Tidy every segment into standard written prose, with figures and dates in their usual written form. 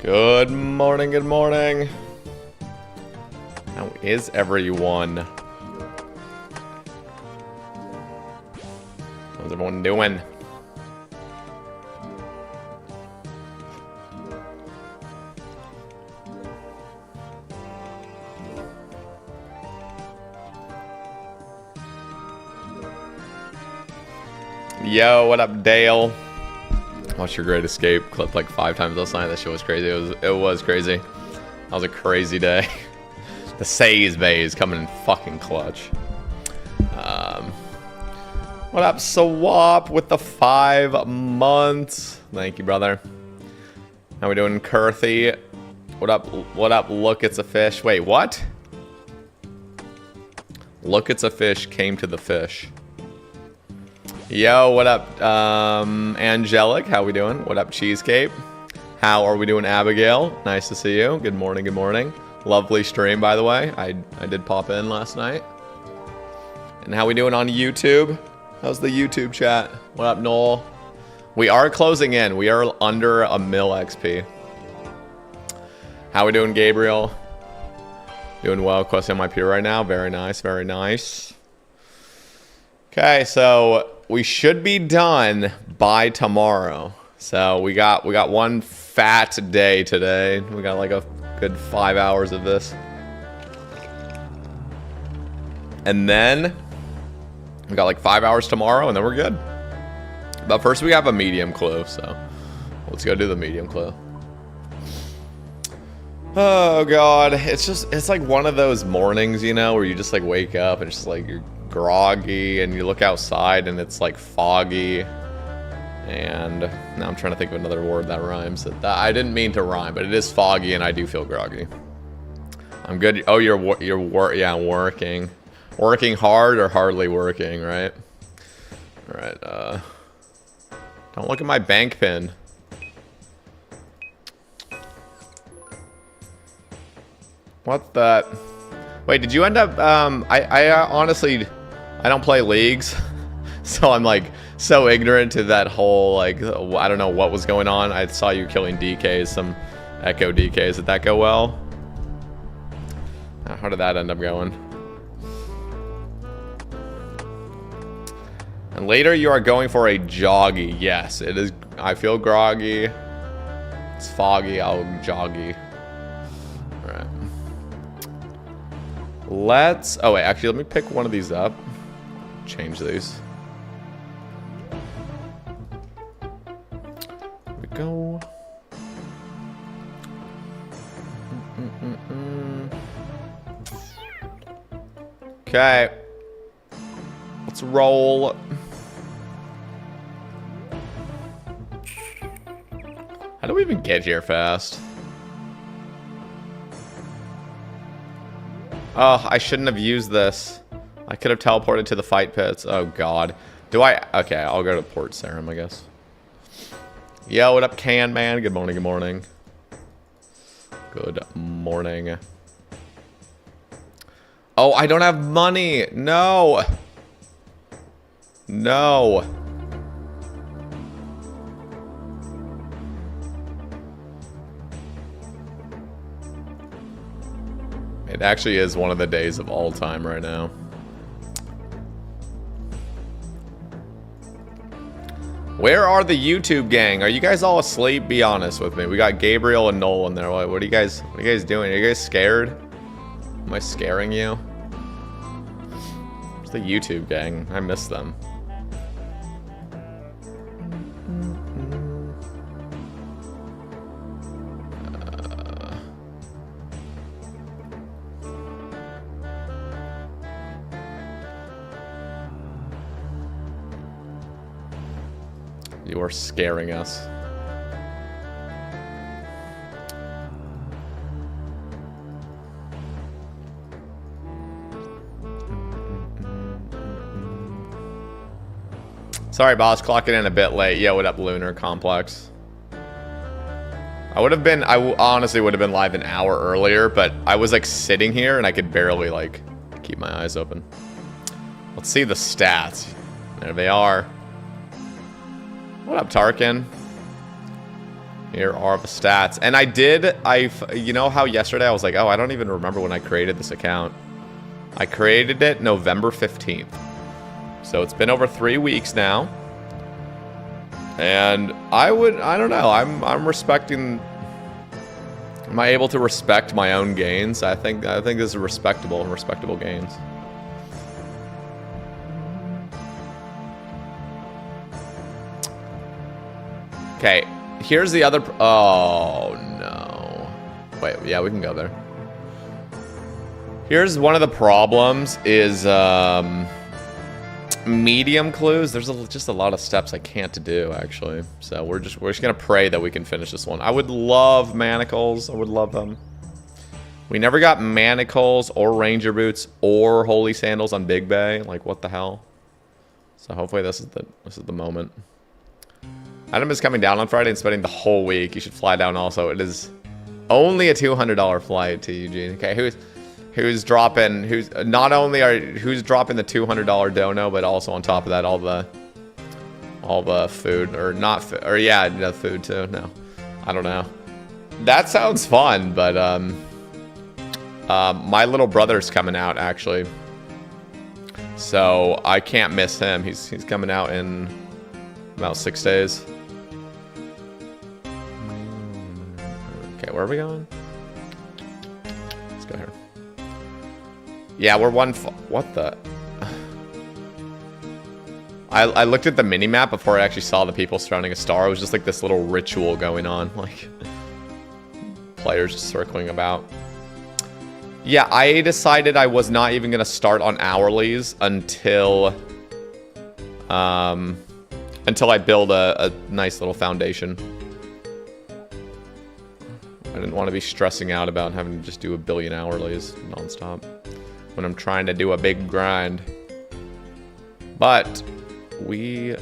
Good morning, good morning. How is everyone? How's everyone doing? Yo, what up, Dale? Watched your Great Escape clip like 5 times last night. That shit was crazy. It was crazy. That was a crazy day. The Says Bay is coming in fucking clutch. What up, Swap with the 5 months? Thank you, brother. How we doing, Kurthy? What up? What up? Look, it's a fish. Wait, what? Look, it's a fish. Came to the fish. Yo, what up, Angelic? How we doing? What up, Cheesecake? How are we doing, Abigail? Nice to see you. Good morning, good morning. Lovely stream, by the way. I did pop in last night. And how we doing on YouTube? How's the YouTube chat? What up, Noel? We are closing in. We are under a mil XP. How we doing, Gabriel? Doing well. Questing on my peer right now. Very nice, very nice. Okay, so we should be done by tomorrow. So we got one fat day today. We got like a good 5 hours of this. And then we got like 5 hours tomorrow and then we're good. But first we have a medium clue, so let's go do the medium clue. Oh god, it's like one of those mornings, you know, where you just like wake up and it's just like you're groggy and you look outside and it's like foggy, and now I'm trying to think of another word that rhymes. I didn't mean to rhyme, but it is foggy and I do feel groggy. I'm good. Oh, you're working hard or hardly working, right? All right. Don't look at my bank pin. What the? Wait, did you end up? I honestly, I don't play leagues, so I'm like so ignorant to that whole like I don't know what was going on. I saw you killing DKs, some Echo DKs. Did that go well? How did that end up going? And later you are going for a joggy. Yes, it is. I feel groggy. It's foggy. I'll joggy. All right. Let's. Oh wait, actually, let me pick one of these up. Change these. Here we go. Okay. Let's roll. How do we even get here fast? Oh, I shouldn't have used this. I could have teleported to the fight pits. Oh, God. Do I? Okay, I'll go to Port Sarim, I guess. Yo, what up, Can Man? Good morning, good morning. Good morning. Oh, I don't have money. No. No. It actually is one of the days of all time right now. Where are the YouTube gang? Are you guys all asleep? Be honest with me. We got Gabriel and Noel in there. What are you guys doing? Are you guys scared? Am I scaring you? Where's the YouTube gang? I miss them. You are scaring us. Sorry, boss. Clocking in a bit late. Yeah, what up, Lunar Complex? I honestly would have been live an hour earlier, but I was like sitting here and I could barely like keep my eyes open. Let's see the stats. There they are. What up, Tarkin? Here are the stats. And you know how yesterday I was like, oh, I don't even remember when I created this account. I created it November 15th. So it's been over 3 weeks now. And I don't know, I'm respecting, am I able to respect my own gains? I think this is respectable gains. Okay, here's the other, oh no. Wait, yeah, we can go there. Here's one of the problems is, medium clues. There's just a lot of steps I can't do, actually. So we're just gonna pray that we can finish this one. I would love manacles. I would love them. We never got manacles or ranger boots or holy sandals on Big Bay. Like, what the hell? So hopefully this is the moment. Adam is coming down on Friday and spending the whole week. You should fly down also. It is only a $200 flight to Eugene. Okay, who's dropping the $200 dono, but also on top of that all the food, or not food, or yeah, the food too. No, I don't know. That sounds fun, but my little brother's coming out actually, so I can't miss him. He's coming out in about 6 days. Okay, where are we going? Let's go here. Yeah, we're what the? I looked at the mini-map before I actually saw the people surrounding a star. It was just like this little ritual going on, like players just circling about. Yeah, I decided I was not even gonna start on hourlies until I build a nice little foundation. I didn't want to be stressing out about having to just do a billion hourlies nonstop when I'm trying to do a big grind. But we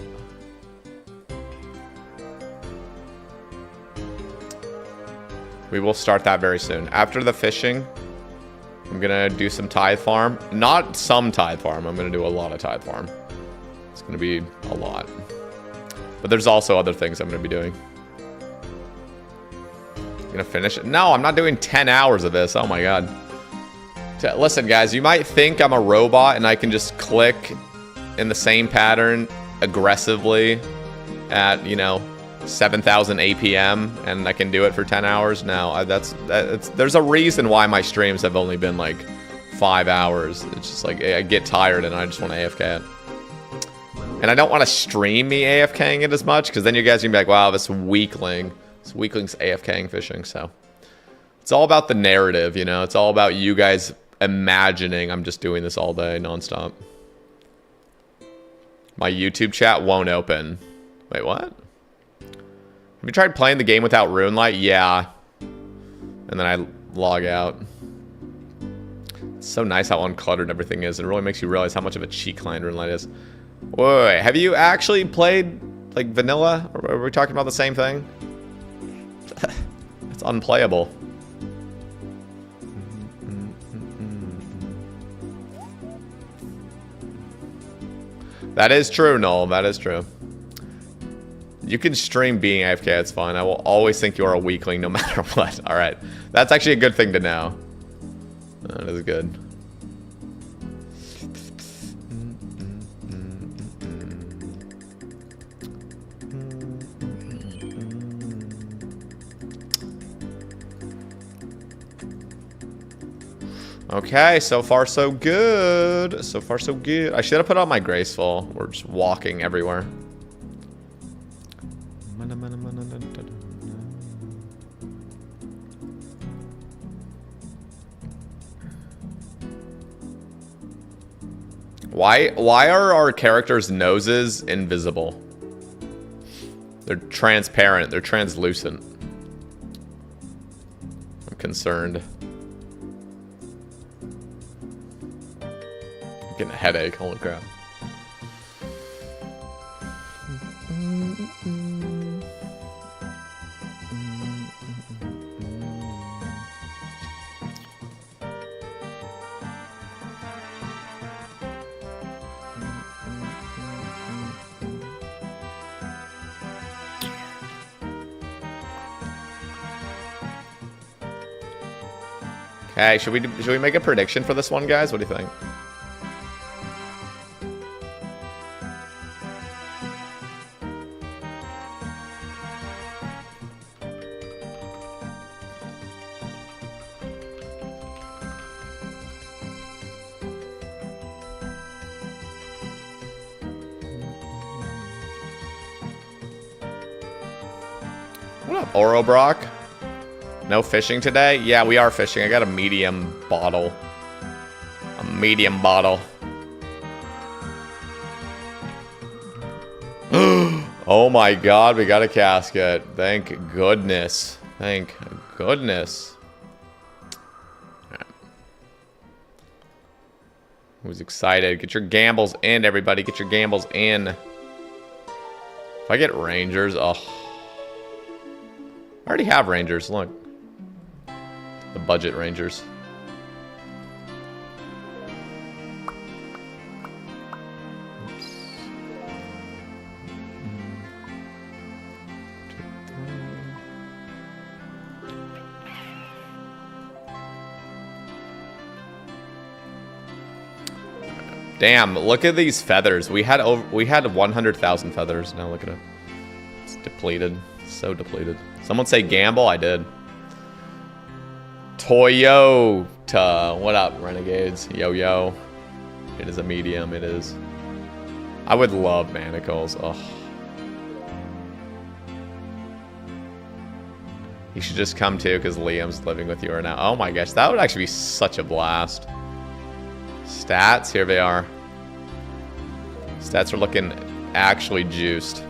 will start that very soon. After the fishing, I'm gonna do some tithe farm. Not some tithe farm, I'm gonna do a lot of tithe farm. It's gonna be a lot. But there's also other things I'm gonna be doing. Gonna finish it? No, I'm not doing 10 hours of this. Oh my god. Listen, guys, you might think I'm a robot and I can just click in the same pattern aggressively at, you know, 7,000 APM and I can do it for 10 hours. No, there's a reason why my streams have only been like 5 hours. It's just like I get tired and I just want to AFK it. And I don't want to stream me AFKing it as much because then you guys are gonna be like, wow, this weakling's AFKing fishing. So it's all about the narrative, you know. It's all about you guys imagining I'm just doing this all day nonstop. My YouTube chat won't open. Wait, what? Have you tried playing the game without RuneLite? Yeah. And then I log out. It's so nice how uncluttered everything is. It really makes you realize how much of a cheat client RuneLite is. Wait, have you actually played like vanilla? Or are we talking about the same thing? It's unplayable. That is true, Noel. That is true. You can stream being AFK, it's fine. I will always think you're a weakling no matter what. Alright. That's actually a good thing to know. That is good. Okay, so far so good. So far so good. I should have put on my graceful. We're just walking everywhere. Why are our characters' noses invisible? They're transparent. They're translucent. I'm concerned. I'm getting a headache. Holy crap. Hey, should we make a prediction for this one, guys? What do you think? What up, Orobrock? No fishing today? Yeah, we are fishing. I got a medium bottle. A medium bottle. Oh my god, we got a casket. Thank goodness. Thank goodness. Right. Who's excited? Get your gambles in, everybody. Get your gambles in. If I get Rangers, oh. I already have Rangers, look. The budget Rangers. Oops. Damn, look at these feathers. We had 100,000 feathers. Now look at it. It's depleted. So depleted. Someone say gamble? I did. Toyota. What up, renegades? Yo, yo. It is a medium. It is. I would love manacles. Ugh. You should just come too, because Liam's living with you right now. Oh my gosh, that would actually be such a blast. Stats, here they are. Stats are looking actually juiced.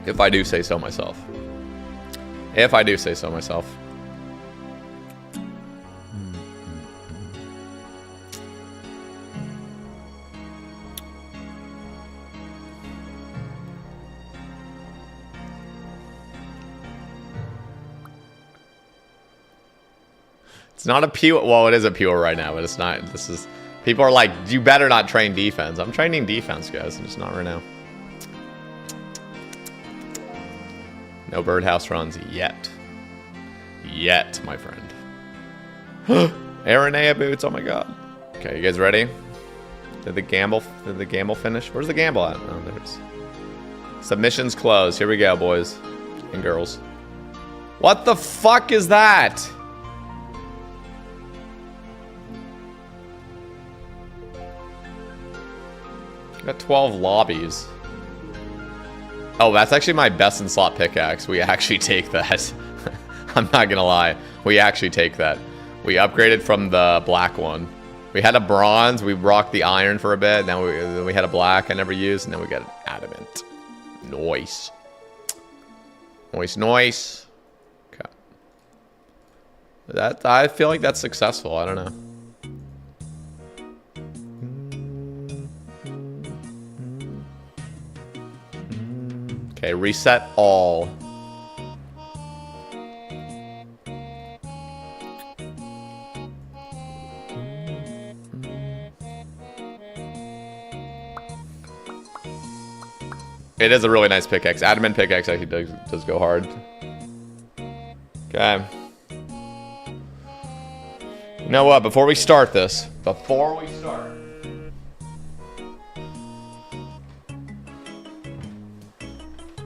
If I do say so myself. If I do say so myself. It's not a pure. Well, it is a pure right now, but it's not. This is. People are like, you better not train defense. I'm training defense, guys. I'm just not right now. No birdhouse runs yet. Yet, my friend. Aranea boots, oh my god. Okay, you guys ready? Did the gamble finish? Where's the gamble at? Oh, there's. Submissions closed. Here we go, boys and girls. What the fuck is that? Got 12 lobbies. Oh, that's actually my best in slot pickaxe. We actually take that. I'm not gonna lie. We actually take that. We upgraded from the black one. We had a bronze. We rocked the iron for a bit. Then we had a black I never used. And then we got an adamant. Nice. Nice, nice. Okay. That, I feel like that's successful. I don't know. Okay, reset all. It is a really nice pickaxe. Adamant pickaxe actually does go hard. Okay. You know what? Before we start this, I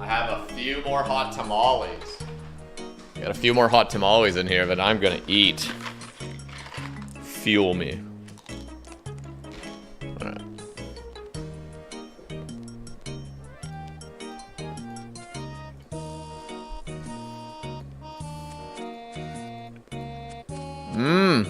have a few more hot tamales. Got a few more hot tamales in here that I'm gonna eat. Fuel me. All right. Mmm.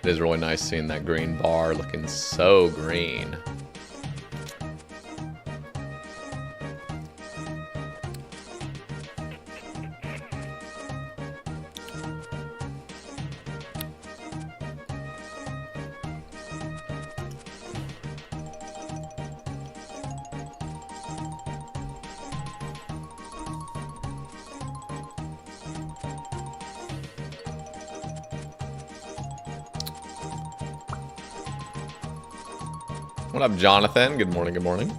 It is really nice seeing that green bar looking so green. What up, Jonathan? Good morning, good morning.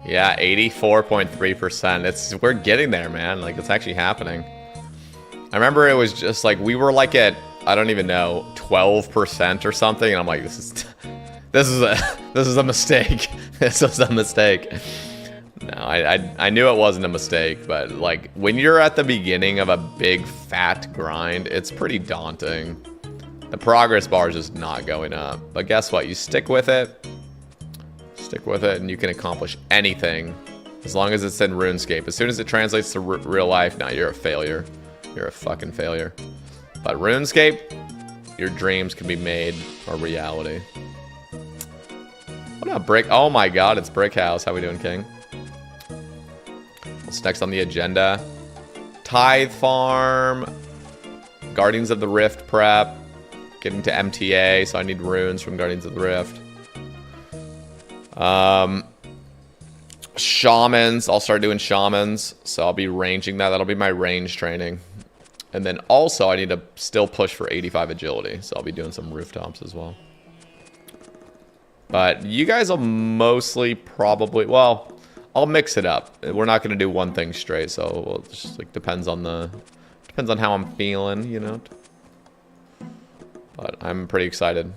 Yeah, 84.3%. We're getting there, man. Like, it's actually happening. I remember it was just like we were like at, I don't even know, 12% or something, and I'm like, this is a mistake. This was a mistake. No, I knew it wasn't a mistake, but like when you're at the beginning of a big fat grind, it's pretty daunting. The progress bar is just not going up. But guess what? You stick with it. Stick with it, and you can accomplish anything as long as it's in RuneScape. As soon as it translates to real life, now you're a failure. You're a fucking failure. But RuneScape, your dreams can be made a reality. What up, Brick? Oh my god, it's Brick House. How we doing, King? What's next on the agenda? Tithe Farm, Guardians of the Rift prep, getting to MTA, so I need runes from Guardians of the Rift. Shamans, I'll start doing shamans, so I'll be ranging that. That'll be my range training. And then also I need to still push for 85 agility, so I'll be doing some rooftops as well. But you guys will mostly probably, well, I'll mix it up. We're not going to do one thing straight, so it just like depends on how I'm feeling, you know. But I'm pretty excited.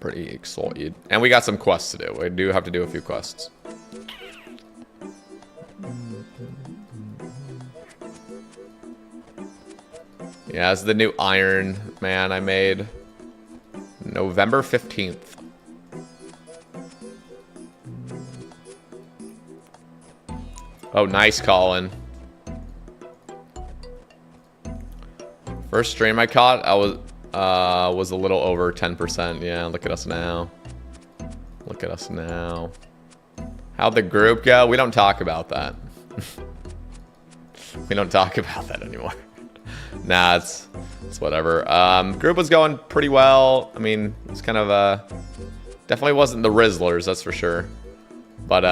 Pretty excited. And we got some quests to do. We do have to do a few quests. Yeah, this is the new Iron Man I made. November 15th. Oh, nice, Colin. First stream I caught, I was a little over 10%. Yeah, look at us now. Look at us now. How'd the group go? We don't talk about that. We don't talk about that anymore. Nah, it's whatever. Group was going pretty well. I mean, it's kind of definitely wasn't the Rizzlers, that's for sure. But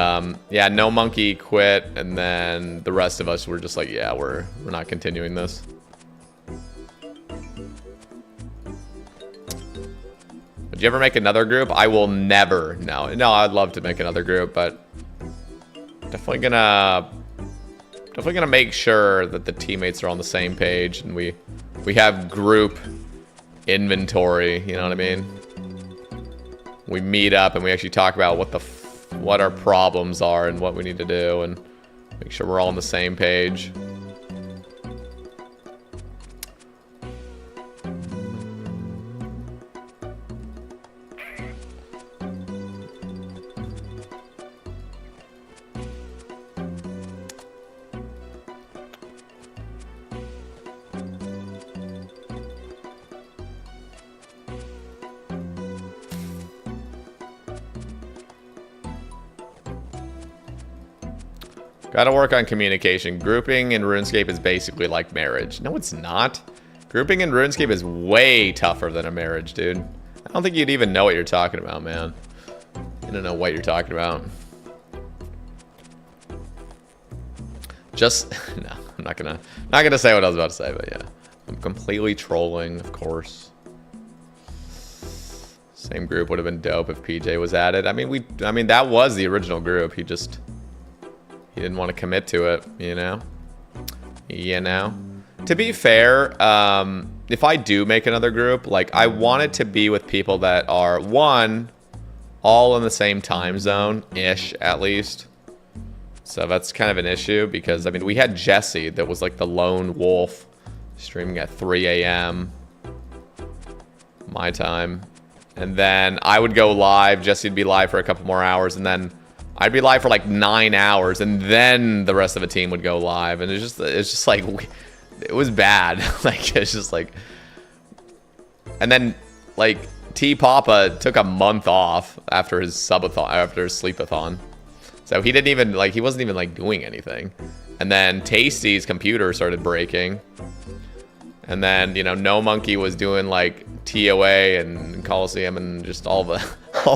yeah, No Monkey quit, and then the rest of us were just like, yeah, we're not continuing this. Would you ever make another group? I will never. No, I'd love to make another group, but definitely gonna make sure that the teammates are on the same page and we have group inventory. You know what I mean? We meet up and we actually talk about what our problems are and what we need to do, and make sure we're all on the same page. Gotta work on communication. Grouping in RuneScape is basically like marriage. No, it's not. Grouping in RuneScape is way tougher than a marriage, dude. I don't think you'd even know what you're talking about, man. You don't know what you're talking about. Just, no, I'm not gonna say what I was about to say, but yeah. I'm completely trolling, of course. Same group would have been dope if PJ was added. I mean, that was the original group. He didn't want to commit to it, you know? You know? To be fair, if I do make another group, like, I want it to be with people that are, one, all in the same time zone-ish, at least. So that's kind of an issue because, I mean, we had Jesse that was like the lone wolf streaming at 3 a.m. my time. And then I would go live. Jesse would be live for a couple more hours. And then I'd be live for like 9 hours. And then the rest of the team would go live. And it's just like, it was bad. Like, it's just like, and then like T Papa took a month off after his subathon, after his sleepathon. So he didn't even, like, he wasn't even, like, doing anything. And then Tasty's computer started breaking. And then, you know, No Monkey was doing, like, TOA and Coliseum and just all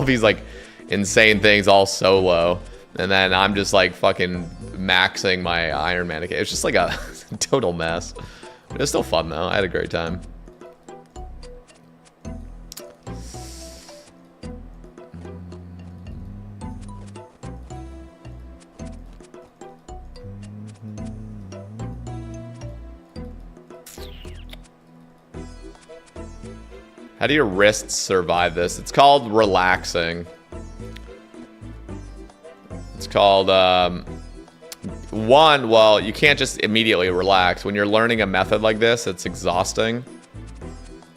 these, like, insane things all solo. And then I'm just, like, fucking maxing my Iron Man. It's just, like, a total mess. It was still fun, though. I had a great time. How do your wrists survive this? It's called relaxing. It's called, well, you can't just immediately relax. When you're learning a method like this, it's exhausting.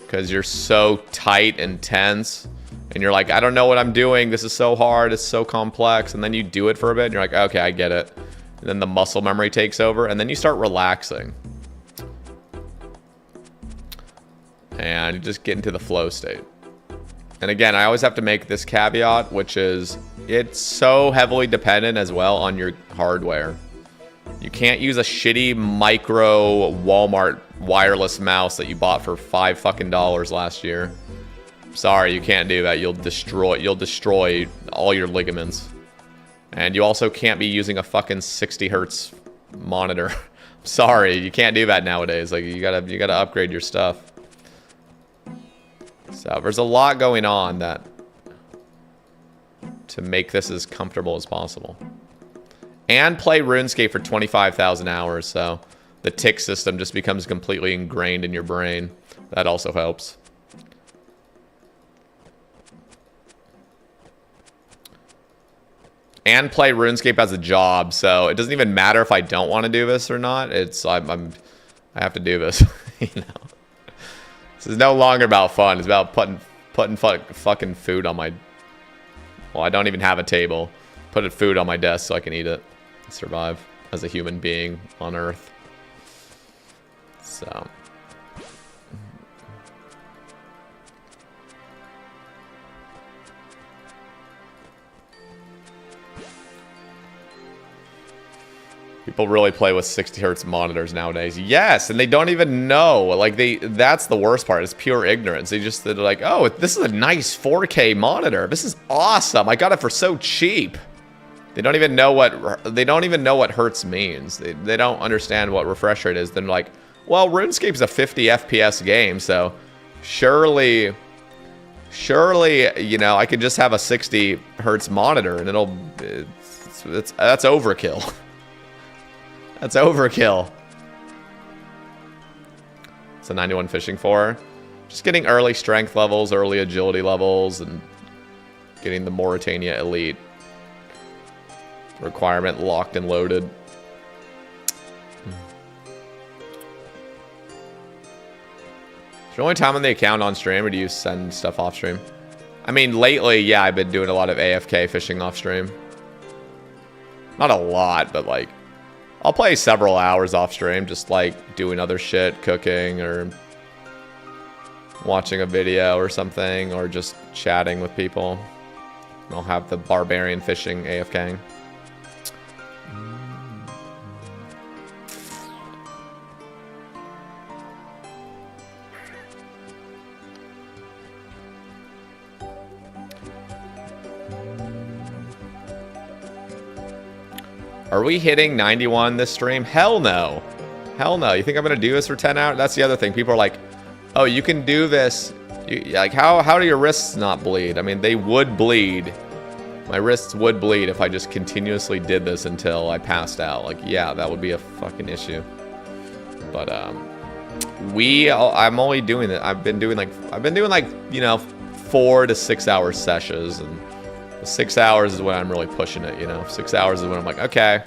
Because you're so tight and tense. And you're like, I don't know what I'm doing. This is so hard. It's so complex. And then you do it for a bit, and you're like, okay, I get it. And then the muscle memory takes over, and then you start relaxing. And you just get into the flow state. And again, I always have to make this caveat, which is it's so heavily dependent as well on your hardware. You can't use a shitty micro Walmart wireless mouse that you bought for $5 fucking last year. Sorry, you can't do that. You'll destroy all your ligaments. And you also can't be using a fucking 60 hertz monitor. Sorry, you can't do that nowadays. Like you gotta upgrade your stuff. So there's a lot going on to make this as comfortable as possible. And play RuneScape for 25,000 hours, so the tick system just becomes completely ingrained in your brain. That also helps. And play RuneScape as a job, so it doesn't even matter if I don't want to do this or not. I have to do this, you know. This is no longer about fun. It's about putting fucking food on my... Well, I don't even have a table. Putting food on my desk so I can eat it. And survive as a human being on Earth. So... People really play with 60 hertz monitors nowadays. Yes, and they don't even know. Like, that's the worst part. It's pure ignorance. They're like, oh, this is a nice 4K monitor. This is awesome. I got it for so cheap. They don't even know what hertz means. They don't understand what refresh rate is. They're like, well, RuneScape's a 50 FPS game, so surely, you know, I could just have a 60 hertz monitor and that's overkill. That's overkill. It's a 91 fishing for. Just getting early strength levels, early agility levels, and getting the Mauritania Elite requirement locked and loaded. Is there only time on the account on stream, or do you send stuff off stream? I mean, lately, yeah, I've been doing a lot of AFK fishing off stream. Not a lot, but like... I'll play several hours off stream, just like doing other shit, cooking or watching a video or something, or just chatting with people. I'll have the barbarian fishing AFKing. Are we hitting 91 this stream? Hell no. Hell no. You think I'm going to do this for 10 hours? That's the other thing. People are like, oh, you can do this. Like, how do your wrists not bleed? I mean, they would bleed. My wrists would bleed if I just continuously did this until I passed out. Like, yeah, that would be a fucking issue. But, I'm only doing it. I've been doing like, you know, 4 to 6 hour sessions, and 6 hours is when I'm really pushing it, you know. 6 hours is when I'm like, okay,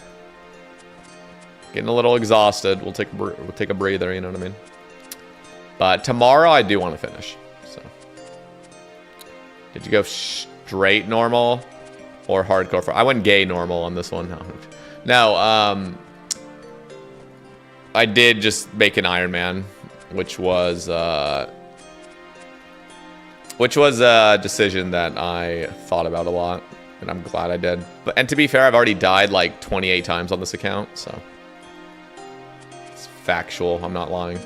getting a little exhausted. We'll take a breather, you know what I mean? But tomorrow I do want to finish. So, did you go straight normal or hardcore? I went gay normal on this one. No, I did just make an Iron Man, which was a decision that I thought about a lot, and I'm glad I did. And to be fair, I've already died like 28 times on this account, so it's factual. I'm not lying.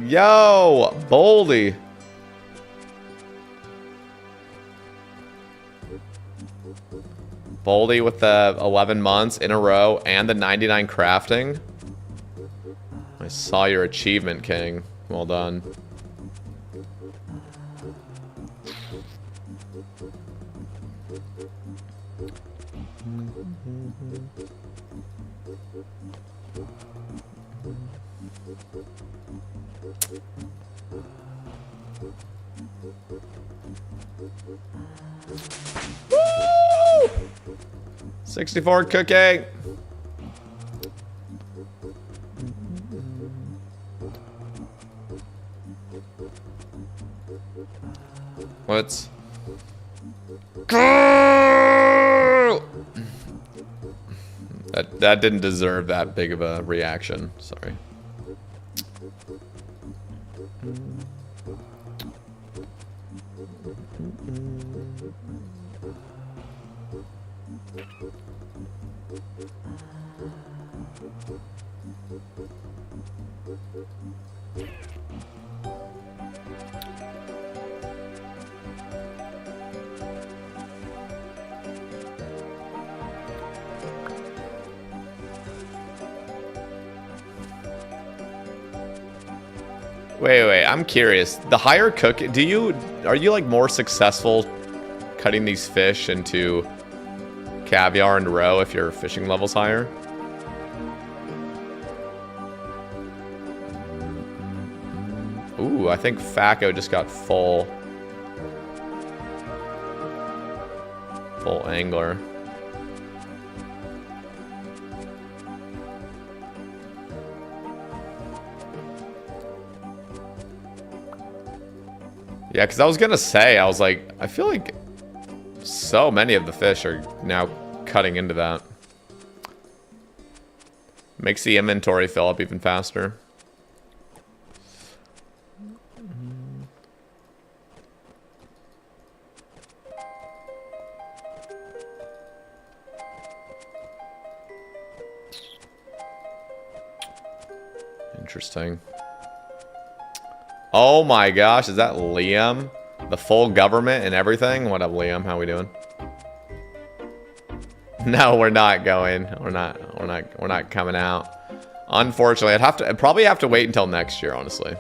Yo, Boldy. Boldy with the 11 months in a row and the 99 crafting. I saw your achievement, King. Well done. Woo! 64 cookie. What's that didn't deserve that big of a reaction. Sorry. Wait, I'm curious. The higher cook, are you like more successful cutting these fish into caviar and roe if your fishing level's higher? Ooh, I think Faco just got full angler. Yeah, because I was gonna say, I was like, I feel like so many of the fish are now cutting into that. Makes the inventory fill up even faster. Interesting. Oh my gosh, is that Liam? The full government and everything? What up, Liam? How we doing? No, we're not going. We're not coming out. Unfortunately, I'd probably have to wait until next year, honestly.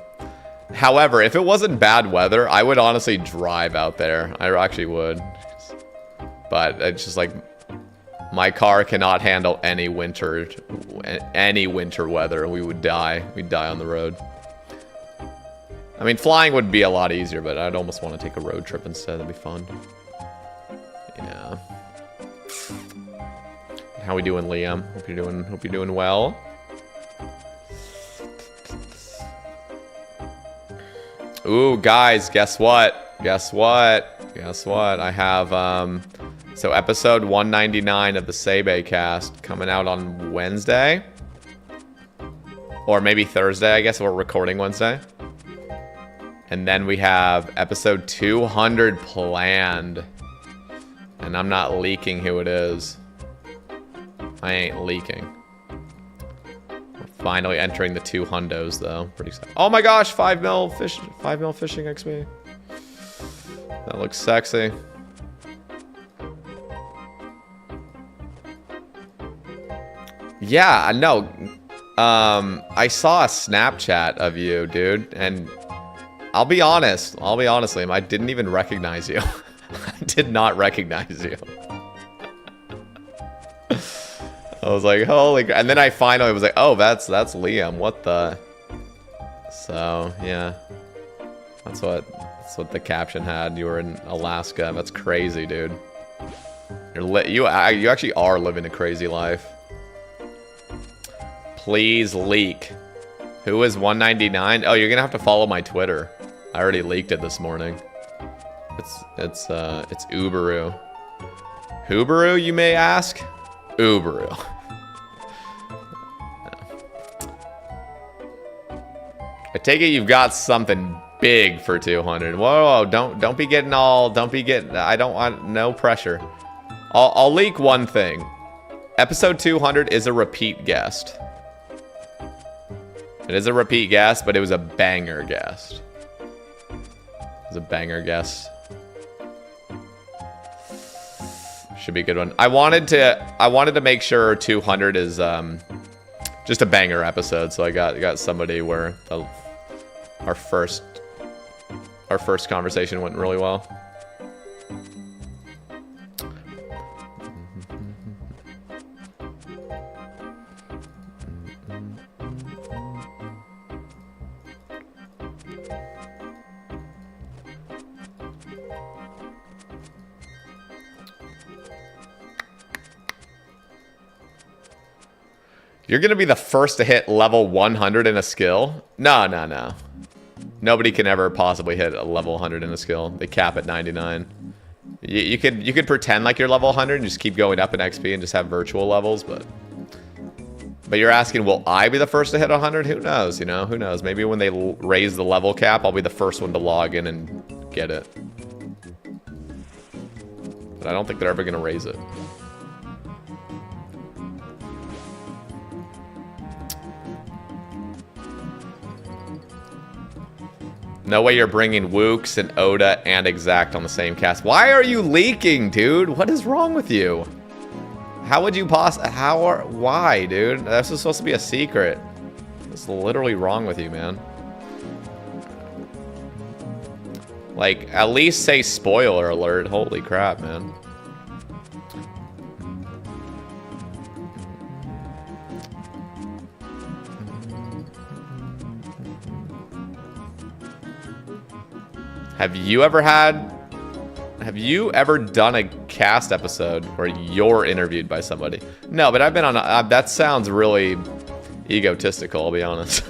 However, if it wasn't bad weather, I would honestly drive out there. I actually would. But it's just like my car cannot handle any winter weather. We would die. We'd die on the road. I mean, flying would be a lot easier, but I'd almost want to take a road trip instead. That'd be fun. Yeah. How we doing, Liam? Hope you're doing well. Ooh, guys, guess what? Guess what? Guess what? I have so episode 199 of the Sebe cast coming out on Wednesday. Or maybe Thursday, I guess we're recording Wednesday. And then we have episode 200 planned. And I'm not leaking who it is. I ain't leaking. We're finally entering the 2 hundos though. Pretty excited. Oh my gosh, 5 mil fishing XP. That looks sexy. Yeah, no. I saw a Snapchat of you, dude, and I'll be honest, Liam, I didn't even recognize you. I did not recognize you. I was like, holy, and then I finally was like, oh, that's Liam. What the? So, yeah. That's what the caption had. You were in Alaska. That's crazy, dude. You actually are living a crazy life. Please leak. Who is 199? Oh, you're gonna have to follow my Twitter. I already leaked it this morning. It's Uberu. Huberu, you may ask? Uberu. I take it you've got something big for 200. Whoa, don't be getting I don't want no pressure. I'll leak one thing. Episode 200 is a repeat guest. It is a repeat guest, but it was a banger guest. It was a banger guest. Should be a good one. I wanted to make sure 200 is just a banger episode, so I got somebody where our first conversation went really well. You're gonna be the first to hit level 100 in a skill? No. Nobody can ever possibly hit a level 100 in a skill. They cap at 99. You could pretend like you're level 100 and just keep going up in XP and just have virtual levels, but you're asking, will I be the first to hit 100? Who knows, you know? Who knows? Maybe when they raise the level cap, I'll be the first one to log in and get it. But I don't think they're ever gonna raise it. No way you're bringing Wooks and Oda and Exact on the same cast. Why are you leaking, dude? What is wrong with you? How would you why, dude? This is supposed to be a secret. What's literally wrong with you, man? Like, at least say spoiler alert. Holy crap, man. Have you ever done a cast episode where you're interviewed by somebody? No, but I've been on that sounds really egotistical, I'll be honest.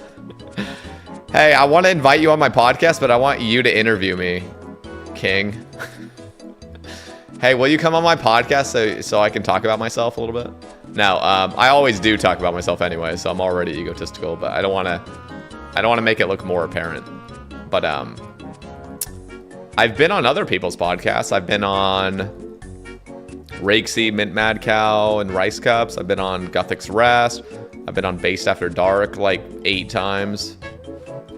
Hey, I want to invite you on my podcast, but I want you to interview me, King. Hey, will you come on my podcast so I can talk about myself a little bit? No, I always do talk about myself anyway, so I'm already egotistical, but I don't want to make it look more apparent. But I've been on other people's podcasts. I've been on Rakesy, Mint Mad Cow, and Rice Cups. I've been on Guthix Rest. I've been on Based After Dark like 8 times.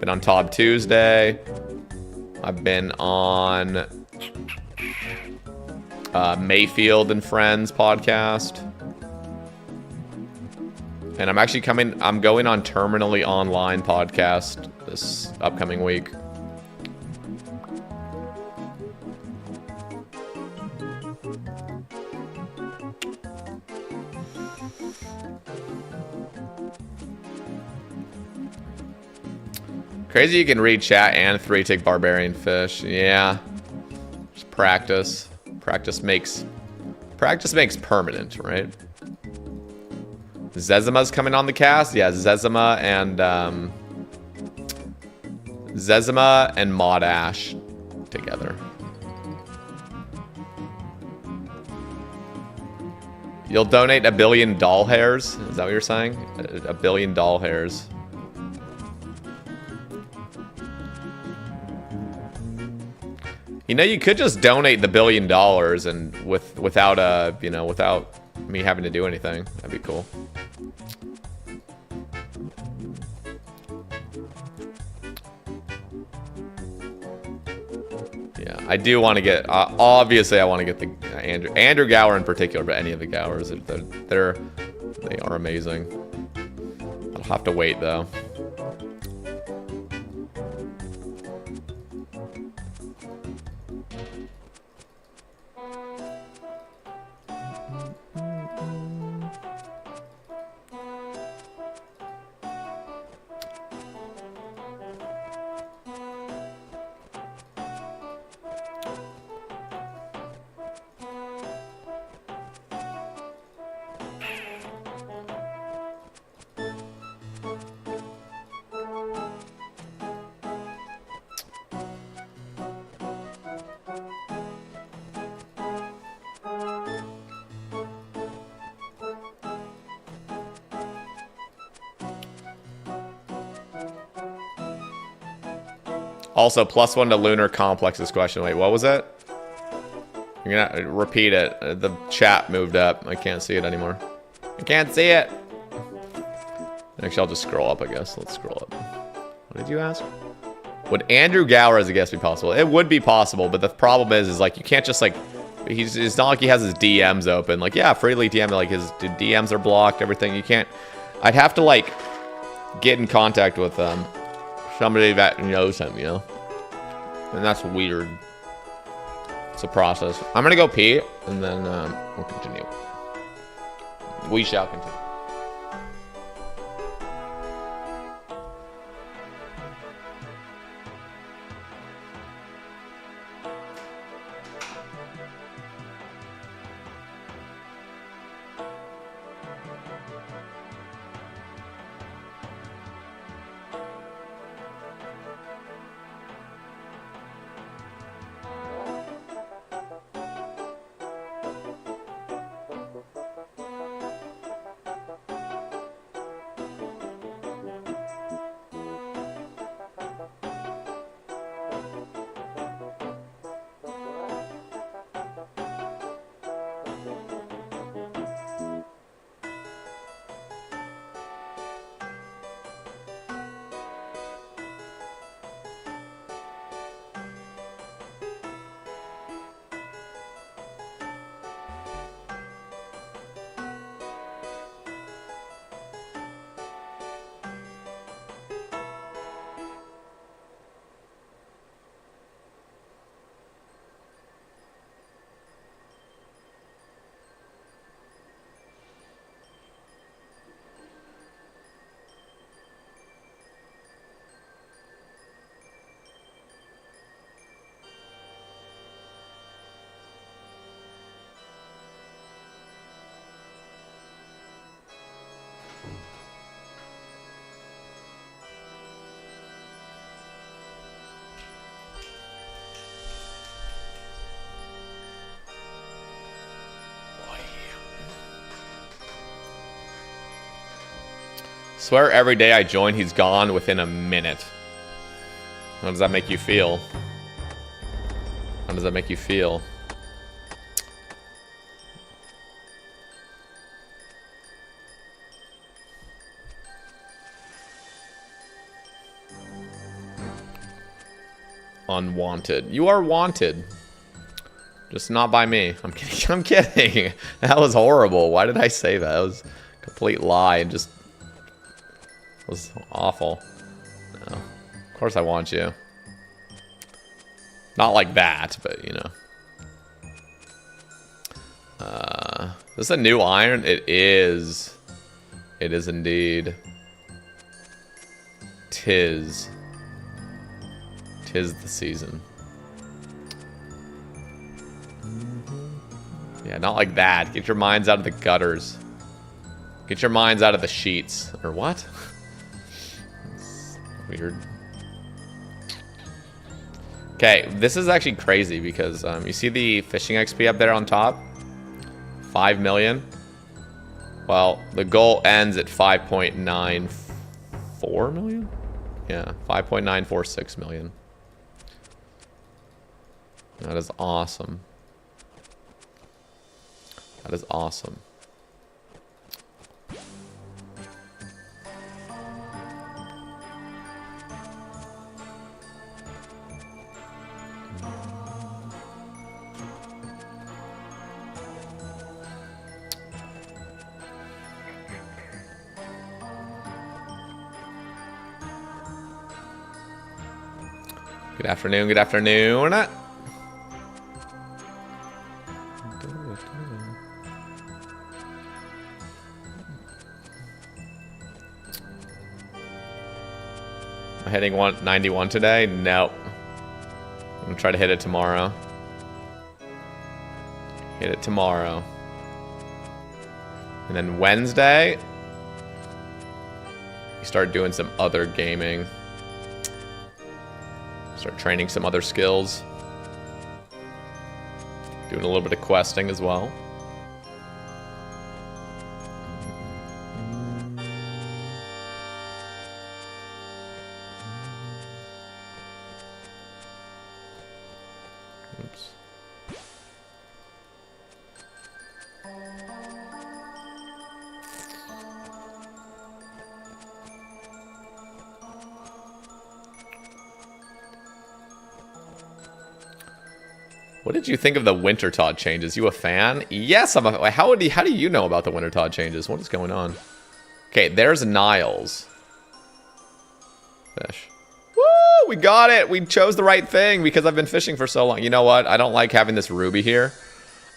Been on Tob Tuesday. I've been on Mayfield and Friends podcast. And I'm going on Terminally Online podcast this upcoming week. Crazy you can read chat and 3-tick barbarian fish. Yeah. Just practice. Practice makes permanent, right? Zezama's coming on the cast? Yeah, Zezama and Mod Ash together. You'll donate 1 billion doll hairs? Is that what you're saying? 1 billion doll hairs. You know, you could just donate the $1 billion and without me having to do anything. That'd be cool. Yeah, I do want to get. Obviously, I want to get the Andrew Gower in particular, but any of the Gowers, they are amazing. I'll have to wait though. Also, +1 to Lunar Complex's question. Wait, what was it? You're gonna repeat it. The chat moved up. I can't see it anymore. I can't see it. Actually, I'll just scroll up, I guess. Let's scroll up. What did you ask? Would Andrew Gower as a guest be possible? It would be possible, but the problem is like, you can't just like, it's not like he has his DMs open. Like, yeah, freely DM, like his DMs are blocked, everything. You can't, I'd have to like get in contact with somebody that knows him, you know? And that's weird. It's a process. I'm gonna go pee, and then we'll continue. We shall continue. Swear every day I join, he's gone within a minute. How does that make you feel? How does that make you feel? Unwanted. You are wanted. Just not by me. I'm kidding. I'm kidding. That was horrible. Why did I say that? That was a complete lie and just... It was awful. No. Of course I want you. Not like that, but you know. Is this a new iron? It is. It is indeed. Tis the season. Yeah, not like that. Get your minds out of the gutters. Get your minds out of the sheets. Or what? Weird. Okay, this is actually crazy because you see the fishing XP up there on top? 5 million. Well, the goal ends at 5.94 million? Yeah, 5.946 million. That is awesome. That is awesome. Good afternoon, good afternoon. I'm hitting 191 today? Nope. I'm gonna try to hit it tomorrow. Hit it tomorrow. And then Wednesday, we start doing some other gaming. Start training some other skills. Doing a little bit of questing as well. Oops. What did you think of the Wintertodt changes? You a fan? Yes, I'm a... How do you know about the Wintertodt changes? What is going on? Okay, there's Niles. Fish. Woo! We got it! We chose the right thing because I've been fishing for so long. You know what? I don't like having this ruby here.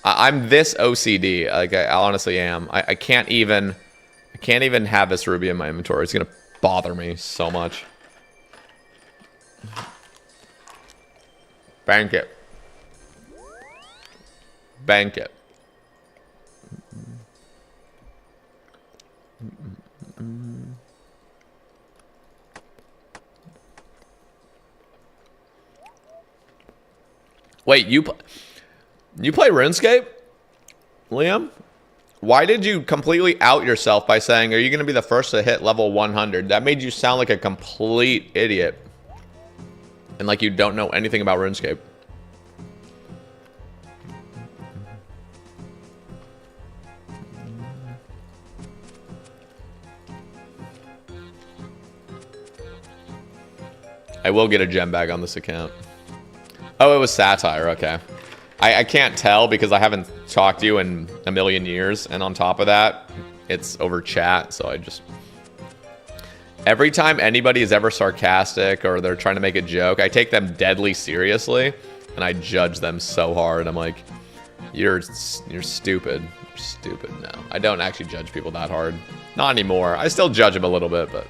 I'm this OCD. Like, I honestly am. I can't even... I can't even have this ruby in my inventory. It's gonna bother me so much. Bank it. Bank it. Wait, you play RuneScape, Liam? Why did you completely out yourself by saying, are you going to be the first to hit level 100? That made you sound like a complete idiot. And like you don't know anything about RuneScape. I will get a gem bag on this account. Oh, it was satire. Okay. I can't tell because I haven't talked to you in a million years. And on top of that, it's over chat. So I just... Every time anybody is ever sarcastic or they're trying to make a joke, I take them deadly seriously. And I judge them so hard. I'm like, you're stupid. You're stupid. No, I don't actually judge people that hard. Not anymore. I still judge them a little bit, but...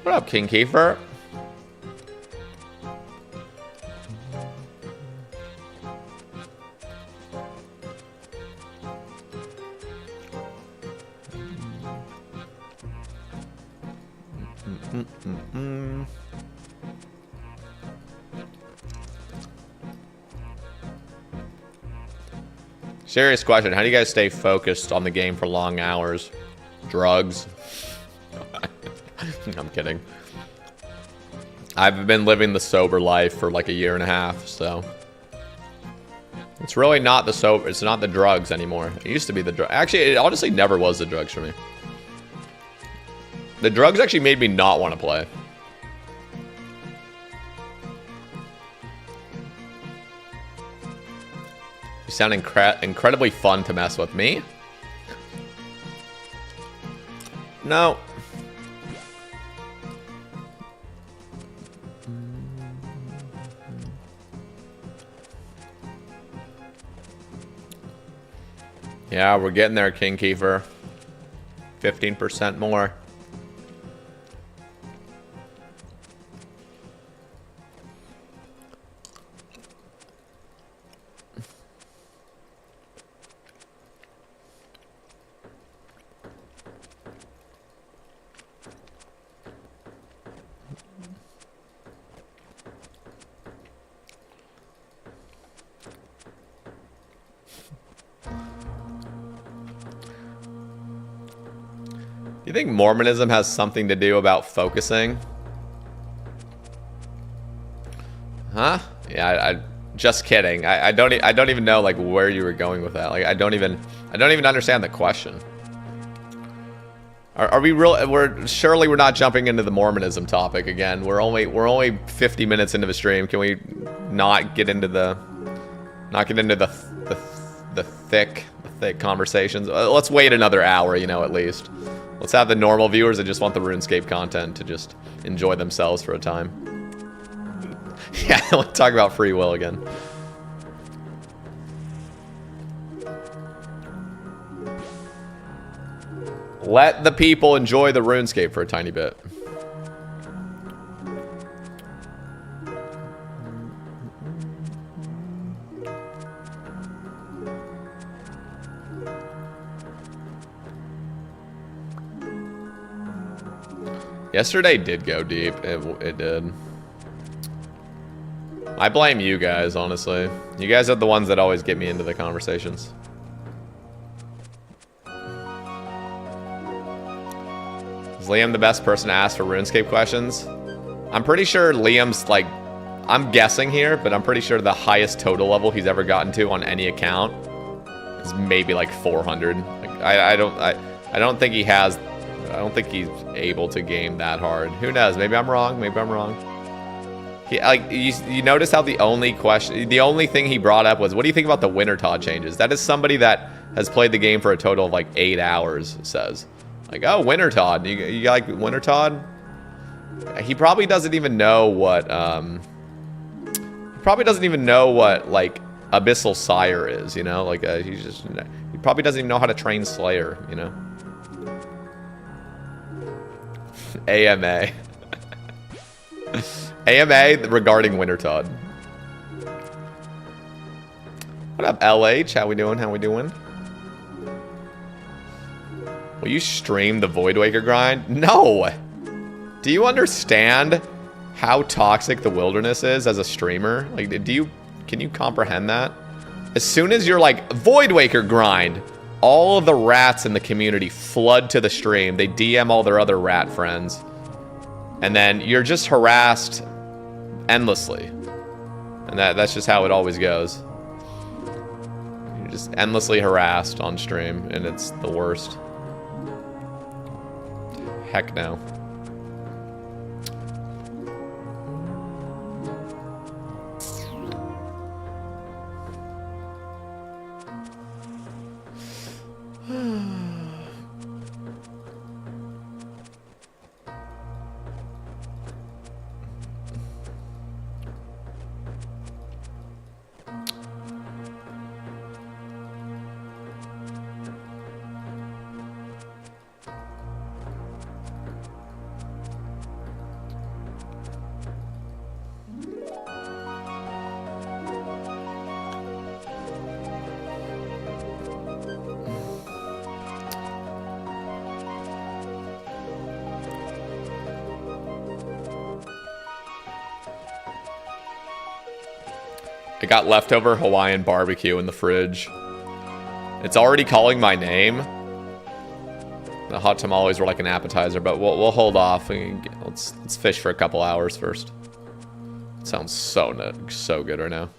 What up, King Kiefer? Serious question. How do you guys stay focused on the game for long hours? Drugs. I'm kidding. I've been living the sober life for like a year and a half, so it's really not the sober. It's not the drugs anymore. It used to be the drug. Actually, it honestly never was the drugs for me. The drugs actually made me not want to play. You sound incredibly fun to mess with. Me? No. Yeah, we're getting there, King Kiefer. 15% more. You think Mormonism has something to do about focusing? Huh? Yeah, I just kidding. I don't even know like where you were going with that. Like I don't even understand the question. Are we real? We're not jumping into the Mormonism topic again. We're only 50 minutes into the stream. Can we not get into the thick conversations? Let's wait another hour, you know, at least. Let's have the normal viewers that just want the RuneScape content to just enjoy themselves for a time. Yeah, let's talk about free will again. Let the people enjoy the RuneScape for a tiny bit. Yesterday did go deep. It did. I blame you guys, honestly. You guys are the ones that always get me into the conversations. Is Liam the best person to ask for RuneScape questions? I'm pretty sure Liam's like, I'm guessing here, but I'm pretty sure the highest total level he's ever gotten to on any account is maybe like 400. Like, I don't think he has. I don't think he's able to game that hard. Who knows? Maybe I'm wrong. Maybe I'm wrong. He, like you notice how the only thing he brought up was, what do you think about the Wintertodt changes? That is somebody that has played the game for a total of like 8 hours says. Like, oh, Wintertodt. You like Wintertodt? He probably doesn't even know what like Abyssal Sire is, you know? Like he probably doesn't even know how to train Slayer, you know? AMA. AMA regarding Wintertodt. What up, LH? How we doing? How we doing? Will you stream the Void Waker grind? No! Do you understand how toxic the wilderness is as a streamer? Like, can you comprehend that? As soon as you're like, Void Waker grind, all of the rats in the community flood to the stream. They DM all their other rat friends. And then you're just harassed endlessly. And that's just how it always goes. You're just endlessly harassed on stream, and it's the worst. Heck no. I got leftover Hawaiian barbecue in the fridge. It's already calling my name. The hot tamales were like an appetizer, but we'll hold off. Let's fish for a couple hours first. It sounds so good right now.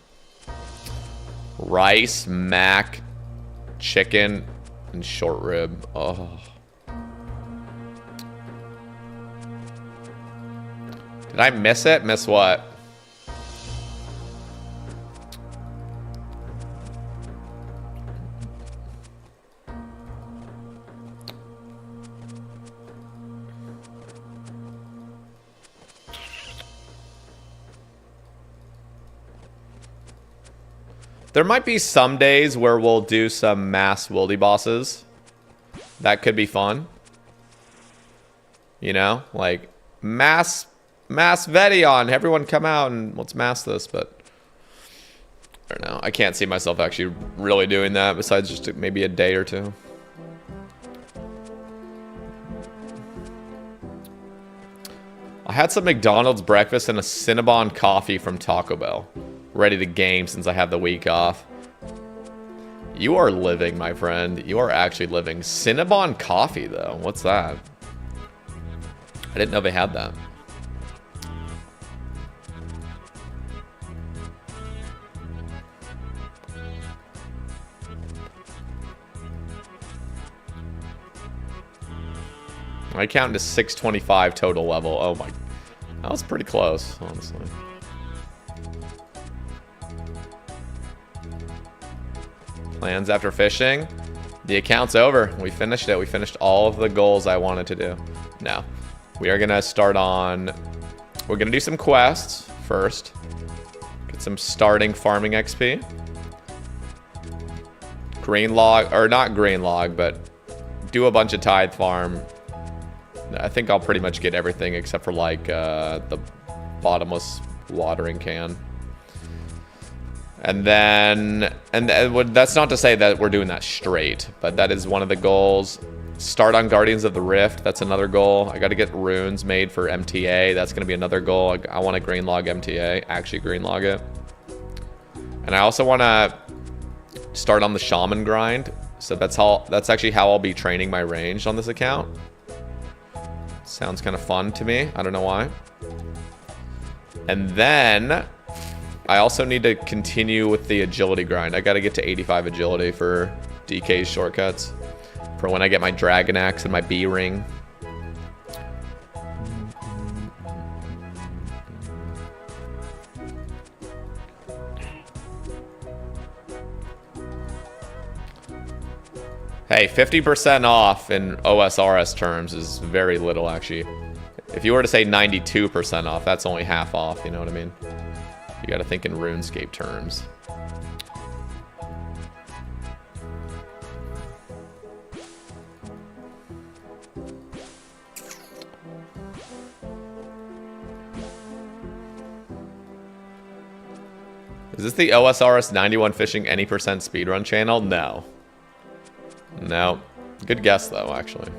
Rice, mac, chicken, and short rib. Oh. Did I miss it? Miss what? There might be some days where we'll do some mass wildy bosses. That could be fun. You know, like mass Vedion. Everyone come out and let's mass this, but I don't know. I can't see myself actually really doing that besides just maybe a day or two. I had some McDonald's breakfast and a Cinnabon coffee from Taco Bell. Ready to game since I have the week off. You are living, my friend. You are actually living. Cinnabon coffee, though. What's that? I didn't know they had that. I counted to 625 total level. Oh my. That was pretty close, honestly. Plans after fishing. The account's over. We finished it. We finished all of the goals I wanted to do. No. We are going to start on... We're going to do some quests first. Get some starting farming XP. Green log, or not green log, but do a bunch of tithe farm. I think I'll pretty much get everything except for like the bottomless watering can. And then, that's not to say that we're doing that straight, but that is one of the goals. Start on Guardians of the Rift. That's another goal. I got to get runes made for MTA. That's going to be another goal. I want to green log MTA, actually green log it. And I also want to start on the shaman grind. So that's actually how I'll be training my range on this account. Sounds kind of fun to me. I don't know why. And then I also need to continue with the agility grind. I got to get to 85 agility for DK's shortcuts. For when I get my Dragon Axe and my B ring. Hey, 50% off in OSRS terms is very little, actually. If you were to say 92% off, that's only half off, you know what I mean? You gotta think in RuneScape terms. Is this the OSRS 91 Fishing Any Percent Speedrun channel? No. No. Good guess, though, actually.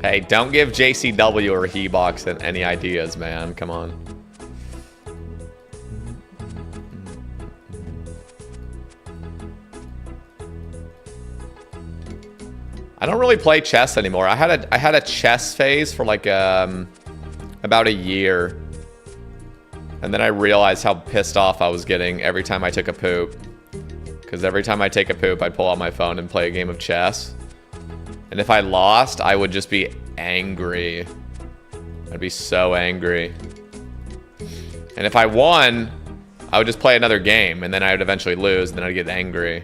Hey, don't give JCW or Hebox any ideas, man. Come on. I don't really play chess anymore. I had a chess phase for like about a year. And then I realized how pissed off I was getting every time I took a poop. Because every time I take a poop, I'd pull out my phone and play a game of chess. And if I lost, I would just be angry. I'd be so angry. And if I won, I would just play another game, and then I would eventually lose, and then I'd get angry.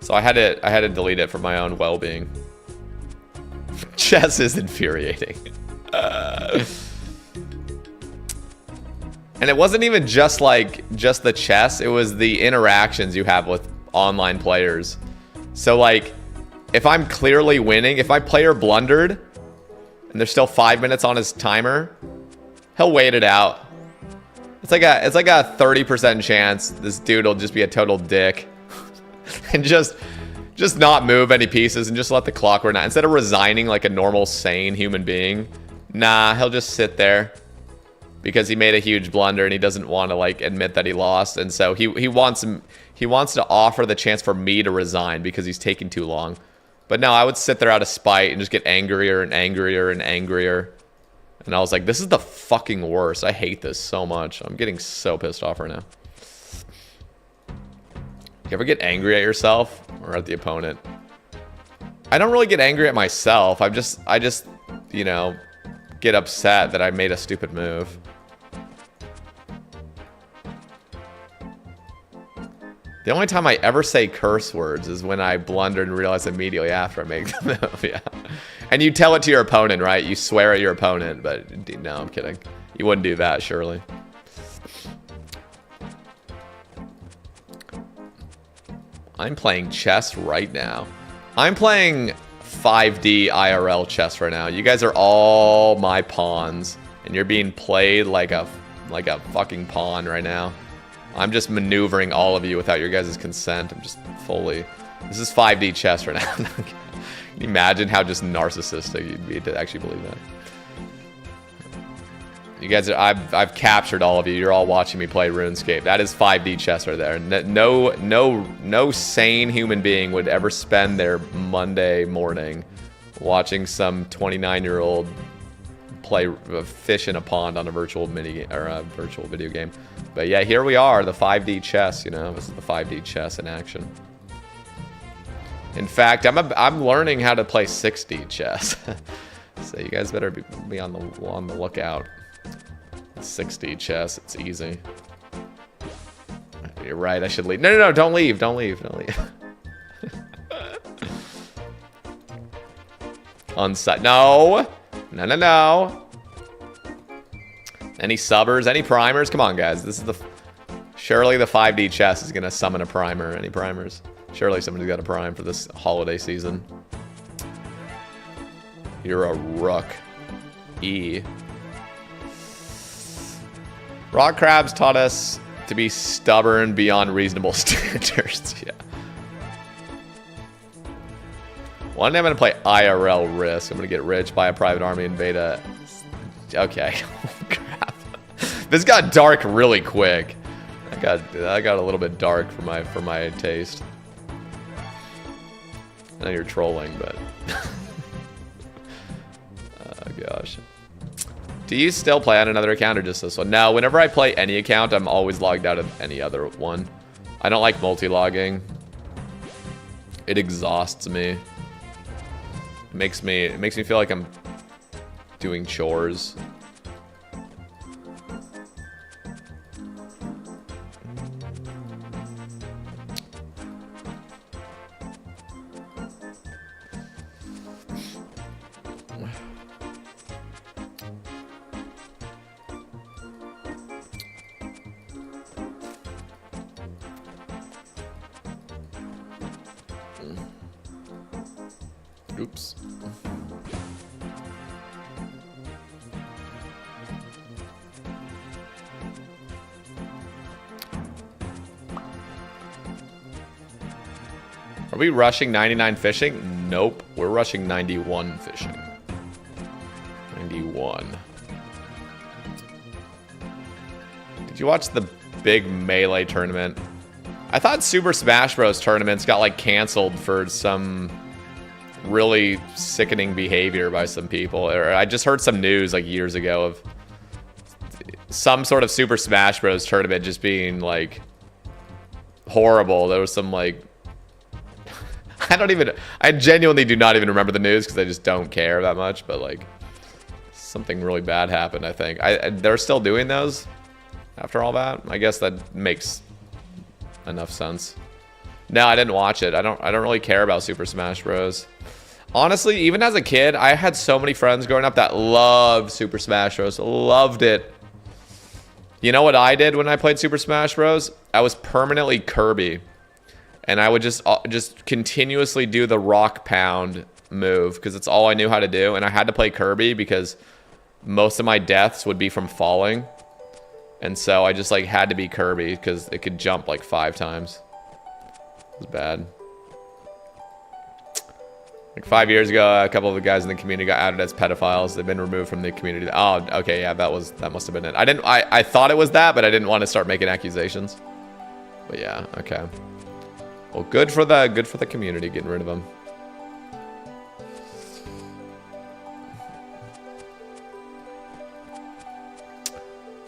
So I had to delete it for my own well-being. Chess is infuriating. And it wasn't even just the chess, it was the interactions you have with online players. So like, if I'm clearly winning, if my player blundered and there's still 5 minutes on his timer, he'll wait it out. It's like a 30% chance this dude will just be a total dick and just not move any pieces and just let the clock run out. Instead of resigning like a normal, sane human being, nah, he'll just sit there. Because he made a huge blunder and he doesn't want to like admit that he lost, and so he wants to offer the chance for me to resign because he's taking too long. But no, I would sit there out of spite and just get angrier and angrier and angrier. And I was like, this is the fucking worst. I hate this so much. I'm getting so pissed off right now. You ever get angry at yourself or at the opponent? I don't really get angry at myself. I just you know, get upset that I made a stupid move. The only time I ever say curse words is when I blunder and realize immediately after I make the move, yeah. And you tell it to your opponent, right? You swear at your opponent, but no, I'm kidding. You wouldn't do that, surely. I'm playing chess right now. I'm playing 5D IRL chess right now. You guys are all my pawns, and you're being played like a fucking pawn right now. I'm just maneuvering all of you without your guys' consent. I'm just fully... This is 5D chess right now. Can you imagine how just narcissistic you'd be to actually believe that? You guys, I've captured all of you. You're all watching me play RuneScape. That is 5D chess right there. No sane human being would ever spend their Monday morning watching some 29-year-old play fish in a pond on a virtual virtual video game. But yeah, here we are, the 5D chess. You know, this is the 5D chess in action. In fact, I'm learning how to play 6D chess. So you guys better be on the lookout. 6D chess, it's easy. You're right, I should leave. No, don't leave. On site. No. No, no, no. Any subbers? Any primers? Come on, guys. This is the... Surely the 5D chess is going to summon a primer. Any primers? Surely somebody's got a prime for this holiday season. You're a rook. E. Rock crabs taught us to be stubborn beyond reasonable standards. Yeah. One day I'm going to play IRL Risk. I'm going to get rich, buy a private army, invade a... Okay. Oh, crap. This got dark really quick. I got a little bit dark for my taste. I know you're trolling, but... Oh, gosh. Do you still play on another account or just this one? No, whenever I play any account, I'm always logged out of any other one. I don't like multi-logging. It exhausts me. It makes me feel like I'm doing chores. Oops. Are we rushing 99 fishing? Nope. We're rushing 91 fishing. 91. Did you watch the big Melee tournament? I thought Super Smash Bros. Tournaments got like canceled for some really sickening behavior by some people. Or I just heard some news like years ago of some sort of Super Smash Bros. Tournament just being like horrible. There was some like I genuinely do not even remember the news because I just don't care that much, but like something really bad happened, I think. They're still doing those after all that. I guess that makes enough sense. No, I didn't watch it. I don't really care about Super Smash Bros. Honestly, even as a kid, I had so many friends growing up that loved Super Smash Bros. Loved it. You know what I did when I played Super Smash Bros? I was permanently Kirby. And I would just continuously do the rock pound move because it's all I knew how to do. And I had to play Kirby because most of my deaths would be from falling. And so I just like had to be Kirby because it could jump like 5 times. It was bad. Like 5 years ago, a couple of the guys in the community got outed as pedophiles. They've been removed from the community. Oh, okay, yeah, that must have been it. I thought it was that, but I didn't want to start making accusations. But yeah, okay. Well, good for the community getting rid of them.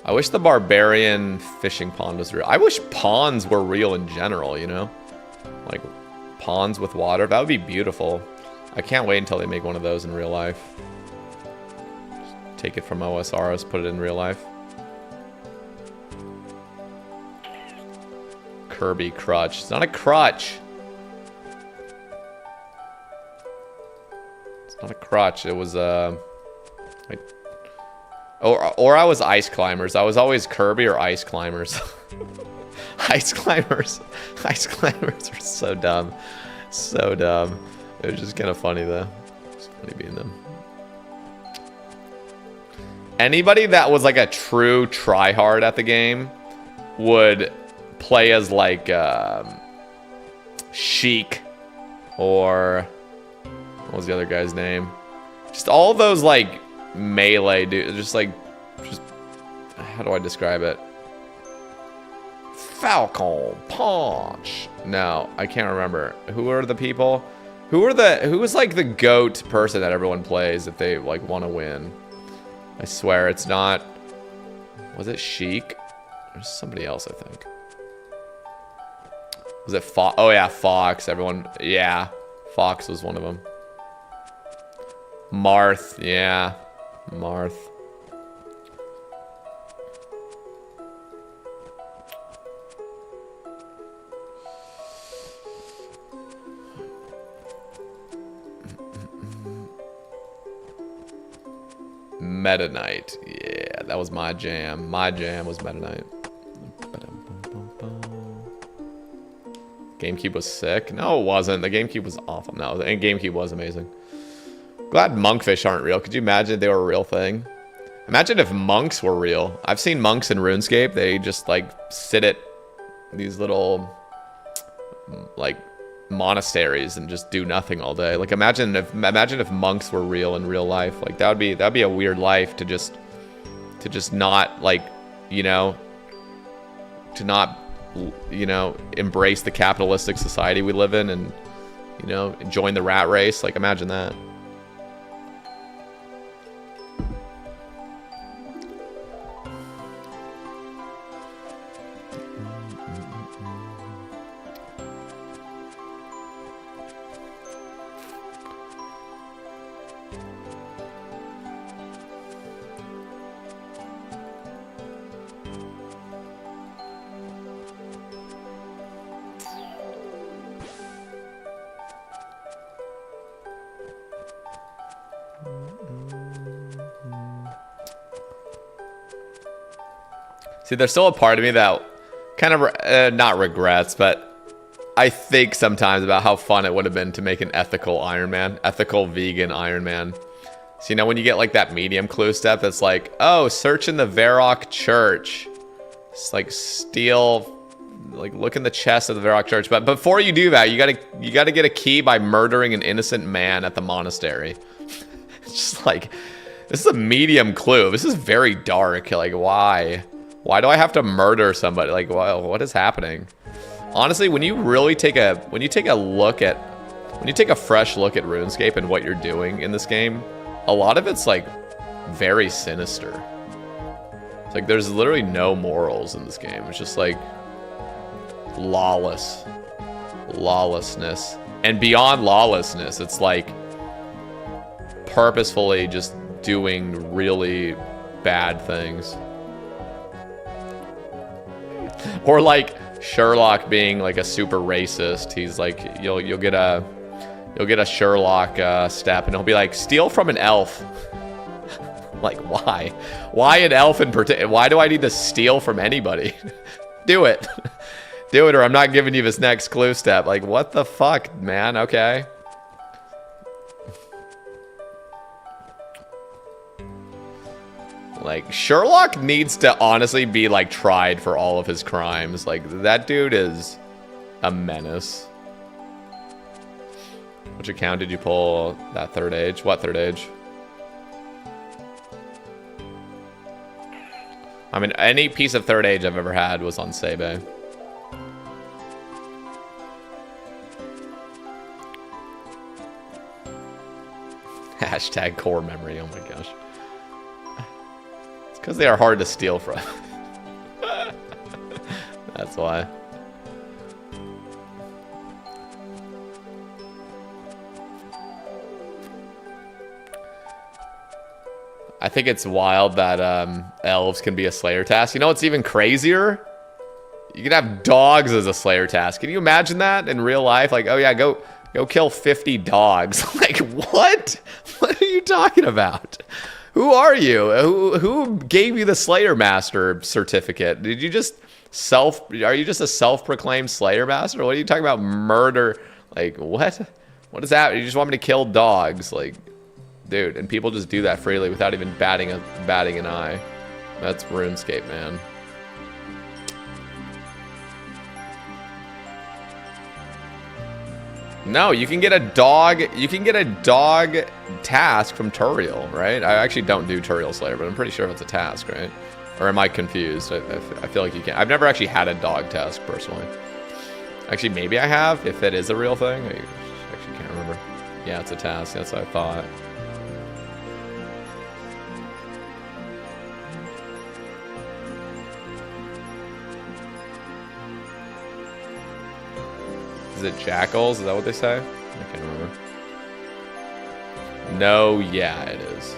I wish the barbarian fishing pond was real. I wish ponds were real in general, you know? Like ponds with water. That would be beautiful. I can't wait until they make one of those in real life. Just take it from OSRS, put it in real life. Kirby crutch. It's not a crutch. It's not a crutch. It was like, or I was Ice Climbers. I was always Kirby or Ice Climbers. Ice Climbers. Ice Climbers are so dumb. So dumb. It was just kind of funny though. It's funny being them. Anybody that was like a true tryhard at the game would play as like Sheik or what was the other guy's name? Just all those like melee dude, just how do I describe it? Falcon Punch. No, I can't remember. Who are the people? Who was like the GOAT person that everyone plays if they like want to win? I swear it's not. Was it Sheik? There's somebody else, I think. Was it Fox? Oh yeah, Fox. Everyone, yeah, Fox was one of them. Marth, yeah, Marth. Meta Knight. Yeah, that was my jam. My jam was Meta Knight. GameCube was sick. No, it wasn't. The GameCube was awful. No, the GameCube was amazing. Glad monkfish aren't real. Could you imagine if they were a real thing? Imagine if monks were real. I've seen monks in RuneScape. They just like sit at these little like monasteries and just do nothing all day. Like imagine if monks were real in real life. Like that'd be a weird life to just not like, you know, to not, you know, embrace the capitalistic society we live in and, you know, join the rat race. Like imagine that. See, there's still a part of me that kind of, not regrets, but I think sometimes about how fun it would have been to make an ethical Iron Man, ethical vegan Iron Man. So, you know, when you get like that medium clue step, that's like, oh, search in the Varrock Church. It's like steal, like look in the chest of the Varrock Church. But before you do that, you gotta get a key by murdering an innocent man at the monastery. It's just like, this is a medium clue. This is very dark. Like, why? Why do I have to murder somebody? Like, wow, what is happening? Honestly, when you really take a fresh look at RuneScape and what you're doing in this game, a lot of it's like very sinister. It's like there's literally no morals in this game. It's just like lawlessness. And beyond lawlessness, it's like purposefully just doing really bad things. Or like Sherlock being like a super racist. He's like, you'll get a Sherlock step, and he'll be like, steal from an elf. Like, why? Why an elf in particular? Why do I need to steal from anybody? Do it. Do it, or I'm not giving you this next clue step. Like, what the fuck, man? Okay. Like, Sherlock needs to honestly be, like, tried for all of his crimes. Like, that dude is a menace. Which account did you pull that third age? What third age? I mean, any piece of third age I've ever had was on Sebe. Hashtag core memory, oh my gosh. Because they are hard to steal from. That's why. I think it's wild that elves can be a Slayer task. You know what's even crazier? You can have dogs as a Slayer task. Can you imagine that in real life? Like, oh yeah, go kill 50 dogs. Like, what? What are you talking about? Who are you? Who gave you the Slayer Master certificate? Did you just are you just a self-proclaimed Slayer Master? What are you talking about? Murder? Like, what? What is that? You just want me to kill dogs? Like, dude, and people just do that freely without even batting an eye. That's RuneScape, man. No, you can get a dog. You can get a dog task from Turiel, right? I actually don't do Turiel Slayer, but I'm pretty sure it's a task, right? Or am I confused? I feel like you can. I've never actually had a dog task personally. Actually, maybe I have. If it is a real thing, I actually can't remember. Yeah, it's a task. That's what I thought. Is it jackals? Is that what they say? I can't remember. No, yeah, it is.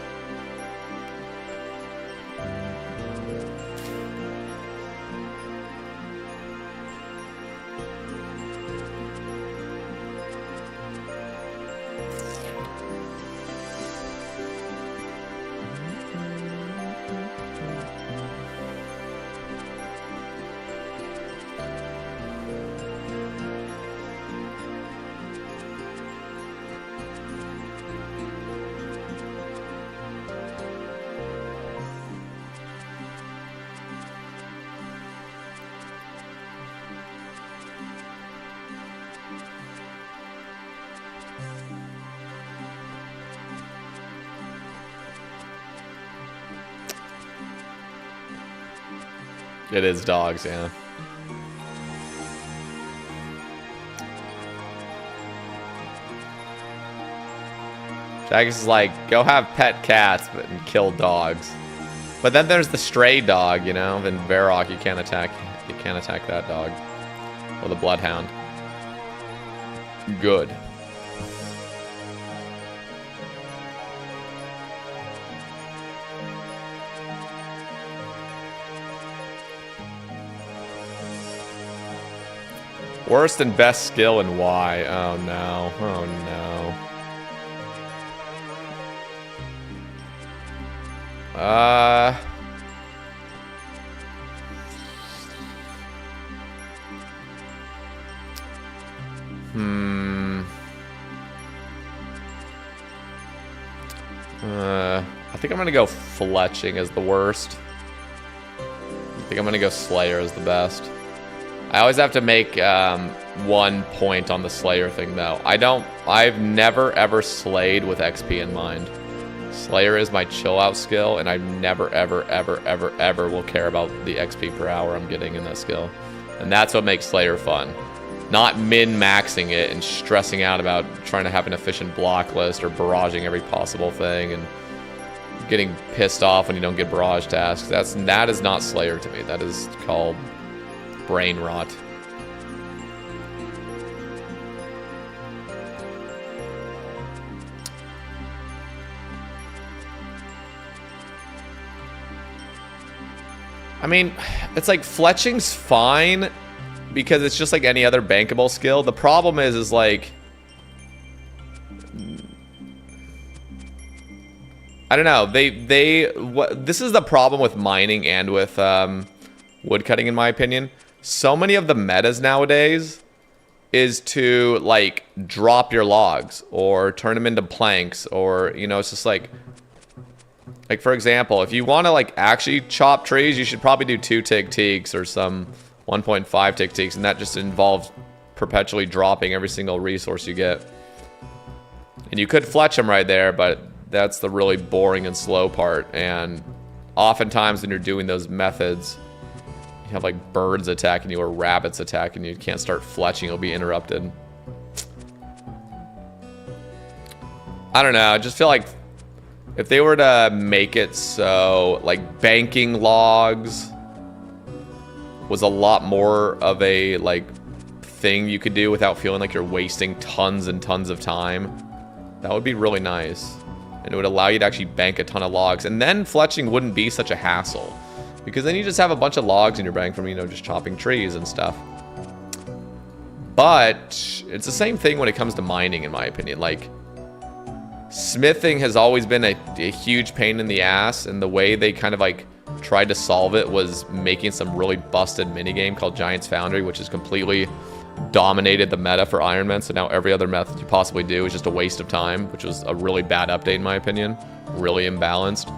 It is dogs, yeah. Jagus is like, go have pet cats and kill dogs. But then there's the stray dog, you know? In Varrock, you can't attack that dog. Or the Bloodhound. Good. Worst and best skill and why? Oh no. Oh no. I think I'm gonna go fletching as the worst. I think I'm gonna go Slayer as the best. I always have to make 1 point on the Slayer thing though. I've never ever slayed with XP in mind. Slayer is my chill out skill, and I never ever ever ever ever will care about the XP per hour I'm getting in that skill. And that's what makes Slayer fun. Not min-maxing it and stressing out about trying to have an efficient block list or barraging every possible thing and getting pissed off when you don't get barrage tasks. That is not Slayer to me. That is called brain rot. I mean, it's like fletching's fine because it's just like any other bankable skill. The problem is like, I don't know. This is the problem with mining and with woodcutting, in my opinion. So many of the metas nowadays is to like drop your logs or turn them into planks, or you know, it's just like for example, if you want to like actually chop trees, you should probably do 2 tick teaks or some 1.5 tick teaks, and that just involves perpetually dropping every single resource you get. And you could fletch them right there, but that's the really boring and slow part. And oftentimes when you're doing those methods, you have like birds attacking you or rabbits attacking you. You can't start fletching, you'll be interrupted. I don't know, I just feel like if they were to make it so like banking logs was a lot more of a like thing you could do without feeling like you're wasting tons and tons of time, that would be really nice. And it would allow you to actually bank a ton of logs, and then fletching wouldn't be such a hassle, because then you just have a bunch of logs in your bank from, you know, just chopping trees and stuff. But it's the same thing when it comes to mining, in my opinion. Like, smithing has always been a huge pain in the ass, and the way they kind of like tried to solve it was making some really busted minigame called Giant's Foundry, which has completely dominated the meta for Iron Man. So now every other method you possibly do is just a waste of time, which was a really bad update in my opinion. Really imbalanced.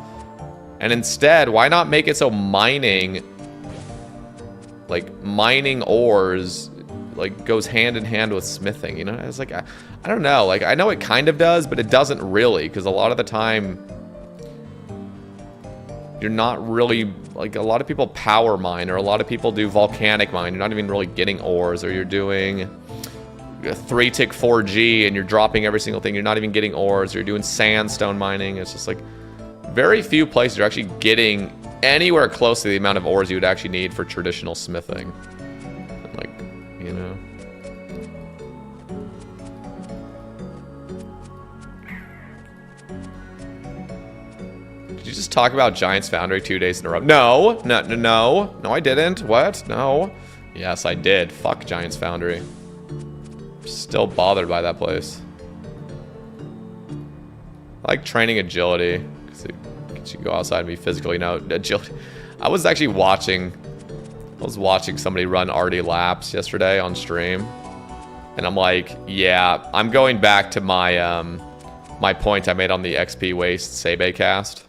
And instead, why not make it so mining ores like goes hand in hand with smithing, you know? It's like, I don't know, like I know it kind of does, but it doesn't really, because a lot of the time you're not really, like a lot of people power mine, or a lot of people do volcanic mine. You're not even really getting ores, or you're doing 3-tick 4G and you're dropping every single thing. You're not even getting ores, or you're doing sandstone mining. It's just like very few places are actually getting anywhere close to the amount of ores you would actually need for traditional smithing. Like, you know. Did you just talk about Giant's Foundry 2 days in a row? No, I didn't. What? No. Yes, I did. Fuck Giant's Foundry. Still bothered by that place. I like training agility, because it gets you to go outside and be physically. No, agility. I was actually watching somebody run RD laps yesterday on stream, and I'm like, yeah, I'm going back to my my point I made on the XP Waste Sebe cast.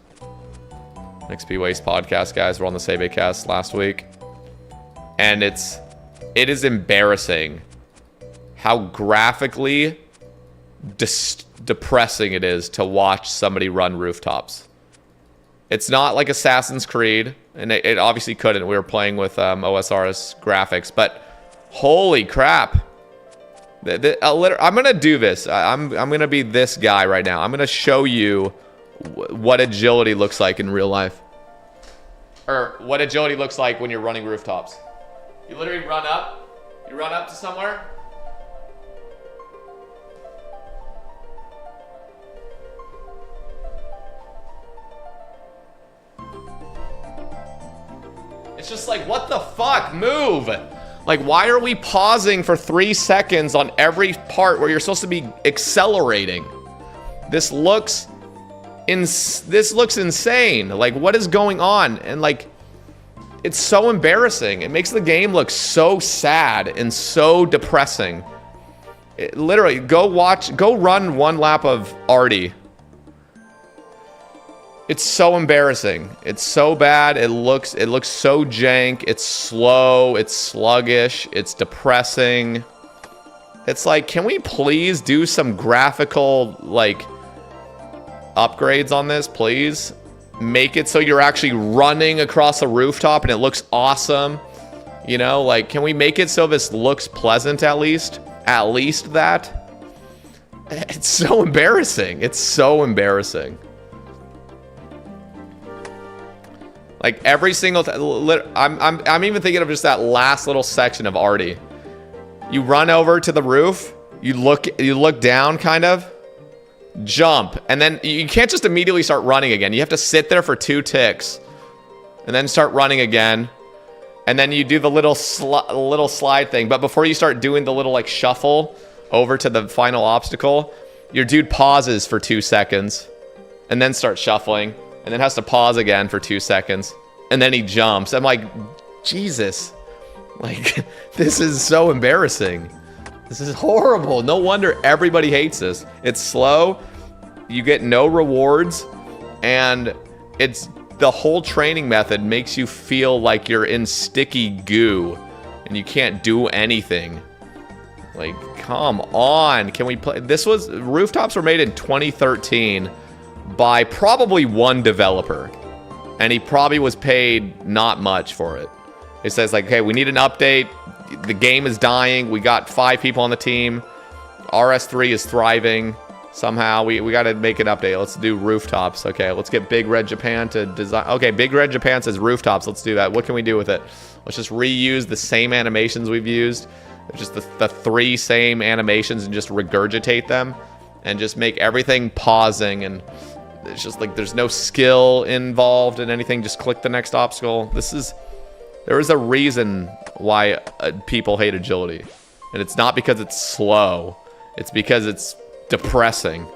XP Waste podcast, guys. We're on the Sebe cast last week, and it is embarrassing how graphically depressing it is to watch somebody run rooftops. It's not like Assassin's Creed, and it obviously couldn't. We were playing with OSRS graphics, but holy crap. I'm going to do this. I'm going to be this guy right now. I'm going to show you what agility looks like in real life. Or what agility looks like when you're running rooftops. You literally run up. You run up to somewhere. It's just like, what the fuck? Move! Like, why are we pausing for 3 seconds on every part where you're supposed to be accelerating? This looks insane. Like, what is going on? And like, it's so embarrassing. It makes the game look so sad and so depressing. Literally, go run 1 lap of Arty. It's so embarrassing. It's so bad. It looks so jank. It's slow. It's sluggish. It's depressing. It's like, can we please do some graphical, like, upgrades on this, please? Make it so you're actually running across a rooftop and it looks awesome. You know, like, can we make it so this looks pleasant at least? At least that? It's so embarrassing. It's so embarrassing. Like every single I'm even thinking of just that last little section of Arty. You run over to the roof, you look down kind of, jump, and then you can't just immediately start running again. You have to sit there for 2 ticks and then start running again. And then you do the little slide thing, but before you start doing the little like shuffle over to the final obstacle, your dude pauses for 2 seconds and then starts shuffling. And then has to pause again for 2 seconds. And then he jumps. I'm like, Jesus. Like, this is so embarrassing. This is horrible. No wonder everybody hates this. It's slow. You get no rewards. And it's the whole training method makes you feel like you're in sticky goo. And you can't do anything. Like, come on. Can we play? Rooftops were made in 2013. By probably 1 developer, and he probably was paid not much for it. It says like, hey, we need an update, the game is dying, we got 5 people on the team, RS3 is thriving somehow, we got to make an update. Let's do rooftops. Okay, let's get Big Red Japan to design. Okay, Big Red Japan says rooftops. Let's do that. What can we do with it? Let's just reuse the same animations we've used, just the 3 same animations, and just regurgitate them and just make everything pausing. And it's just like there's no skill involved in anything. Just click the next obstacle. There is a reason why people hate agility. And it's not because it's slow. It's because it's depressing.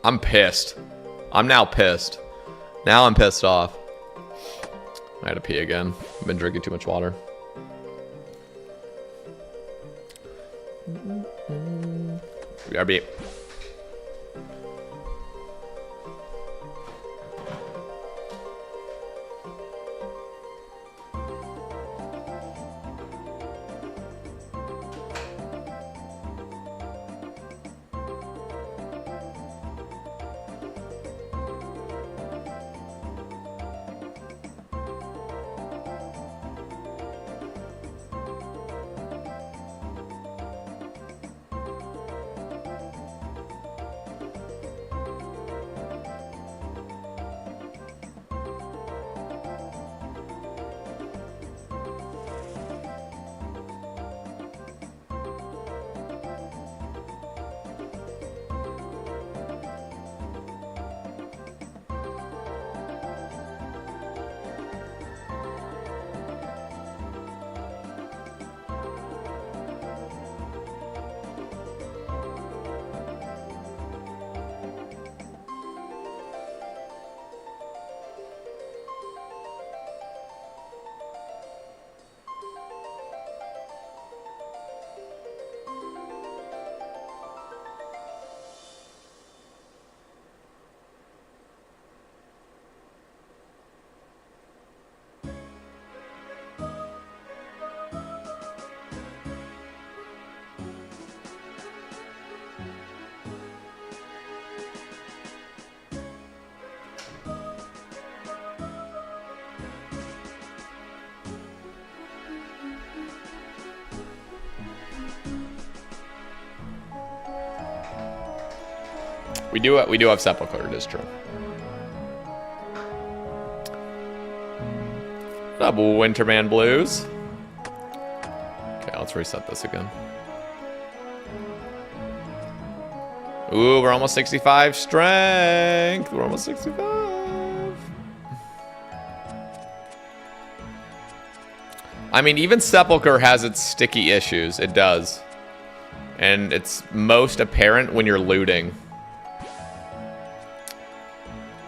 I'm pissed. I'm now pissed. Now I'm pissed off. I had to pee again. I've been drinking too much water. BRB. We do have Sepulchre, it is true. What up, Winterman Blues? Okay, let's reset this again. Ooh, we're almost 65 strength. We're almost 65. I mean, even Sepulchre has its sticky issues. It does. And it's most apparent when you're looting.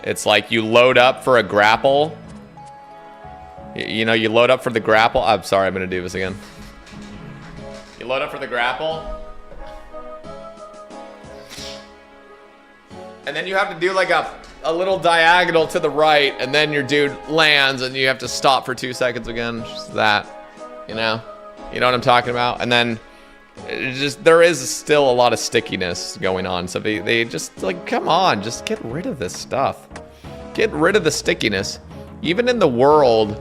It's like you load up for a grapple. You know, you load up for the grapple. I'm sorry, I'm going to do this again. You load up for the grapple. And then you have to do like a little diagonal to the right. And then your dude lands and you have to stop for 2 seconds again. Just that, you know? You know what I'm talking about? And then there is still a lot of stickiness going on. So they just like, come on, just get rid of this stuff. Get rid of the stickiness. Even in the world...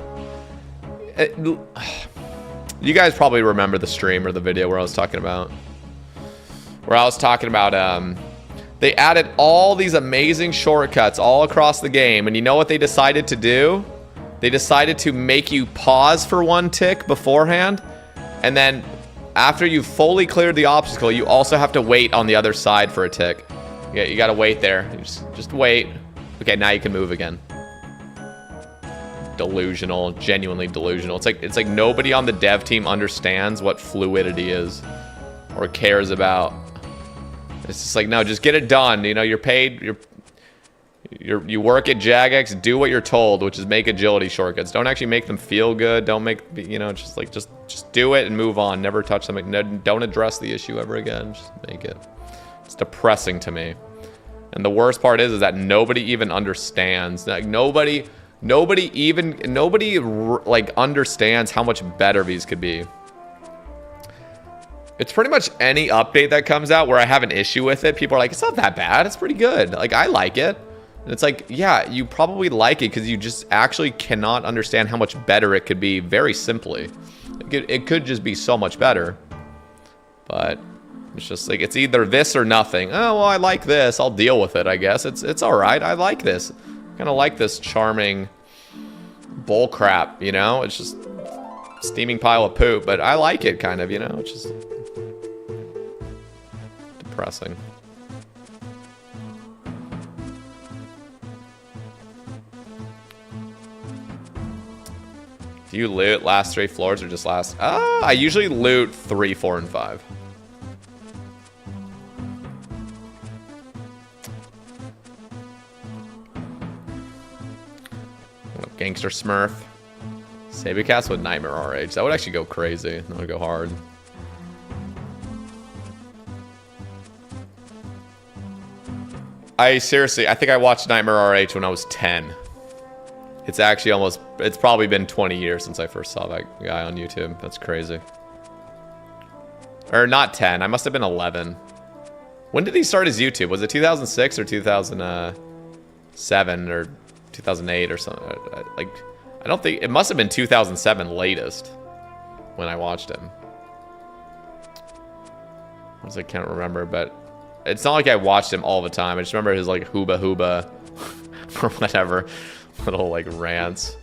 you guys probably remember the stream or the video where I was talking about they added all these amazing shortcuts all across the game, and you know what they decided to do? They decided to make you pause for 1 tick beforehand, and then after you've fully cleared the obstacle, you also have to wait on the other side for a tick. Yeah, you gotta wait there. Just wait. Okay, now you can move again. Delusional, genuinely delusional. It's like nobody on the dev team understands what fluidity is or cares about. It's just like, no, just get it done. You know, you're paid. You work at Jagex. Do what you're told, which is make agility shortcuts. Don't actually make them feel good. Don't make, you know, just do it and move on. Never touch something. Don't address the issue ever again. Just make it. It's depressing to me. And the worst part is that nobody even understands. Like nobody like understands how much better these could be. It's pretty much any update that comes out where I have an issue with it. People are like, it's not that bad. It's pretty good. Like, I like it. And it's like, yeah, you probably like it because you just actually cannot understand how much better it could be very simply. It could just be so much better. But it's just like, it's either this or nothing. Oh, well, I like this. I'll deal with it, I guess. It's all right. I like this. Kind of like this charming bull crap, you know? It's just steaming pile of poop, but I like it kind of, you know? It's just depressing. Do you loot last 3 floors or just last? I usually loot 3, 4, and 5. Gangster Smurf. Sabercast with Nightmare RH. That would actually go crazy. That would go hard. I think I watched Nightmare RH when I was 10. It's actually it's probably been 20 years since I first saw that guy on YouTube. That's crazy. Or not 10. I must have been 11. When did he start his YouTube? Was it 2006 or 2007 or 2008 or something? Like, I don't think... It must have been 2007 latest when I watched him. I can't remember, but... It's not like I watched him all the time. I just remember his, like, Hooba Hooba or whatever. Little, like, rants.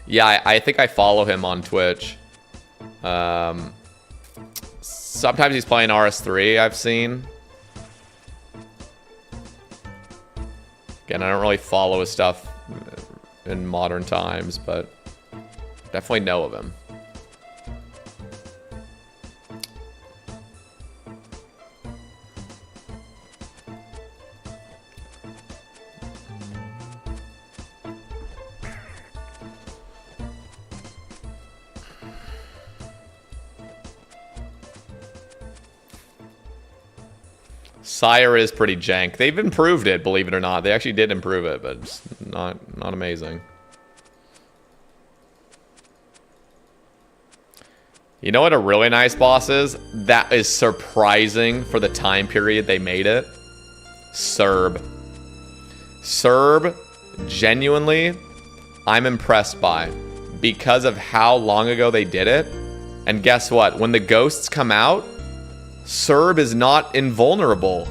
Yeah, I think I follow him on Twitch. Sometimes he's playing RS3, I've seen. Again, I don't really follow his stuff in modern times, but definitely know of him. Sire is pretty jank. They've improved it, believe it or not. They actually did improve it, but it's not amazing. You know what a really nice boss is? That is surprising for the time period they made it. Serb. Serb, genuinely, I'm impressed by. Because of how long ago they did it. And guess what? When the ghosts come out, Serb is not invulnerable.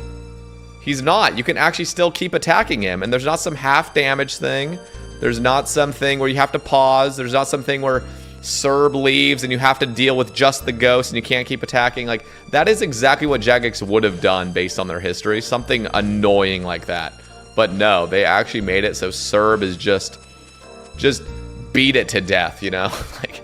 He's not. You can actually still keep attacking him. And there's not some half damage thing. There's not something where you have to pause. There's not something where Serb leaves and you have to deal with just the ghost and you can't keep attacking. Like, that is exactly what Jagex would have done based on their history. Something annoying like that. But no, they actually made it so Serb is just beat it to death, you know? Like,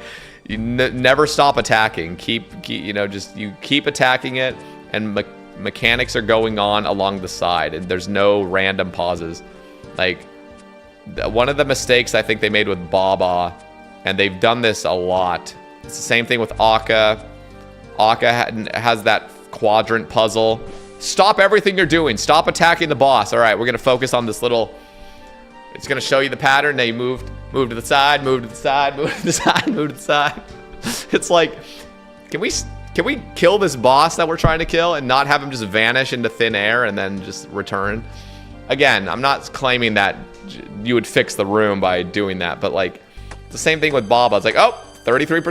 you never stop attacking. Keep you know, just you keep attacking it, and mechanics are going on along the side, and there's no random pauses. Like, one of the mistakes I think they made with Baba, and they've done this a lot. It's the same thing with Akka. Akka has that quadrant puzzle. Stop everything you're doing. Stop attacking the boss. All right, we're gonna focus on this little. It's gonna show you the pattern. Now you move to the side, move to the side, move to the side, move to the side. It's like, can we kill this boss that we're trying to kill and not have him just vanish into thin air and then just return? Again, I'm not claiming that you would fix the room by doing that, but like, it's the same thing with Baba. It's like, oh, 33%,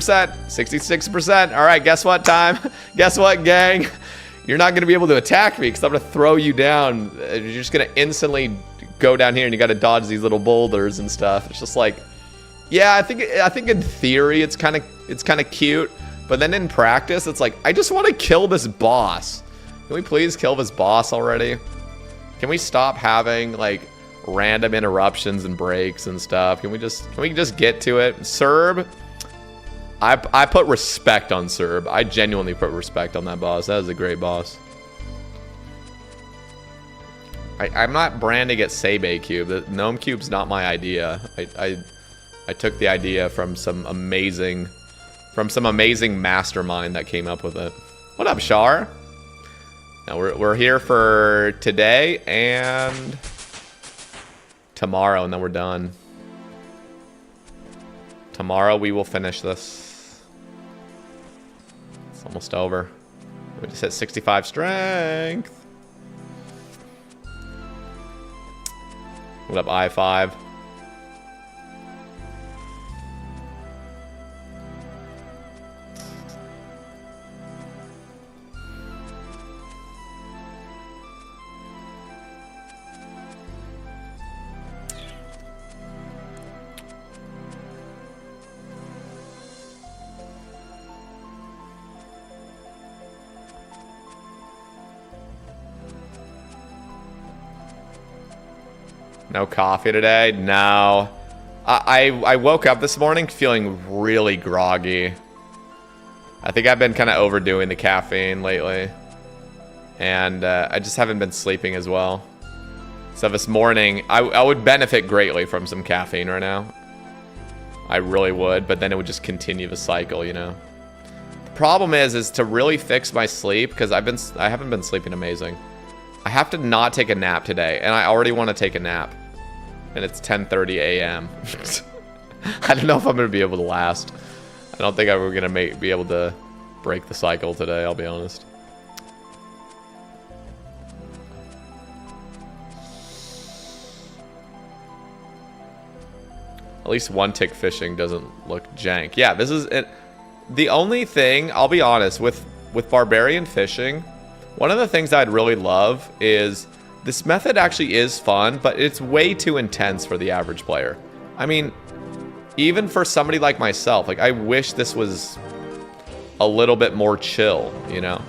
66%. All right, guess what time? Guess what, gang? You're not gonna be able to attack me because I'm gonna throw you down. You're just gonna instantly go down here and you gotta dodge these little boulders and stuff. It's just like, yeah, I think in theory it's kind of cute, but then in practice it's like, I just want to kill this boss. Can we please kill this boss already? Can we stop having like random interruptions and breaks and stuff? Can we just get to it? Serb, I put respect on Serb. I genuinely put respect on that boss. That is a great boss. I'm not branding it Sebe Cube. The Gnome Cube's not my idea. I took the idea from some amazing mastermind that came up with it. What up, Shar? Now we're here for today and tomorrow, and then we're done. Tomorrow we will finish this. It's almost over. We just hit 65 strength. What up, I5? No coffee today? No. I woke up this morning feeling really groggy. I think I've been kind of overdoing the caffeine lately. And I just haven't been sleeping as well. So this morning, I would benefit greatly from some caffeine right now. I really would, but then it would just continue the cycle, you know? The problem is to really fix my sleep, because I haven't been sleeping amazing. I have to not take a nap today, and I already want to take a nap. And it's 10:30 a.m. I don't know if I'm going to be able to last. I don't think I'm going to be able to break the cycle today, I'll be honest. At least one tick fishing doesn't look jank. Yeah, this is it. The only thing, I'll be honest, with barbarian fishing, one of the things I'd really love is this method actually is fun, but it's way too intense for the average player. I mean, even for somebody like myself, like I wish this was a little bit more chill, you know?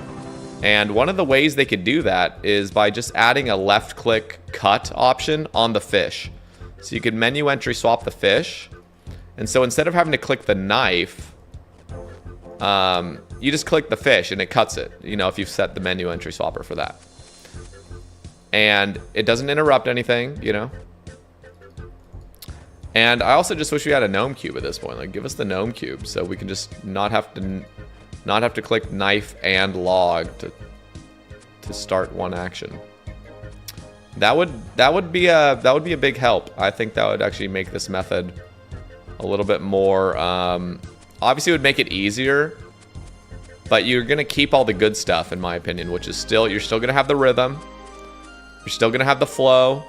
And one of the ways they could do that is by just adding a left click cut option on the fish. So you can menu entry swap the fish. And so instead of having to click the knife, you just click the fish and it cuts it, you know, if you've set the menu entry swapper for that. And it doesn't interrupt anything, you know. And I also just wish we had a gnome cube at this point. Like, give us the gnome cube so we can just not have to click knife and log to start one action. That would be a big help. I think that would actually make this method a little bit more. Obviously, it would make it easier, but you're gonna keep all the good stuff, in my opinion, which is you're still gonna have the rhythm. You're still going to have the flow,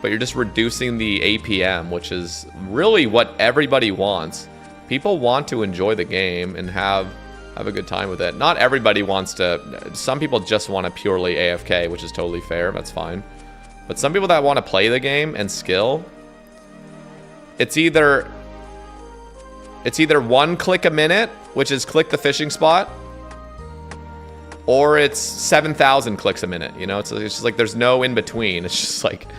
but you're just reducing the APM, which is really what everybody wants. People want to enjoy the game and have have a good time with it. Not everybody wants to. Some people just want to purely AFK, which is totally fair. That's fine. But some people that want to play the game and skill, it's either 1 click a minute, which is click the fishing spot, or it's 7,000 clicks a minute. You know, it's just like there's no in between. It's just like,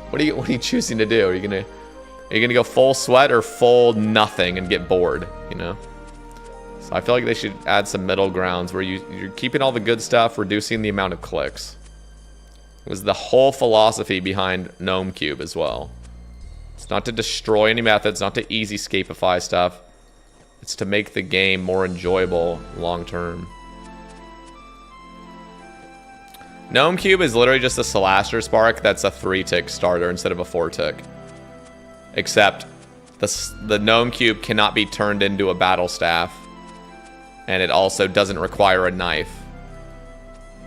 what are you choosing to do? Are you gonna go full sweat or full nothing and get bored? You know. So I feel like they should add some middle grounds where you're keeping all the good stuff, reducing the amount of clicks. It was the whole philosophy behind Gnome Cube as well. It's not to destroy any methods, not to easy escapify stuff. It's to make the game more enjoyable long term. Gnome Cube is literally just a Salaster Spark that's a 3-tick starter instead of a 4-tick. Except the Gnome Cube cannot be turned into a battle staff. And it also doesn't require a knife.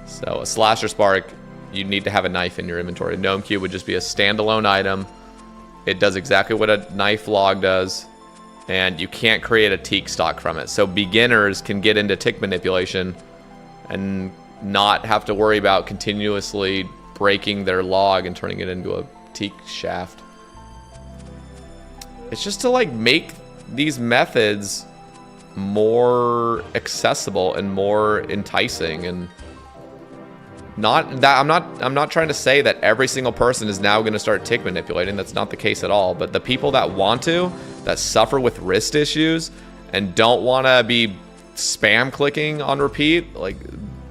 So a Slasher Spark, you need to have a knife in your inventory. Gnome Cube would just be a standalone item. It does exactly what a knife log does. And you can't create a teak stock from it. So beginners can get into tick manipulation and not have to worry about continuously breaking their log and turning it into a teak shaft. It's just to like make these methods more accessible and more enticing, and not that I'm not trying to say that every single person is now going to start tick manipulating. That's not the case at all. But the people that want to, that suffer with wrist issues and don't want to be spam clicking on repeat, like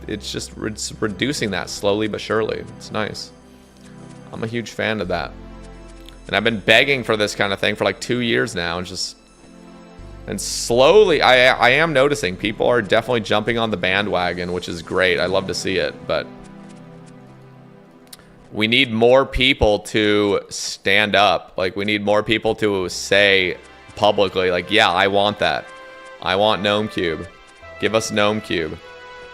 it's reducing that slowly but surely. It's nice. I'm a huge fan of that, and I've been begging for this kind of thing for like 2 years now, and slowly, I am noticing people are definitely jumping on the bandwagon, which is great. I love to see it, but we need more people to stand up. Like, we need more people to say publicly, like, yeah, I want that. I want Gnome Cube. Give us Gnome Cube.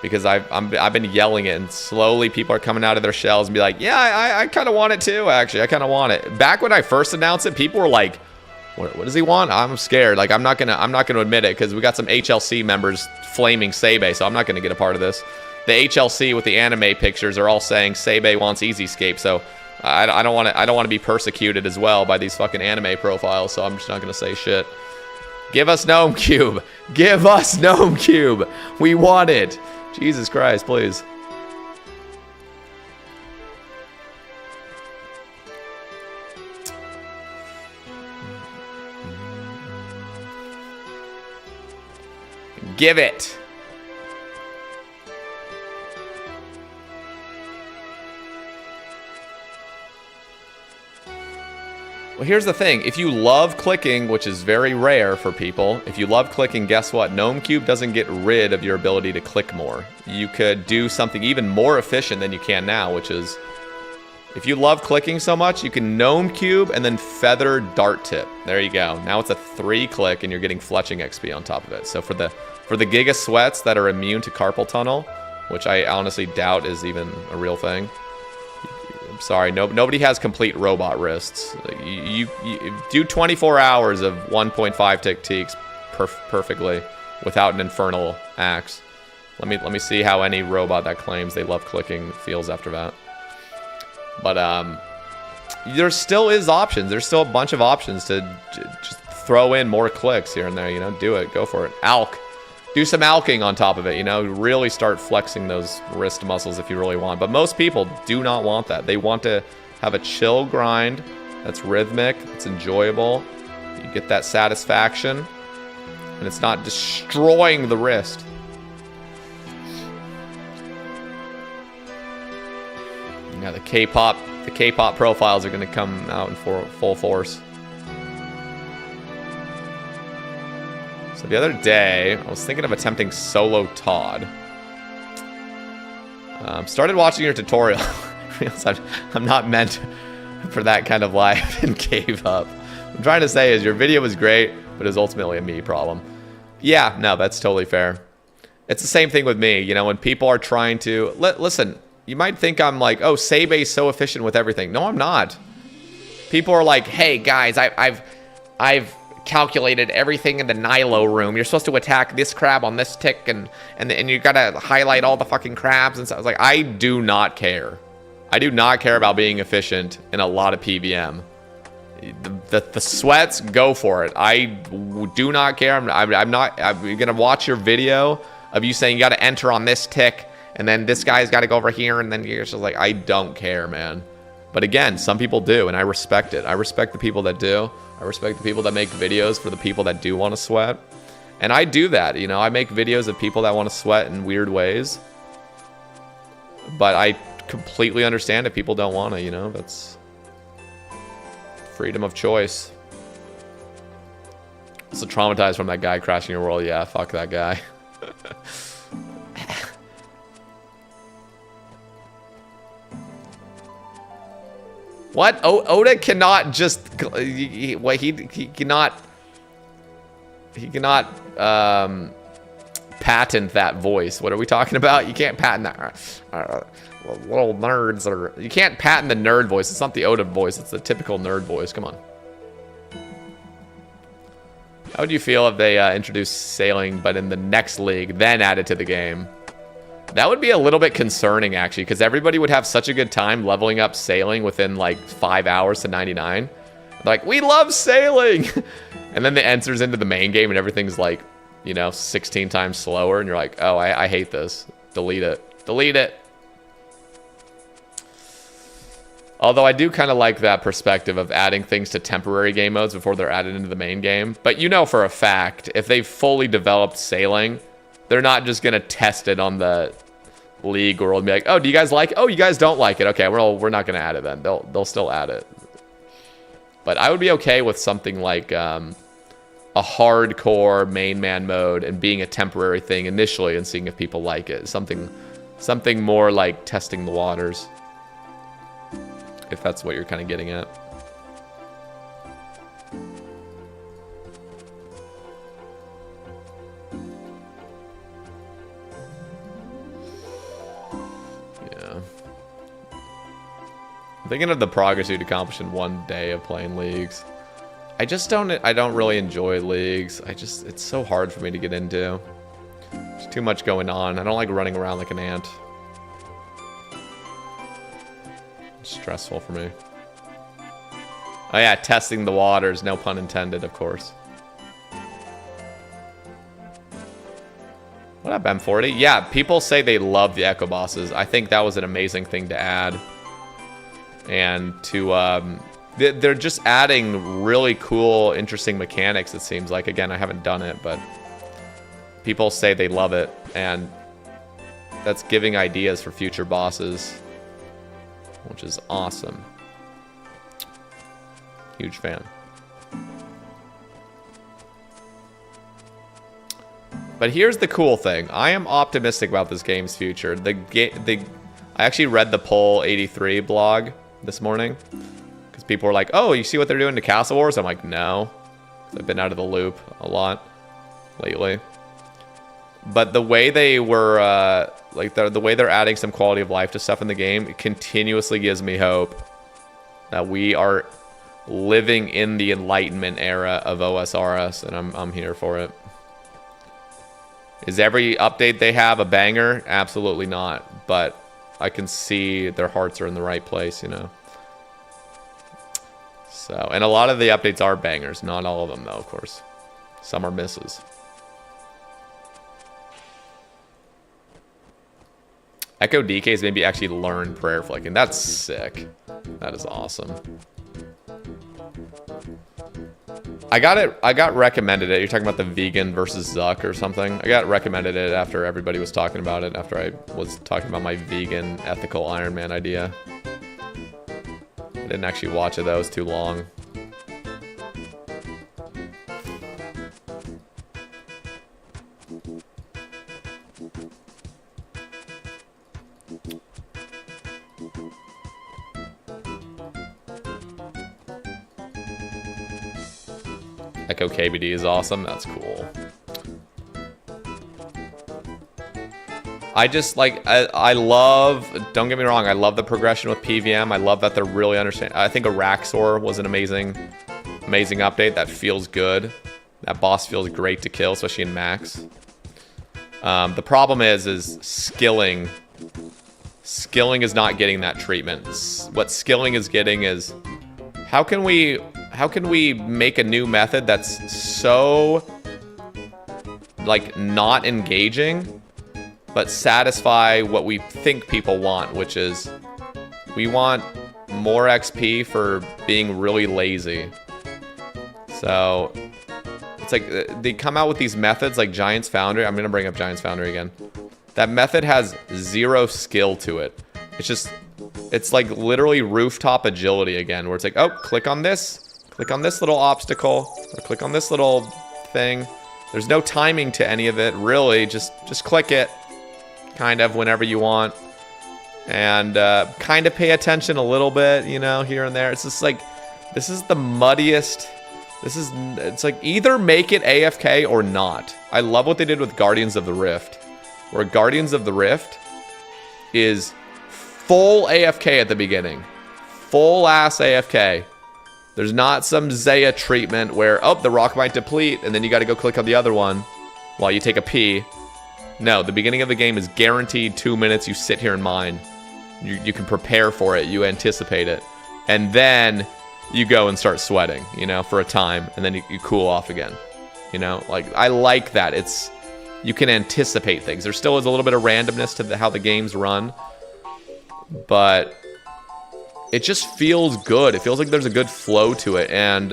Because I've been yelling it, and slowly people are coming out of their shells and be like, yeah, I kind of want it too, actually. I kind of want it. Back when I first announced it, people were like, what does he want? I'm scared. Like, I'm not gonna admit it because we got some HLC members flaming Sebe, so I'm not gonna get a part of this. The HLC with the anime pictures are all saying Sebe wants Easyscape, so I don't want to be persecuted as well by these fucking anime profiles, so I'm just not gonna say shit. Give us Gnome Cube. Give us Gnome Cube. We want it. Jesus Christ, please. Give it. Well, here's the thing. If you love clicking, which is very rare for people, if you love clicking, guess what? Gnome Cube doesn't get rid of your ability to click more. You could do something even more efficient than you can now, which is, if you love clicking so much, you can Gnome Cube and then Feather Dart Tip. There you go. Now it's a 3-click and you're getting fletching XP on top of it. So for the Giga Sweats that are immune to Carpal Tunnel, which I honestly doubt is even a real thing. I'm sorry, nobody has complete robot wrists. You do 24 hours of 1.5 tick teaks perfectly without an infernal axe. Let me see how any robot that claims they love clicking feels after that. But there still is options. There's still a bunch of options to just throw in more clicks here and there. You know, do it, go for it. Alk. Do some alking on top of it, you know, really start flexing those wrist muscles if you really want. But most people do not want that. They want to have a chill grind that's rhythmic, it's enjoyable. You get that satisfaction, and it's not destroying the wrist. Yeah, the K-pop profiles are going to come out in full force. The other day, I was thinking of attempting solo Todd. Started watching your tutorial. I'm not meant for that kind of life and gave up. What I'm trying to say is your video was great, but it was ultimately a me problem. Yeah, no, that's totally fair. It's the same thing with me. You know, when people are trying to... Listen, you might think I'm like, oh, Sebe's so efficient with everything. No, I'm not. People are like, hey, guys, I've calculated everything in the Nilo room. You're supposed to attack this crab on this tick, and you gotta highlight all the fucking crabs and stuff. I was like, I do not care. I do not care about being efficient in a lot of PVM. The sweats, go for it. I do not care. I'm gonna watch your video of you saying you gotta enter on this tick, and then this guy's gotta go over here, and then you're just like, I don't care, man. But again, some people do, and I respect it. I respect the people that do. I respect the people that make videos for the people that do want to sweat. And I do that, you know. I make videos of people that want to sweat in weird ways. But I completely understand if people don't want to, you know. That's freedom of choice. So traumatized from that guy crashing your world. Yeah, fuck that guy. What? Oda cannot just he cannot patent that voice. What are we talking about? You can't patent that. Little nerds are. You can't patent the nerd voice. It's not the Oda voice. It's the typical nerd voice. Come on. How would you feel if they introduced sailing, but in the next league, then added to the game? That would be a little bit concerning, actually, because everybody would have such a good time leveling up sailing within like 5 hours to 99. Like, we love sailing! And then it enters into the main game and everything's like, you know, 16 times slower. And you're like, oh, I hate this. Delete it. Delete it. Although I do kind of like that perspective of adding things to temporary game modes before they're added into the main game. But you know for a fact, if they've fully developed sailing, they're not just going to test it on the league world and be like, oh, do you guys like it? Oh, you guys don't like it. Okay, we're not going to add it then. They'll still add it. But I would be okay with something like a hardcore main man mode and being a temporary thing initially and seeing if people like it. Something more like testing the waters. If that's what you're kind of getting at. Yeah. I'm thinking of the progress you'd accomplish in one day of playing leagues. I don't really enjoy leagues. It's so hard for me to get into. There's too much going on. I don't like running around like an ant. Stressful for me. Oh yeah, testing the waters, no pun intended, of course. What up, M40? Yeah, people say they love the Echo Bosses. I think that was an amazing thing to add. And to, they're just adding really cool, interesting mechanics, it seems like. Again, I haven't done it, but people say they love it. And that's giving ideas for future bosses, which is awesome. Huge fan. But here's the cool thing. I am optimistic about this game's future. I actually read the Poll 83 blog this morning. Because people were like, oh, you see what they're doing to Castle Wars? I'm like, no. I've been out of the loop a lot lately. But the way they were, the way they're adding some quality of life to stuff in the game, it continuously gives me hope that we are living in the Enlightenment era of OSRS, and I'm here for it. Is every update they have a banger? Absolutely not. But I can see their hearts are in the right place, you know. So, and a lot of the updates are bangers. Not all of them, though, of course. Some are misses. Echo DK's maybe actually learn prayer flicking. That's sick. That is awesome. I got recommended it. You're talking about the vegan versus Zuck or something. I got recommended it after everybody was talking about it, after I was talking about my vegan ethical Iron Man idea. I didn't actually watch it, that was too long. Echo KBD is awesome. That's cool. I just like, I love, don't get me wrong, I love the progression with PVM. I love that they're really understanding. I think Araxor was an amazing Amazing update. That feels good. That boss feels great to kill, especially in max. The problem is skilling. Skilling is not getting that treatment. What skilling is getting is how can we make a new method that's so like not engaging but satisfy what we think people want, which is we want more XP for being really lazy. So it's like they come out with these methods like Giant's Foundry. I'm gonna bring up Giant's Foundry again. That method has 0 skill to it. It's like literally rooftop agility again, where it's like, oh, click on this little obstacle, or click on this little thing. There's no timing to any of it, really. Just click it, kind of, whenever you want. And kind of pay attention a little bit, you know, here and there. It's just like, this is the muddiest. It's like either make it AFK or not. I love what they did with Guardians of the Rift, where Guardians of the Rift is full AFK at the beginning. Full ass AFK. There's not some Zaya treatment where, oh, the rock might deplete, and then you got to go click on the other one while you take a pee. No, the beginning of the game is guaranteed 2 minutes. You sit here and mine. You can prepare for it. You anticipate it. And then you go and start sweating, you know, for a time. And then you cool off again. You know, like, I like that. You can anticipate things. There still is a little bit of randomness to how the games run. But it just feels good. It feels like there's a good flow to it. And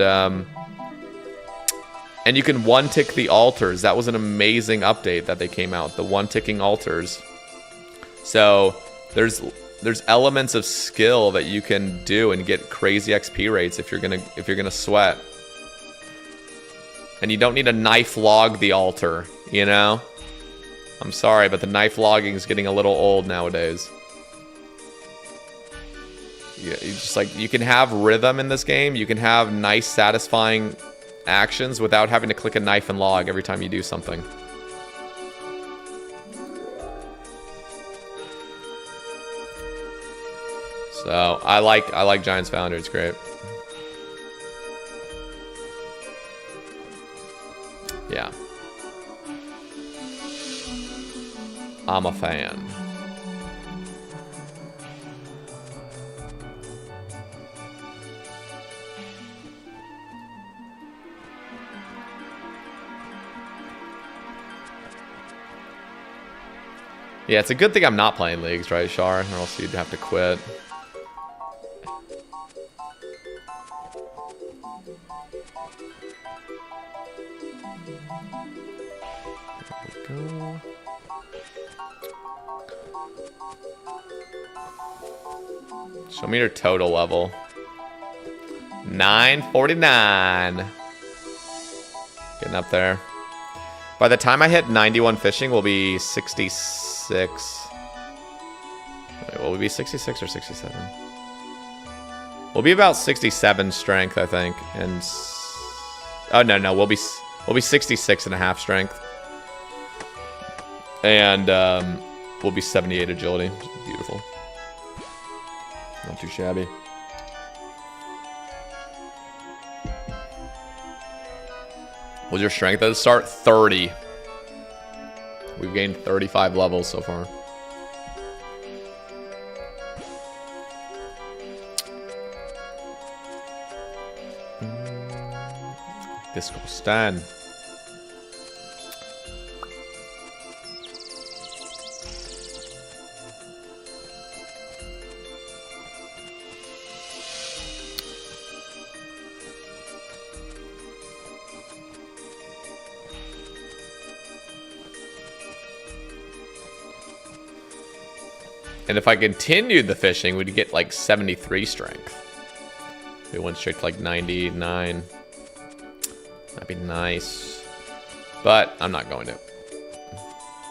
you can one-tick the altars. That was an amazing update that they came out. The one-ticking altars. So there's elements of skill that you can do and get crazy XP rates if you're gonna sweat. And you don't need to knife log the altar, you know? I'm sorry, but the knife logging is getting a little old nowadays. You can have rhythm in this game. You can have nice, satisfying actions without having to click a knife and log every time you do something. So I like Giant's Foundry. It's great. Yeah, I'm a fan. Yeah, it's a good thing I'm not playing leagues, right, Char? Or else you'd have to quit. There we go. Show me your total level. 949. Getting up there. By the time I hit 91 fishing, we'll be 66. Wait, will we be 66 or 67? We'll be about 67 strength, I think. And oh no, we'll be 66 and a half strength. And we'll be 78 agility. Beautiful. Not too shabby. Was your strength at the start? 30. We've gained 35 levels so far. Disco stand. And if I continued the fishing, we'd get like 73 strength. We went straight to like 99. That'd be nice. But I'm not going to.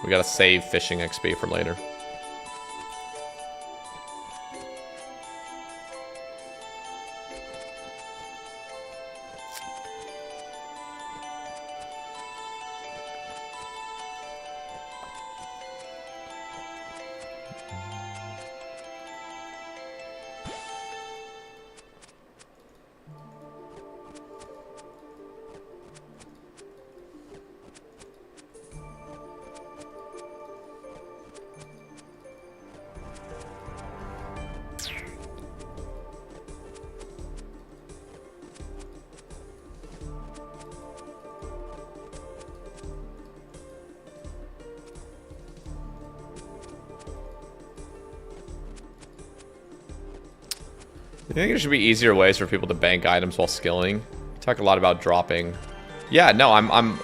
We gotta save fishing XP for later. You think there should be easier ways for people to bank items while skilling? You talk a lot about dropping. Yeah, no, I'm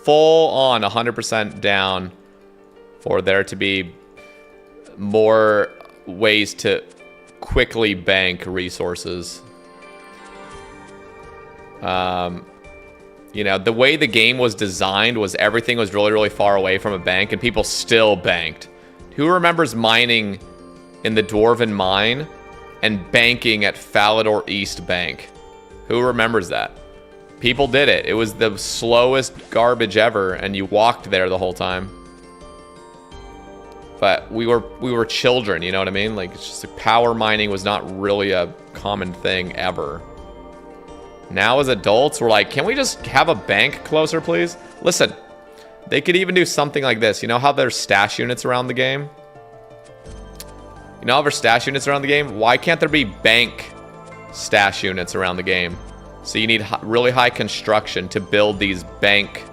full on 100% down for there to be more ways to quickly bank resources. You know, the way the game was designed was everything was really, really far away from a bank and people still banked. Who remembers mining in the Dwarven Mine and banking at Falador East Bank? Who remembers that? People did it. It was the slowest garbage ever, and you walked there the whole time. But we were children, you know what I mean? Like, it's just like power mining was not really a common thing ever. Now as adults, we're like, can we just have a bank closer, please? Listen, they could even do something like this. You know how there's stash units around the game? You know how there's stash units around the game? Why can't there be bank stash units around the game? So you need really high construction to build these bank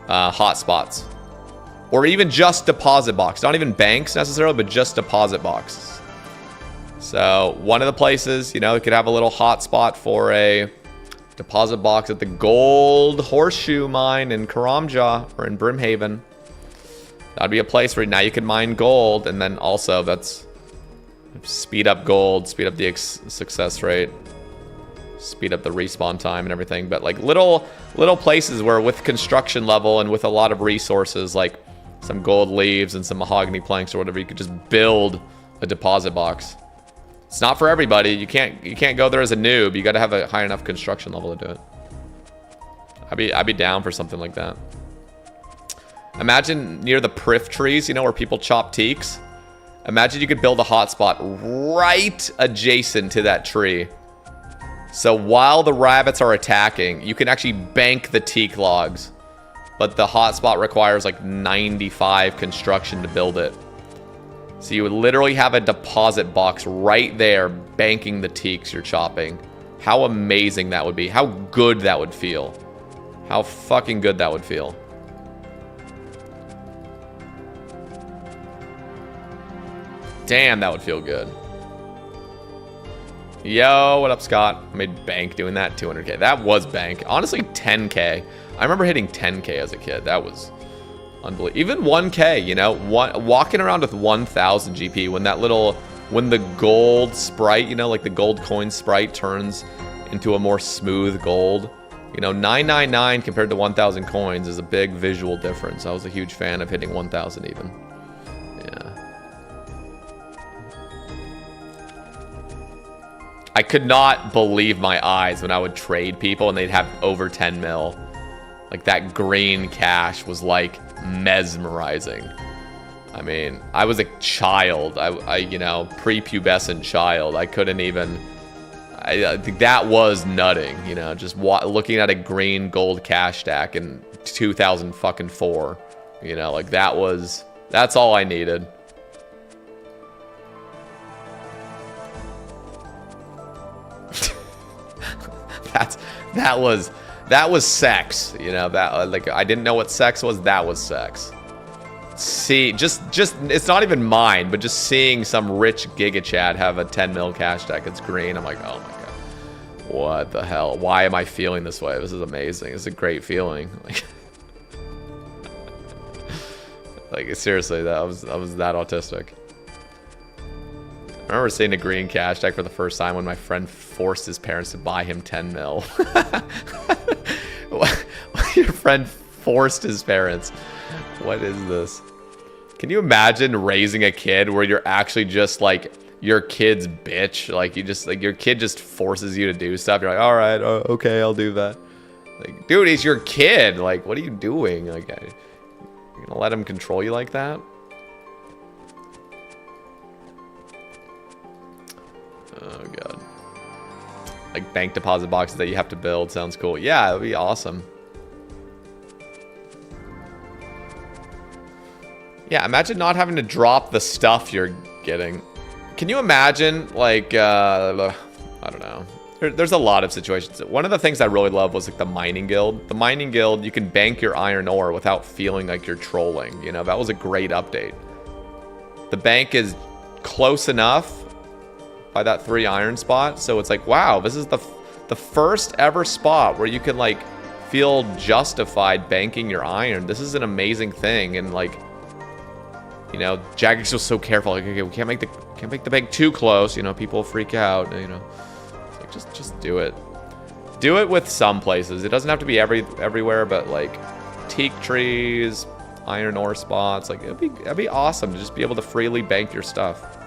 hotspots. Or even just deposit box. Not even banks necessarily, but just deposit boxes. So one of the places, you know, you could have a little hotspot for a deposit box at the Gold Horseshoe Mine in Karamja or in Brimhaven. That'd be a place where now you can mine gold, and then also that's speed up gold, speed up the success rate, speed up the respawn time and everything. But like little places where with construction level and with a lot of resources, like some gold leaves and some mahogany planks or whatever, you could just build a deposit box. It's not for everybody. You can't go there as a noob. You got to have a high enough construction level to do it. I'd be down for something like that. Imagine near the Prif trees, you know, where people chop teaks. Imagine you could build a hotspot right adjacent to that tree. So while the rabbits are attacking, you can actually bank the teak logs. But the hotspot requires like 95 construction to build it. So you would literally have a deposit box right there banking the teaks you're chopping. How amazing that would be. How good that would feel. How fucking good that would feel. Damn, that would feel good. Yo, what up, Scott? I made bank doing that, 200k. That was bank. Honestly, 10k. I remember hitting 10k as a kid. That was unbelievable. Even 1k, you know, walking around with 1000 GP when the gold sprite, you know, like the gold coin sprite turns into a more smooth gold. You know, 999 compared to 1000 coins is a big visual difference. I was a huge fan of hitting 1000 even. Yeah. I could not believe my eyes when I would trade people and they'd have over 10 mil. Like that green cash was like mesmerizing. I mean, I was a child. I you know, prepubescent child. I couldn't even. I think that was nutting. You know, just looking at a green gold cash stack in 2004. You know, like that's all I needed. That was sex, you know, that like I didn't know what sex was. That was sex. See, just it's not even mine, but just seeing some rich Giga Chad have a 10 mil cash stack, it's green. I'm like, oh my god, what the hell? Why am I feeling this way? This is amazing. It's a great feeling. Like seriously, that was that autistic. I remember seeing a green cash stack for the first time when my friend forced his parents to buy him 10 mil. Your friend forced his parents. What is this? Can you imagine raising a kid where you're actually just like your kid's bitch? Like you just like your kid just forces you to do stuff. You're like, all right, okay, I'll do that. Like, dude, he's your kid. Like, what are you doing? Like, you're gonna let him control you like that? Oh god. Like bank deposit boxes that you have to build sounds cool. Yeah, it would be awesome. Yeah, imagine not having to drop the stuff you're getting. Can you imagine, like, I don't know. There's a lot of situations. One of the things I really love was like the mining guild. The mining guild, you can bank your iron ore without feeling like you're trolling. You know, that was a great update. The bank is close enough, by that 3 iron spot. So it's like, wow, this is the first ever spot where you can like feel justified banking your iron. This is an amazing thing. And like, you know, Jagex was so careful. Like, okay, we can't make the bank too close. You know, people freak out. You know, it's like just do it. Do it with some places. It doesn't have to be everywhere, but like teak trees, iron ore spots. Like it'd be awesome to just be able to freely bank your stuff.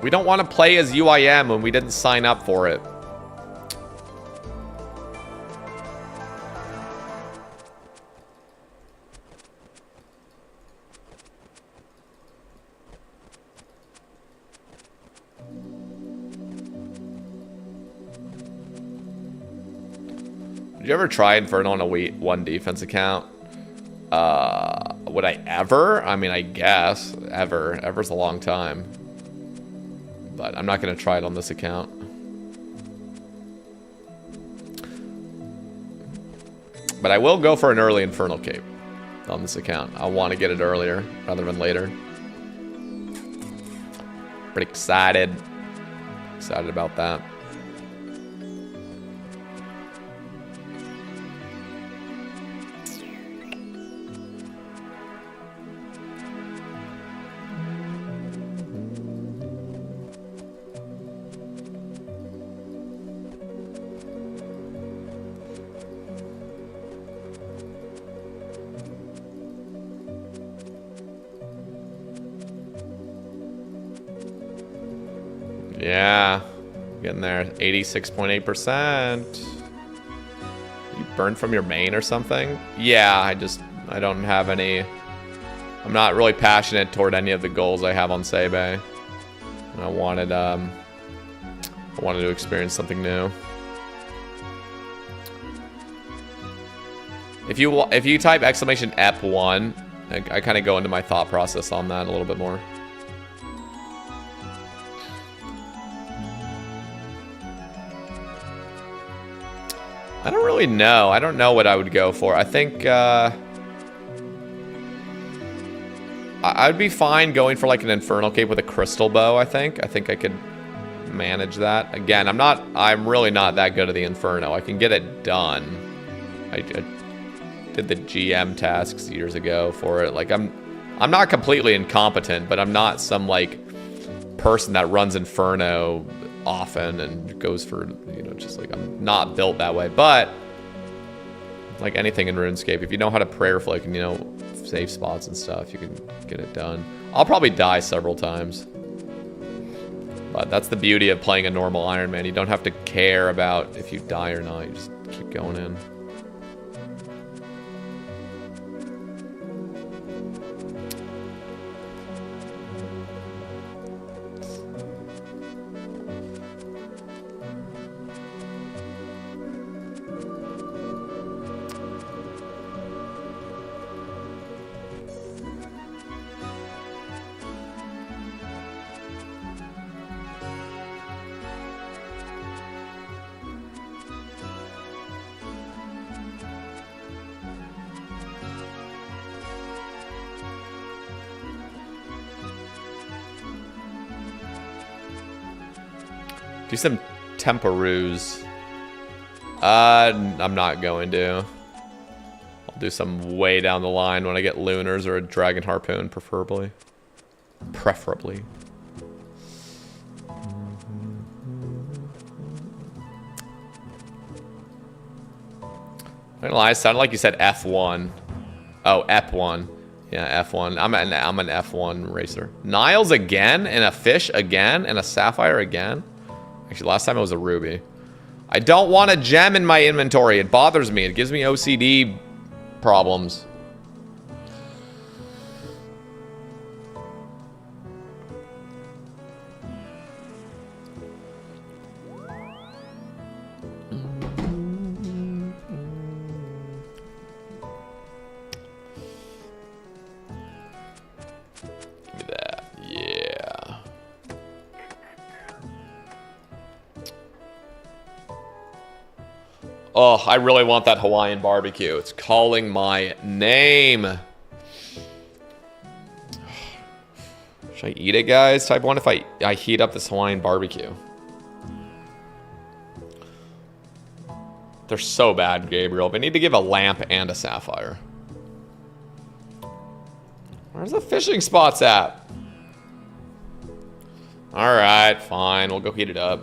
We don't want to play as UIM when we didn't sign up for it. Did you ever try Inferno on a 1 defense account? Would I ever? I mean, I guess. Ever. Ever's a long time. But I'm not going to try it on this account. But I will go for an early Infernal Cape on this account. I want to get it earlier rather than later. Pretty excited. Excited about that. Yeah, getting there. 86.8%. You burned from your main or something? Yeah, I don't have any. I'm not really passionate toward any of the goals I have on Sebe. And I wanted to experience something new. If you type exclamation ep1, I kind of go into my thought process on that a little bit more. I don't really know. I don't know what I would go for. I think I'd be fine going for like an Infernal Cape with a Crystal Bow, I think. I think I could manage that. Again, I'm really not that good at the Inferno. I can get it done. I did the GM tasks years ago for it. Like I'm not completely incompetent, but I'm not some like person that runs Inferno often and goes for, you know, just like I'm not built that way. But like anything in RuneScape, if you know how to prayer flick and, you know, save spots and stuff, you can get it done. I'll probably die several times, but that's the beauty of playing a normal Iron Man. You don't have to care about if you die or not. You just keep going in. Do some temporaries. I'm not going to. I'll do some way down the line when I get Lunars or a Dragon Harpoon, preferably. Preferably. I'm gonna lie, it sounded like you said F1. Oh, F1. Yeah, F1. I'm an F1 racer. Niles again, and a fish again, and a sapphire again. Actually, last time it was a ruby. I don't want a gem in my inventory. It bothers me. It gives me OCD problems. Give me that. Yeah. Oh, I really want that Hawaiian barbecue. It's calling my name. Should I eat it, guys? Type 1 if I heat up this Hawaiian barbecue. They're so bad, Gabriel. They need to give a lamp and a sapphire. Where's the fishing spots at? Alright, fine. We'll go heat it up.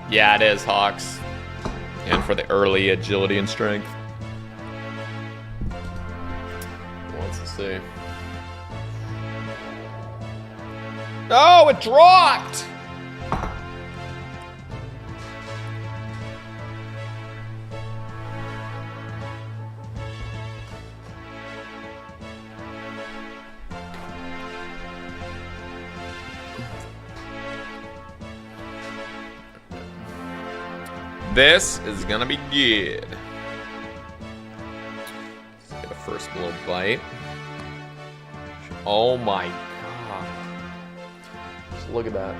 Yeah, it is, Hawks. And for the early agility and strength. Let's see. No, it dropped! This is gonna be good. Let's get a first little bite. Oh my god. Just look at that.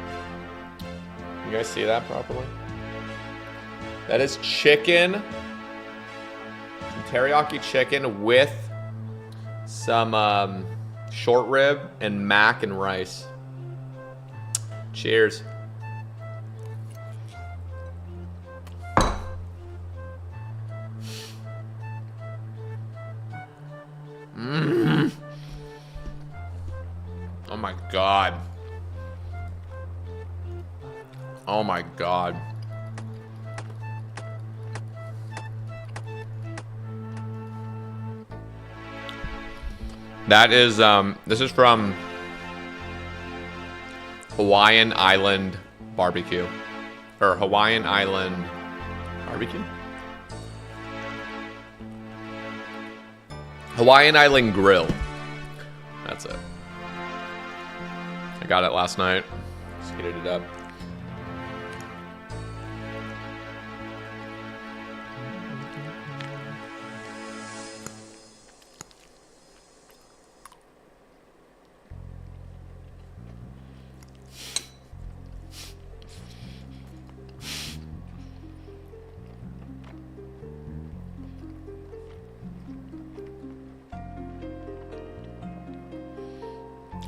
You guys see that properly? That is chicken. Some teriyaki chicken with some short rib and mac and rice. Cheers. Oh my god. Oh my god. That is, this is from Hawaiian Island Barbecue. Or Hawaiian Island Barbecue? Hawaiian Island Grill. That's it. I got it last night. Just heated it up.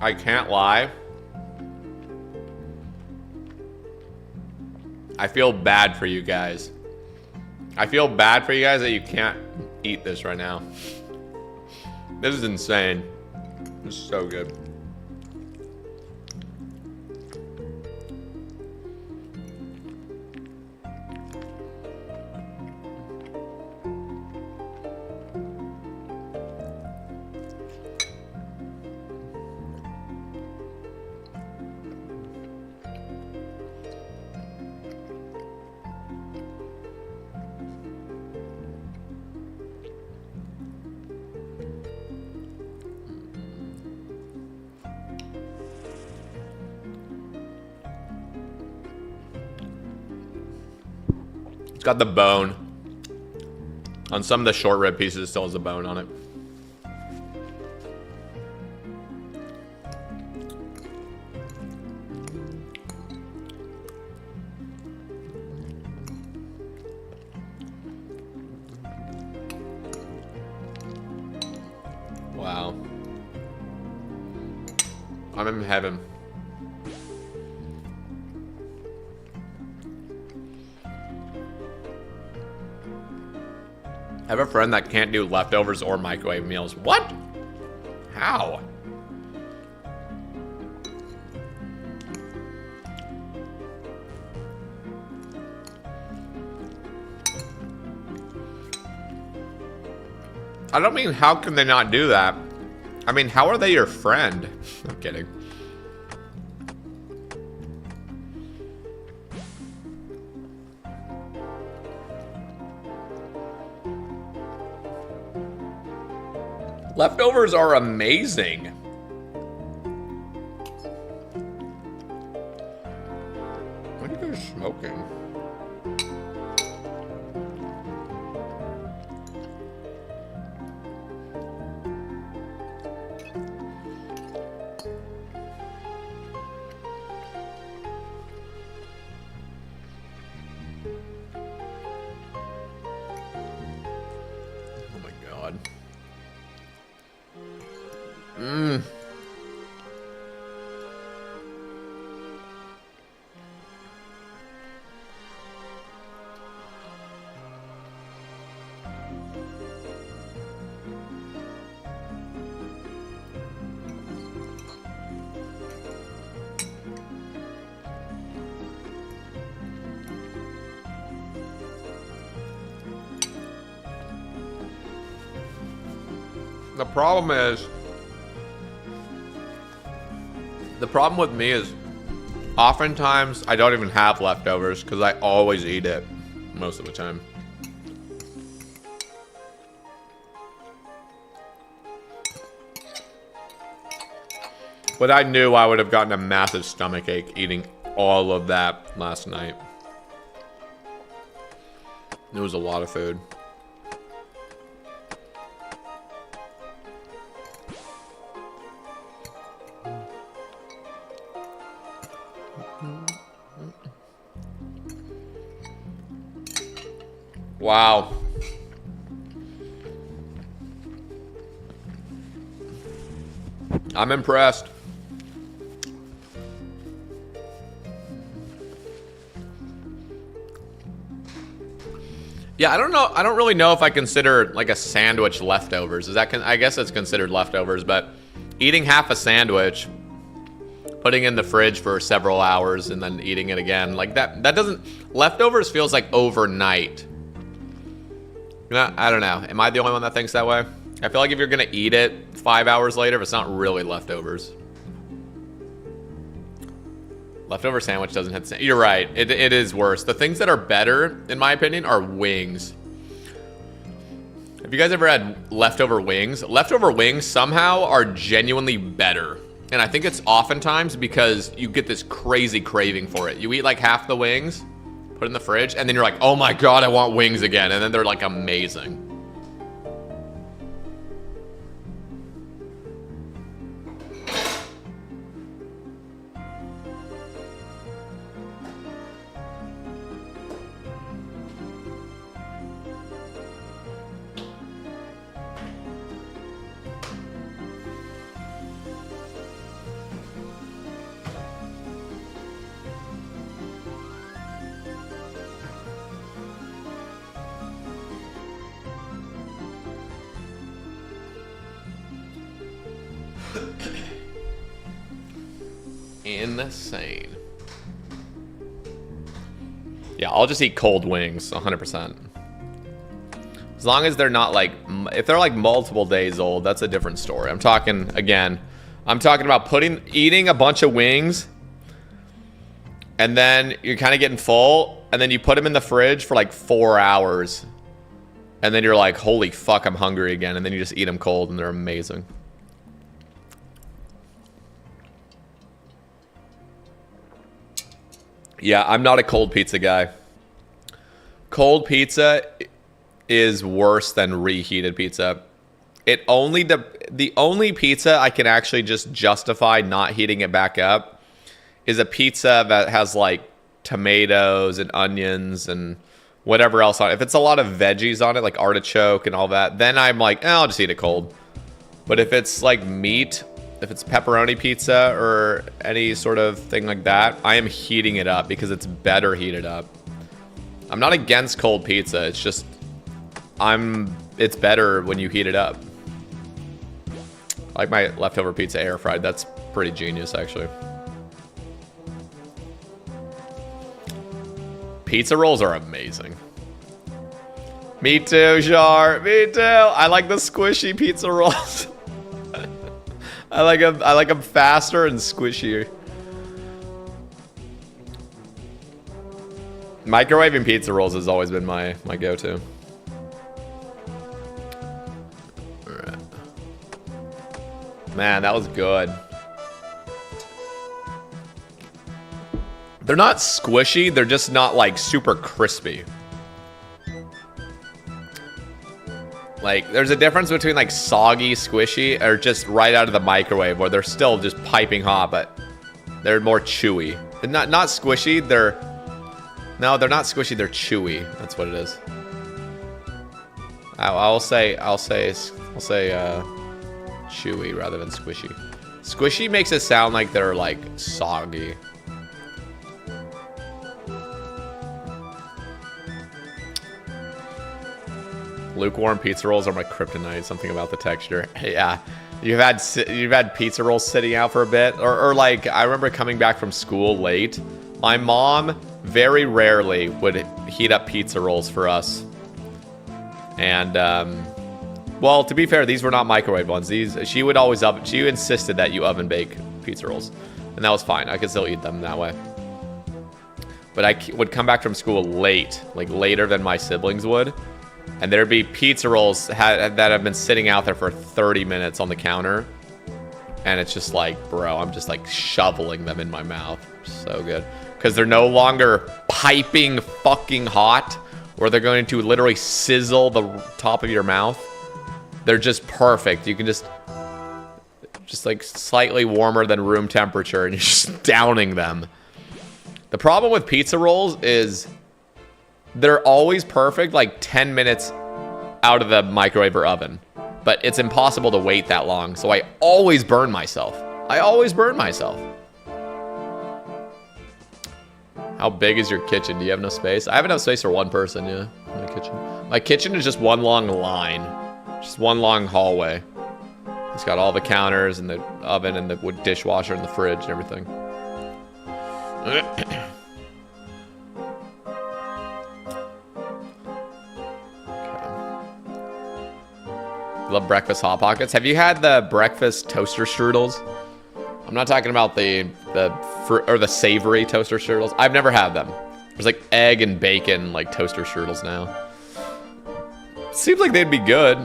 I can't lie. I feel bad for you guys. I feel bad for you guys that you can't eat this right now. This is insane. This is so good. It's got the bone. On some of the short rib pieces, it still has the bone on it. Wow. I'm in heaven. I have a friend that can't do leftovers or microwave meals. What? How? I don't mean how can they not do that. I mean, how are they your friend? I'm kidding. Leftovers are amazing. What are you guys smoking? Oh my God. The problem with me is oftentimes I don't even have leftovers because I always eat it most of the time. But I knew I would have gotten a massive stomachache eating all of that last night. It was a lot of food. Wow. I'm impressed. Yeah, I don't know. I don't really know if I consider like a sandwich leftovers. Is that? I guess it's considered leftovers, but eating half a sandwich, putting it in the fridge for several hours, and then eating it again, like that doesn't. Leftovers feels like overnight. I don't know. Am I the only one that thinks that way? I feel like if you're gonna eat it 5 hours later, it's not really leftovers. Leftover sandwich doesn't hit the. You're right. It is worse. The things that are better, in my opinion, are wings. Have you guys ever had leftover wings? Leftover wings somehow are genuinely better. And I think it's oftentimes because you get this crazy craving for it. You eat like half the wings, put it in the fridge, and then you're like, oh my God, I want wings again. And then they're like amazing. Insane. Yeah, I'll just eat cold wings 100%. As long as they're not like, if they're like multiple days old, that's a different story. I'm talking about eating a bunch of wings, and then you're kind of getting full, and then you put them in the fridge for like 4 hours, and then you're like, holy fuck, I'm hungry again, and then you just eat them cold, and they're amazing. Yeah, I'm not a cold pizza guy. Cold pizza is worse than reheated pizza. The only pizza I can actually just justify not heating it back up is a pizza that has like tomatoes and onions and whatever else on it. If it's a lot of veggies on it, like artichoke and all that, then I'm like, I'll just eat it cold. But if it's like meat, if it's pepperoni pizza or any sort of thing like that, I am heating it up because it's better heated up. I'm not against cold pizza. It's just, it's better when you heat it up. I like my leftover pizza air fried. That's pretty genius, actually. Pizza rolls are amazing. Me too, Jar. Me too. I like the squishy pizza rolls. I like them faster and squishier. Microwaving pizza rolls has always been my go-to. Alright. Man, that was good. They're not squishy, they're just not like super crispy. Like, there's a difference between like soggy, squishy, or just right out of the microwave, where they're still just piping hot, but they're more chewy. And not squishy, they're not squishy, they're chewy. That's what it is. I'll say chewy rather than squishy. Squishy makes it sound like they're like soggy. Lukewarm pizza rolls are my kryptonite. Something about the texture. Yeah, you've had pizza rolls sitting out for a bit, or like I remember coming back from school late. My mom very rarely would heat up pizza rolls for us, and well, to be fair, these were not microwave ones. She would always she insisted that you oven bake pizza rolls, and that was fine. I could still eat them that way. But I would come back from school late, like later than my siblings would. And there'd be pizza rolls that have been sitting out there for 30 minutes on the counter. And it's just like, bro, I'm just like shoveling them in my mouth. So good. Because they're no longer piping fucking hot, where they're going to literally sizzle the top of your mouth. They're just perfect. You can just like slightly warmer than room temperature, and you're just downing them. The problem with pizza rolls is they're always perfect, like 10 minutes out of the microwave or oven. But it's impossible to wait that long, so I always burn myself. How big is your kitchen? Do you have enough space? I have enough space for one person, yeah. My kitchen. My kitchen is just one long line. Just one long hallway. It's got all the counters and the oven and the wood dishwasher and the fridge and everything. Love breakfast Hot Pockets. Have you had the breakfast toaster strudels? I'm not talking about the savory toaster strudels. I've never had them. There's like egg and bacon like toaster strudels now. Seems like they'd be good,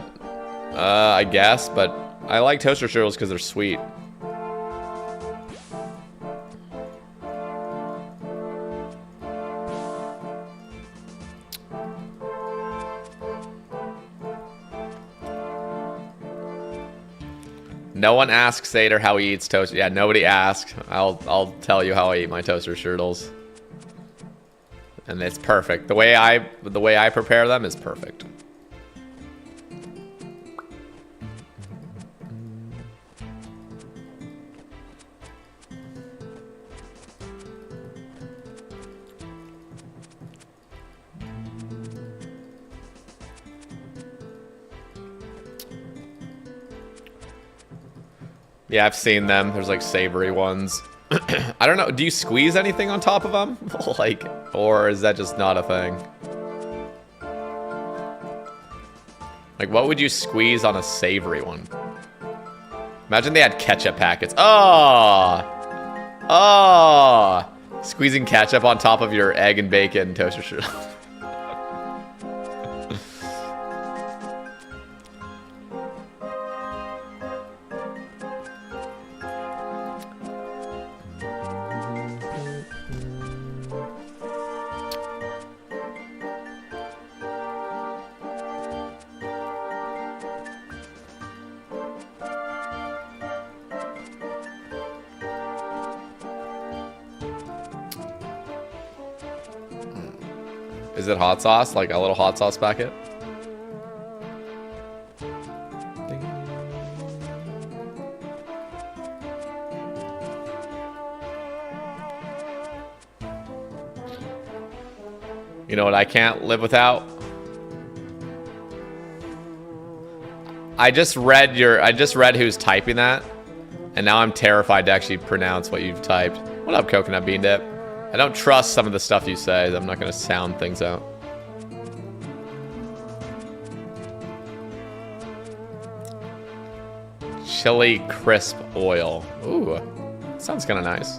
I guess, but I like toaster strudels because they're sweet. No one asks Sater how he eats toast. Yeah, nobody asks. I'll tell you how I eat my toaster strudels. And it's perfect. The way I prepare them is perfect. Yeah, I've seen them. There's like savory ones. I don't know. Do you squeeze anything on top of them? Like, or is that just not a thing? Like, what would you squeeze on a savory one? Imagine they had ketchup packets. Oh! Oh! Squeezing ketchup on top of your egg and bacon toaster strudel. Is it hot sauce? Like a little hot sauce packet? You know what I can't live without? I just read who's typing that, and now I'm terrified to actually pronounce what you've typed. What up, Coconut Bean Dip? I don't trust some of the stuff you say. I'm not going to sound things out. Chili crisp oil. Ooh, sounds kind of nice.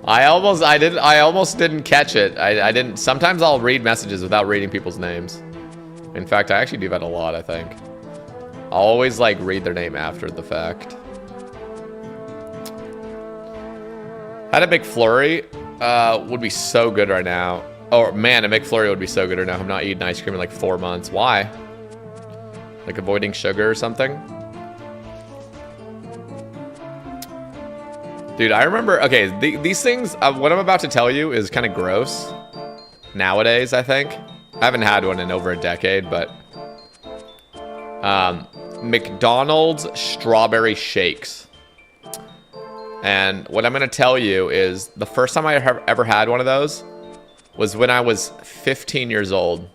I almost didn't catch it. I didn't. Sometimes I'll read messages without reading people's names. In fact, I actually do that a lot, I think. I'll always like read their name after the fact. Had a McFlurry would be so good right now. Oh man, a McFlurry would be so good right now. I'm not eating ice cream in like 4 months. Why? Like avoiding sugar or something? Dude, I remember, okay, these things, what I'm about to tell you is kind of gross nowadays, I think. I haven't had one in over a decade, but McDonald's strawberry shakes. And what I'm going to tell you is the first time I ever had one of those was when I was 15 years old.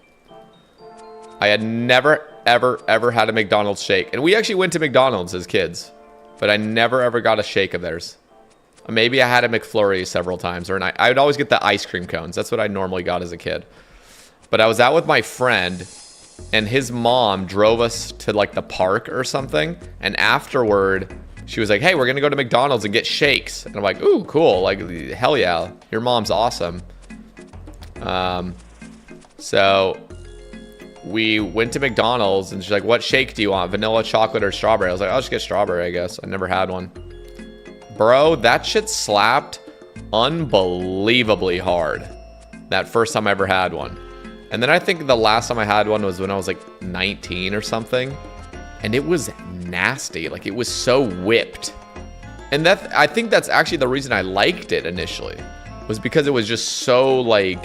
I had never, ever had a McDonald's shake. And we actually went to McDonald's as kids, but I never, ever got a shake of theirs. Maybe I had a McFlurry several times, or I would always get the ice cream cones. That's what I normally got as a kid. But I was out with my friend, and his mom drove us to like the park or something. And afterward, she was like, hey, we're going to go to McDonald's and get shakes. And I'm like, ooh, cool. Like, hell yeah. Your mom's awesome. So we went to McDonald's, and she's like, what shake do you want? Vanilla, chocolate, or strawberry? I was like, I'll just get strawberry, I guess. I never had one. Bro, that shit slapped unbelievably hard. That first time I ever had one. And then I think the last time I had one was when I was like 19 or something. And it was nasty. Like, it was so whipped. And I think that's actually the reason I liked it initially. Was because it was just so, like,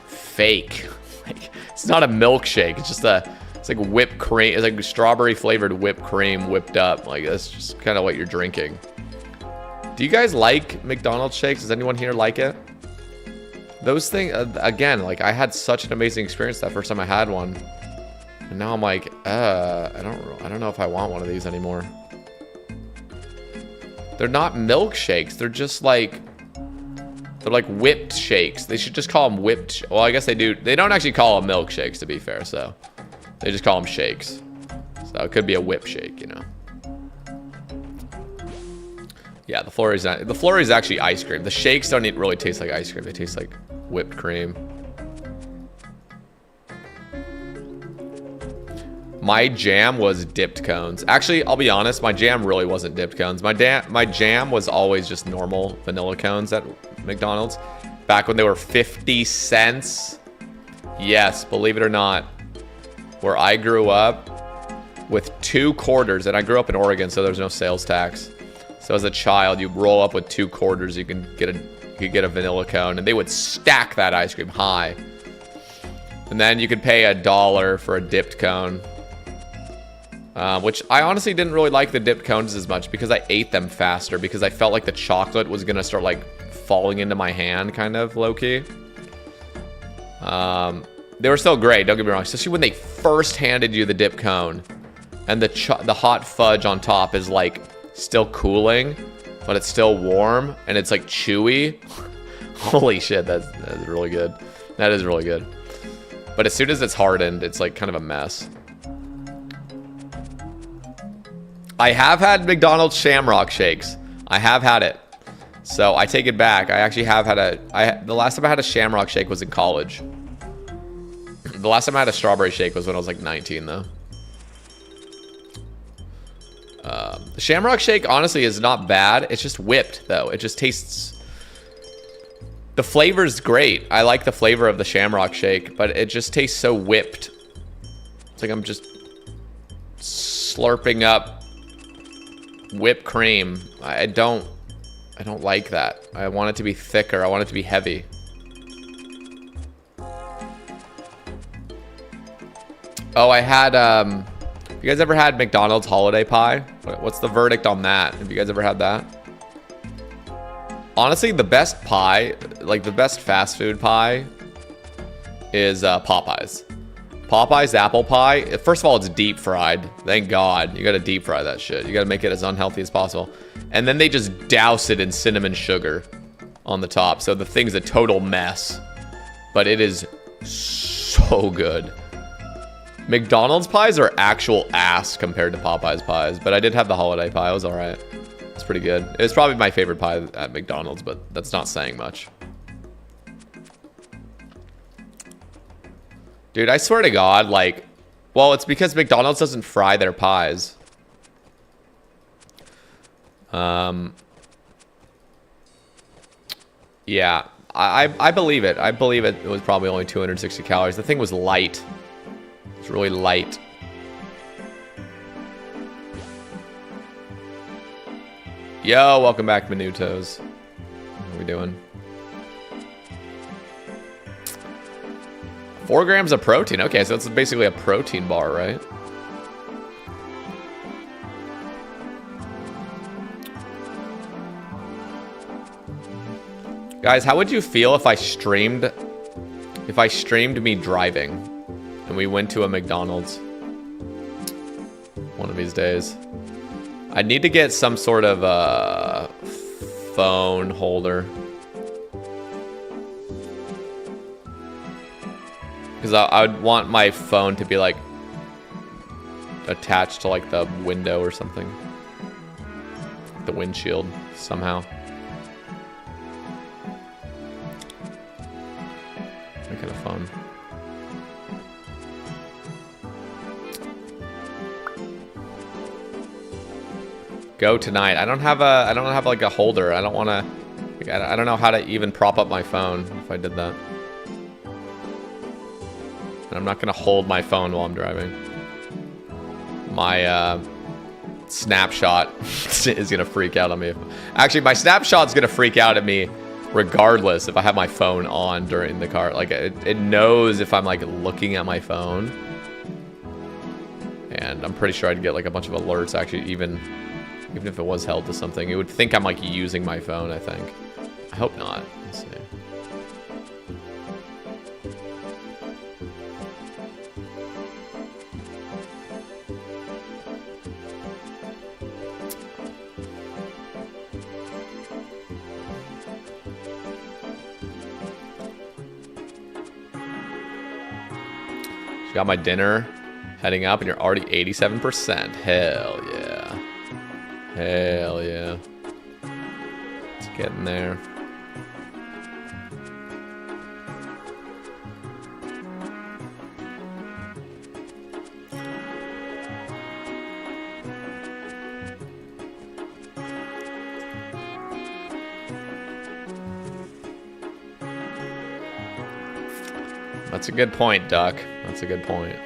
fake. Like, it's not a milkshake. It's just it's like whipped cream. It's like strawberry flavored whipped cream whipped up. Like, that's just kind of what you're drinking. Do you guys like McDonald's shakes? Does anyone here like it? Those things, again, like I had such an amazing experience that first time I had one. And now I'm like, I don't know if I want one of these anymore. They're not milkshakes. They're just like, they're like whipped shakes. They should just call them whipped. Well, I guess they do. They don't actually call them milkshakes, to be fair. So they just call them shakes. So it could be a whip shake, you know. Yeah, the Flurry's not. The Flurry's actually ice cream. The shakes don't really taste like ice cream. They taste like whipped cream. My jam was dipped cones. Actually, I'll be honest, my jam really wasn't dipped cones. My jam was always just normal vanilla cones at McDonald's. Back when they were 50 cents. Yes, believe it or not. Where I grew up with 2 quarters, and I grew up in Oregon, so there's no sales tax. So as a child, you roll up with 2 quarters, you can get a vanilla cone, and they would stack that ice cream high. And then you could pay $1 for a dipped cone. Which I honestly didn't really like the dipped cones as much because I ate them faster because I felt like the chocolate was gonna start like falling into my hand, kind of low-key. They were still great, don't get me wrong, especially when they first handed you the dipped cone and the hot fudge on top is like still cooling, but it's still warm and it's like chewy. Holy shit, that's really good. That is really good. But as soon as it's hardened, it's like kind of a mess. I have had McDonald's Shamrock Shakes. I have had it. So I take it back. I actually have had the last time I had a Shamrock Shake was in college. The last time I had a strawberry shake was when I was like 19 though. The Shamrock Shake honestly is not bad. It's just whipped though. It just tastes... The flavor's great. I like the flavor of the Shamrock Shake, but it just tastes so whipped. It's like I'm just slurping up whipped cream. I don't like that. I want it to be thicker. I want it to be heavy. Oh, I had you guys ever had McDonald's holiday pie? What's the verdict on that? Have you guys ever had that? Honestly, the best pie, like the best fast food pie is Popeyes. Popeye's apple pie, first of all, it's deep fried. Thank God. You gotta deep fry that shit. You gotta make it as unhealthy as possible. And then they just douse it in cinnamon sugar on the top. So the thing's a total mess. But it is so good. McDonald's pies are actual ass compared to Popeye's pies. But I did have the holiday pie. It was alright. It's pretty good. It's probably my favorite pie at McDonald's, but that's not saying much. Dude, I swear to God, like... Well, it's because McDonald's doesn't fry their pies. Yeah, I believe it. I believe it was probably only 260 calories. The thing was light. It's really light. Yo, welcome back, Minutos. What are we doing? 4 grams of protein. Okay, so it's basically a protein bar, right? Guys, how would you feel if I streamed me driving and we went to a McDonald's one of these days? I'd need to get some sort of phone holder. Because I would want my phone to be like attached to like the window or something. The windshield somehow. That kind of fun. Go tonight. I don't have like a holder. I don't want to. I don't know how to even prop up my phone if I did that. And I'm not gonna hold my phone while I'm driving. My snapshot is gonna freak out on me. Actually, my snapshot's gonna freak out at me regardless if I have my phone on during the car. Like it knows if I'm like looking at my phone. And I'm pretty sure I'd get like a bunch of alerts actually even Even if it was held to something, it would think I'm like using my phone, I think. I hope not. Let's see. Just got my dinner, heading up, and you're already 87%. Hell yeah. Hell yeah. Let's get in there. That's a good point, Duck. That's a good point.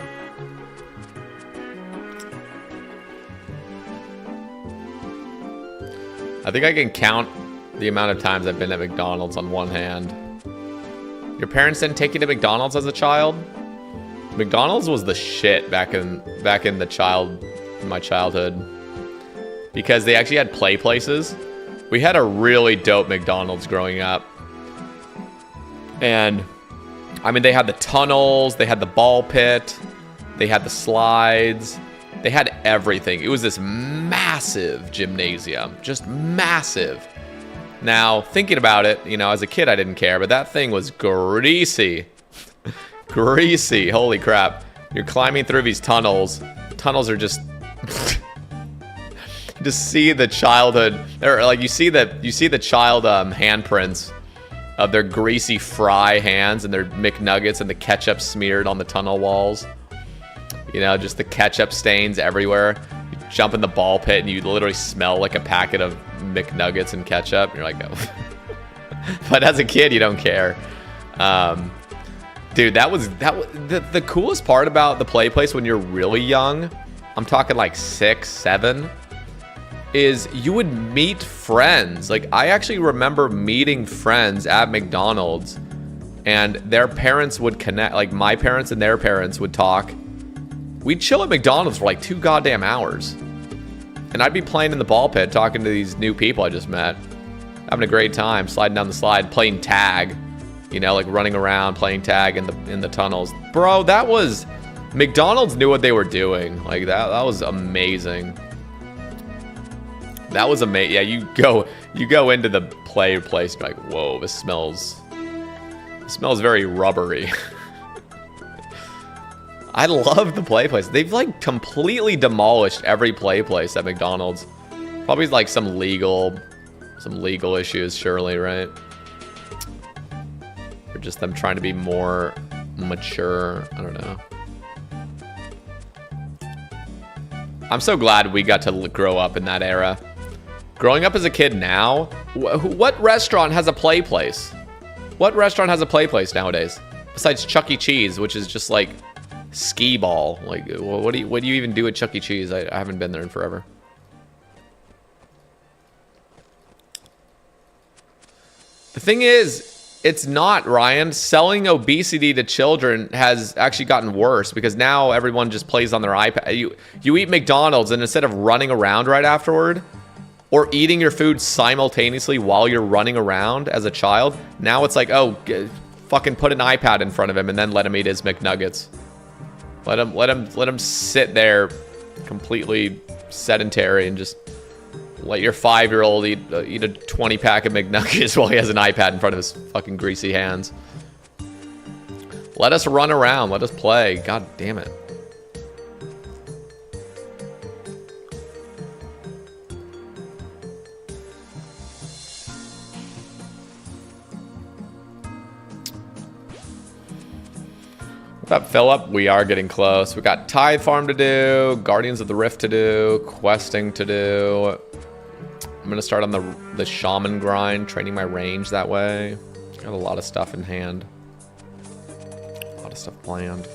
I think I can count the amount of times I've been at McDonald's on one hand. Your parents didn't take you to McDonald's as a child? McDonald's was the shit back in my childhood. Because they actually had play places. We had a really dope McDonald's growing up. And I mean, they had the tunnels, they had the ball pit, they had the slides, they had everything. It was this massive gymnasium, just massive. Now, thinking about it, you know, as a kid, I didn't care, but that thing was greasy. Greasy, holy crap. You're climbing through these tunnels. Tunnels are just... just see the childhood, or like you see the child handprints of their greasy fry hands and their McNuggets and the ketchup smeared on the tunnel walls. You know, just the ketchup stains everywhere. You jump in the ball pit and you literally smell like a packet of McNuggets and ketchup. And you're like, oh. But as a kid, you don't care. Dude, the coolest part about the play place when you're really young, I'm talking like 6, 7, is you would meet friends. Like, I actually remember meeting friends at McDonald's, and their parents would connect. Like, my parents and their parents would talk. We'd chill at McDonald's for like 2 goddamn hours. And I'd be playing in the ball pit, talking to these new people I just met. Having a great time, sliding down the slide, playing tag. You know, like running around, playing tag in the tunnels. Bro, that was... McDonald's knew what they were doing. Like, that was amazing. That was amazing. Yeah, you go into the play place and you're like, whoa, this smells very rubbery. I love the play place. They've like completely demolished every play place at McDonald's. Probably like some legal issues, surely, right? Or just them trying to be more mature. I don't know. I'm so glad we got to grow up in that era. Growing up as a kid now, what restaurant has a play place? What restaurant has a play place nowadays? Besides Chuck E. Cheese, which is just like skee ball. Like, what do you even do at Chuck E. Cheese? I haven't been there in forever. The thing is, it's not, Ryan. Selling obesity to children has actually gotten worse because now everyone just plays on their iPad. You eat McDonald's, and instead of running around right afterward, or eating your food simultaneously while you're running around as a child, now it's like, oh, fucking put an iPad in front of him and then let him eat his McNuggets. Let him sit there completely sedentary and just let your 5-year-old eat a 20-pack of McNuggets while he has an iPad in front of his fucking greasy hands. Let us run around. Let us play. God damn it. What's up, Philip? We are getting close. We got Tithe Farm to do, Guardians of the Rift to do, questing to do. I'm gonna start on the shaman grind, training my range that way. Got a lot of stuff in hand. A lot of stuff planned.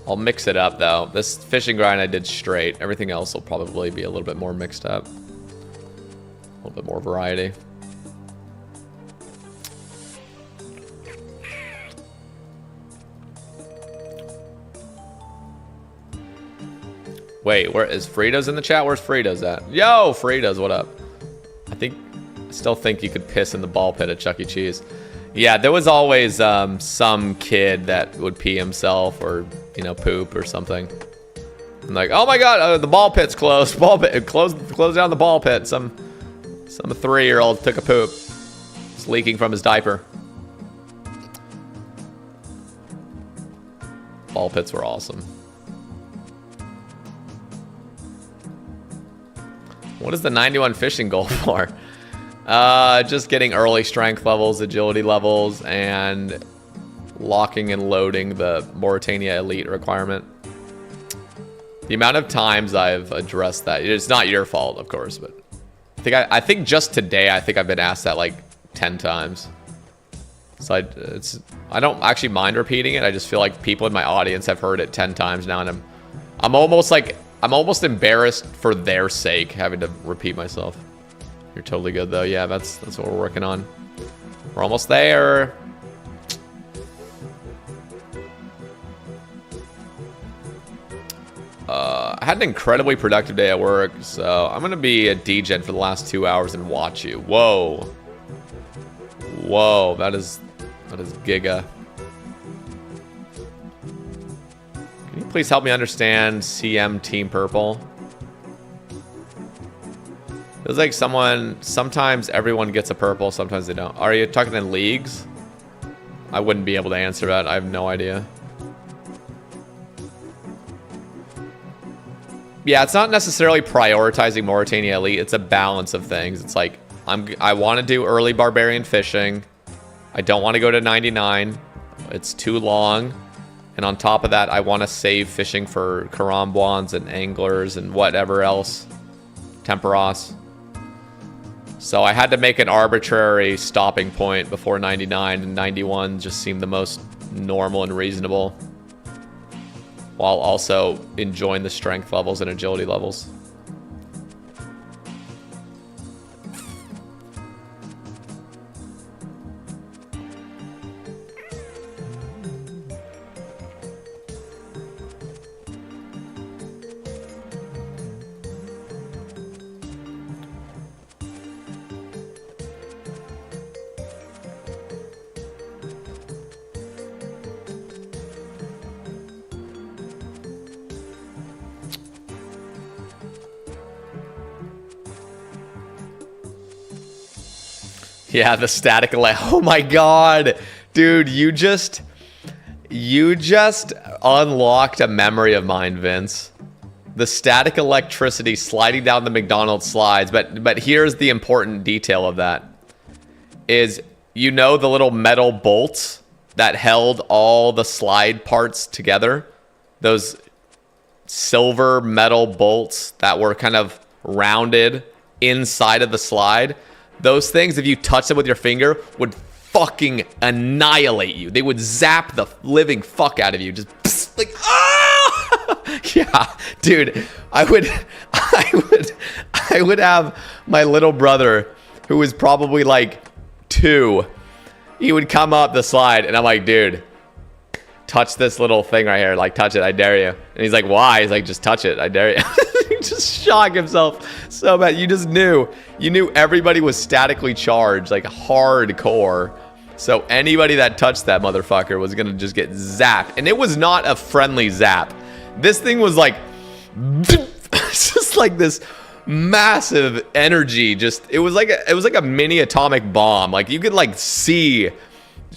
I'll mix it up though. This fishing grind I did straight. Everything else will probably be a little bit more mixed up. A little bit more variety. Wait, where is Frida's in the chat? Where's Frida's at? Yo, Frida's, what up? I still think you could piss in the ball pit at Chuck E. Cheese. Yeah, there was always some kid that would pee himself or, you know, poop or something. I'm like, oh my god, the ball pit's closed. Ball pit, close down the ball pit. Some 3-year-old took a poop. It's leaking from his diaper. Ball pits were awesome. What is the 91 fishing goal for? Just getting early strength levels, agility levels, and locking and loading the Mauritania Elite requirement. The amount of times I've addressed that, it's not your fault, of course, but I think just today, I think I've been asked that like 10 times. So I don't actually mind repeating it. I just feel like people in my audience have heard it 10 times now, and I'm almost embarrassed for their sake having to repeat myself. You're totally good though. Yeah, that's what we're working on. We're almost there. I had an incredibly productive day at work, so I'm gonna be a degen for the last 2 hours and watch you. Whoa. Whoa, that is giga. Can you please help me understand CM Team Purple? Feels like sometimes everyone gets a purple, sometimes they don't. Are you talking in leagues? I wouldn't be able to answer that. I have no idea. Yeah, it's not necessarily prioritizing Mauritania Elite. It's a balance of things. It's like, I want to do early barbarian fishing. I don't want to go to 99. It's too long. And on top of that, I want to save fishing for Karambwans and anglers and whatever else. Temperos. So I had to make an arbitrary stopping point before 99, and 91 just seemed the most normal and reasonable, while also enjoying the strength levels and agility levels. Yeah, the static oh my god, dude, you just unlocked a memory of mine, Vince. The static electricity sliding down the McDonald's slides, but here's the important detail of that. Is, you know, the little metal bolts that held all the slide parts together? Those silver metal bolts that were kind of rounded inside of the slide. Those things, if you touch them with your finger, would fucking annihilate you. They would zap the living fuck out of you. Just psst, like, ah! Yeah, dude, I would have my little brother, who was probably like 2. He would come up the slide, and I'm like, dude, touch this little thing right here. Like, touch it, I dare you. And he's like, why? He's like, just touch it, I dare you. He just shocked himself so bad. You just knew. You knew everybody was statically charged, like hardcore. So anybody that touched that motherfucker was gonna just get zapped. And it was not a friendly zap. This thing was like, just like this massive energy. Just, it was like a mini atomic bomb. Like, you could like see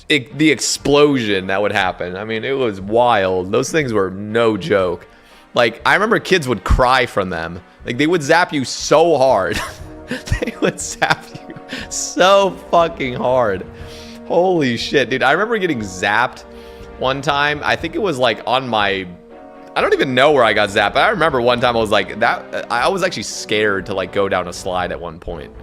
the explosion that would happen. I mean, it was wild. Those things were no joke. Like, I remember kids would cry from them. Like, they would zap you so hard. They would zap you so fucking hard. Holy shit, dude. I remember getting zapped one time. I think it was like on my... I don't even know where I got zapped, but I remember one time I was like... I was actually scared to like go down a slide at one point.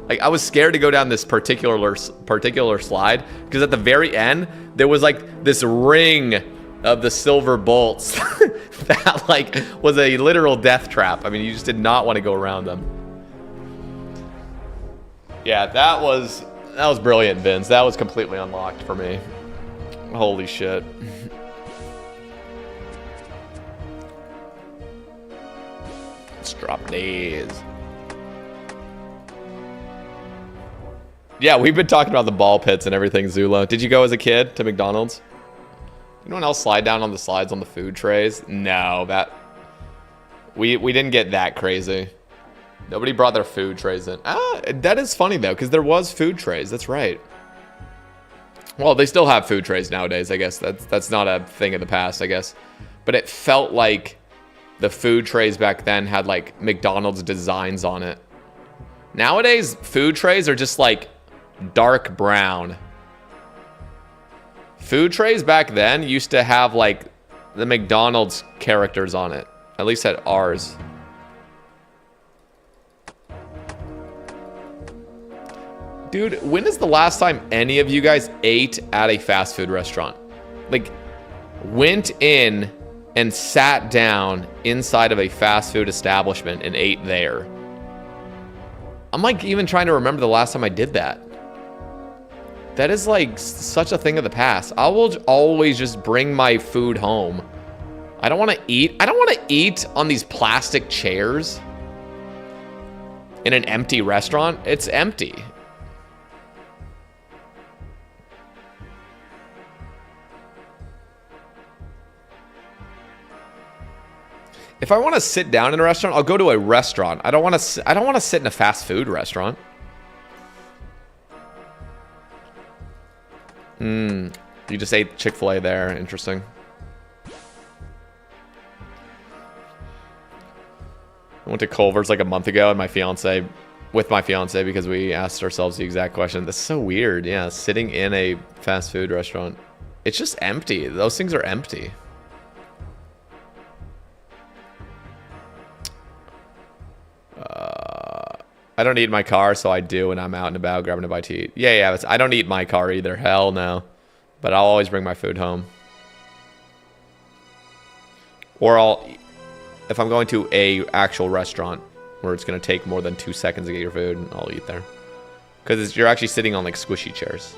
Like, I was scared to go down this particular slide, because at the very end, there was like this ring of the silver bolts that like was a literal death trap. I mean, you just did not want to go around them. Yeah, that was brilliant, Vince. That was completely unlocked for me. Holy shit. Let's drop these. Yeah, we've been talking about the ball pits and everything, Zulo. Did you go as a kid to McDonald's? Anyone else slide down on the slides on the food trays? No, that... We didn't get that crazy. Nobody brought their food trays in. Ah, that is funny, though, because there was food trays. That's right. Well, they still have food trays nowadays, I guess. That's not a thing of the past, I guess. But it felt like the food trays back then had, like, McDonald's designs on it. Nowadays, food trays are just, like, dark brown. Food trays back then used to have, like, the McDonald's characters on it. At least at ours. Dude, when is the last time any of you guys ate at a fast food restaurant? Like, went in and sat down inside of a fast food establishment and ate there. I'm like even trying to remember the last time I did that. That is like such a thing of the past. I will always just bring my food home. I don't want to eat. I don't want to eat on these plastic chairs in an empty restaurant. It's empty. If I want to sit down in a restaurant, I'll go to a restaurant. I don't want to sit in a fast food restaurant. You just ate Chick-fil-A there. Interesting. I went to Culver's like a month ago and with my fiance because we asked ourselves the exact question. That's so weird. Yeah, sitting in a fast food restaurant. It's just empty. Those things are empty. I don't eat in my car, so I do when I'm out and about grabbing a bite to eat. Yeah, I don't eat in my car either. Hell no. But I'll always bring my food home. Or if I'm going to a actual restaurant where it's going to take more than 2 seconds to get your food, I'll eat there. Because you're actually sitting on like squishy chairs.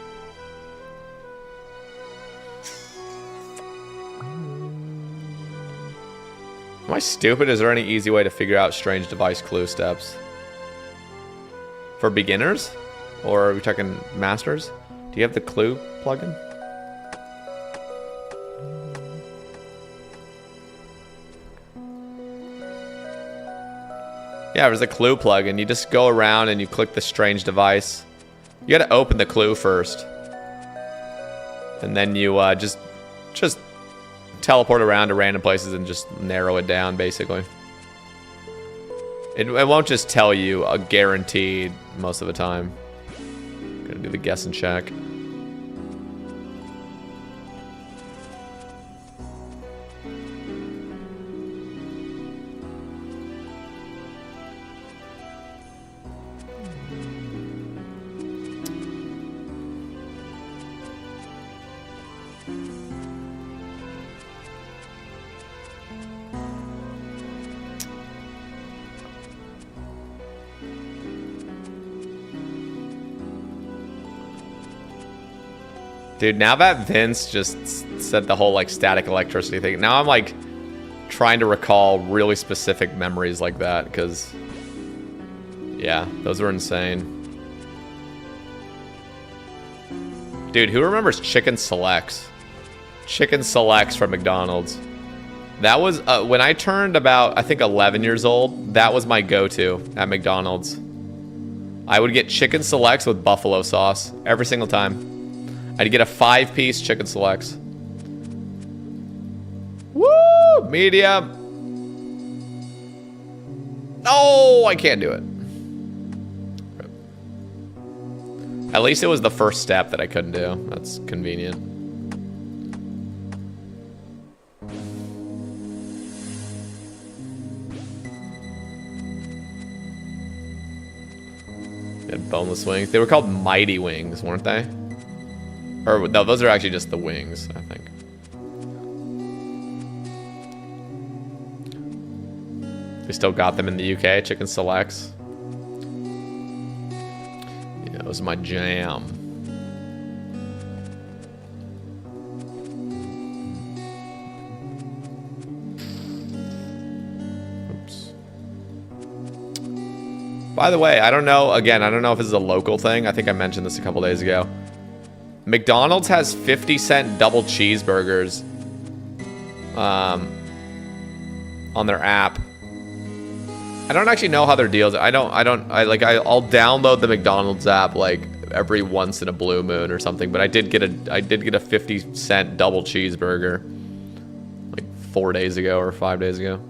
Am I stupid? Is there any easy way to figure out strange device clue steps? For beginners? Or are we talking masters? Do you have the clue plugin? Yeah, there's a clue plugin. You just go around and you click the strange device. You gotta open the clue first. And then you just teleport around to random places and just narrow it down, basically. It won't just tell you a guaranteed most of the time. Gotta do the guess and check. Dude, now that Vince just said the whole like static electricity thing, now I'm like trying to recall really specific memories like that because, yeah, those were insane. Dude, who remembers Chicken Selects? Chicken Selects from McDonald's. That was, when I turned about, I think 11 years old, that was my go-to at McDonald's. I would get Chicken Selects with buffalo sauce every single time. I'd get a 5-piece Chicken Selects. Woo! Medium. Oh, I can't do it. At least it was the first step that I couldn't do. That's convenient. They had boneless wings. They were called Mighty Wings, weren't they? Or, no, those are actually just the wings, I think. They still got them in the UK, Chicken Selects. Yeah, it was my jam. Oops. By the way, I don't know. Again, I don't know if this is a local thing. I think I mentioned this a couple days ago. McDonald's has 50-cent double cheeseburgers on their app. I don't actually know how their deals. I'll download the McDonald's app like every once in a blue moon or something. But I did get a 50-cent double cheeseburger like 4 days ago or 5 days ago.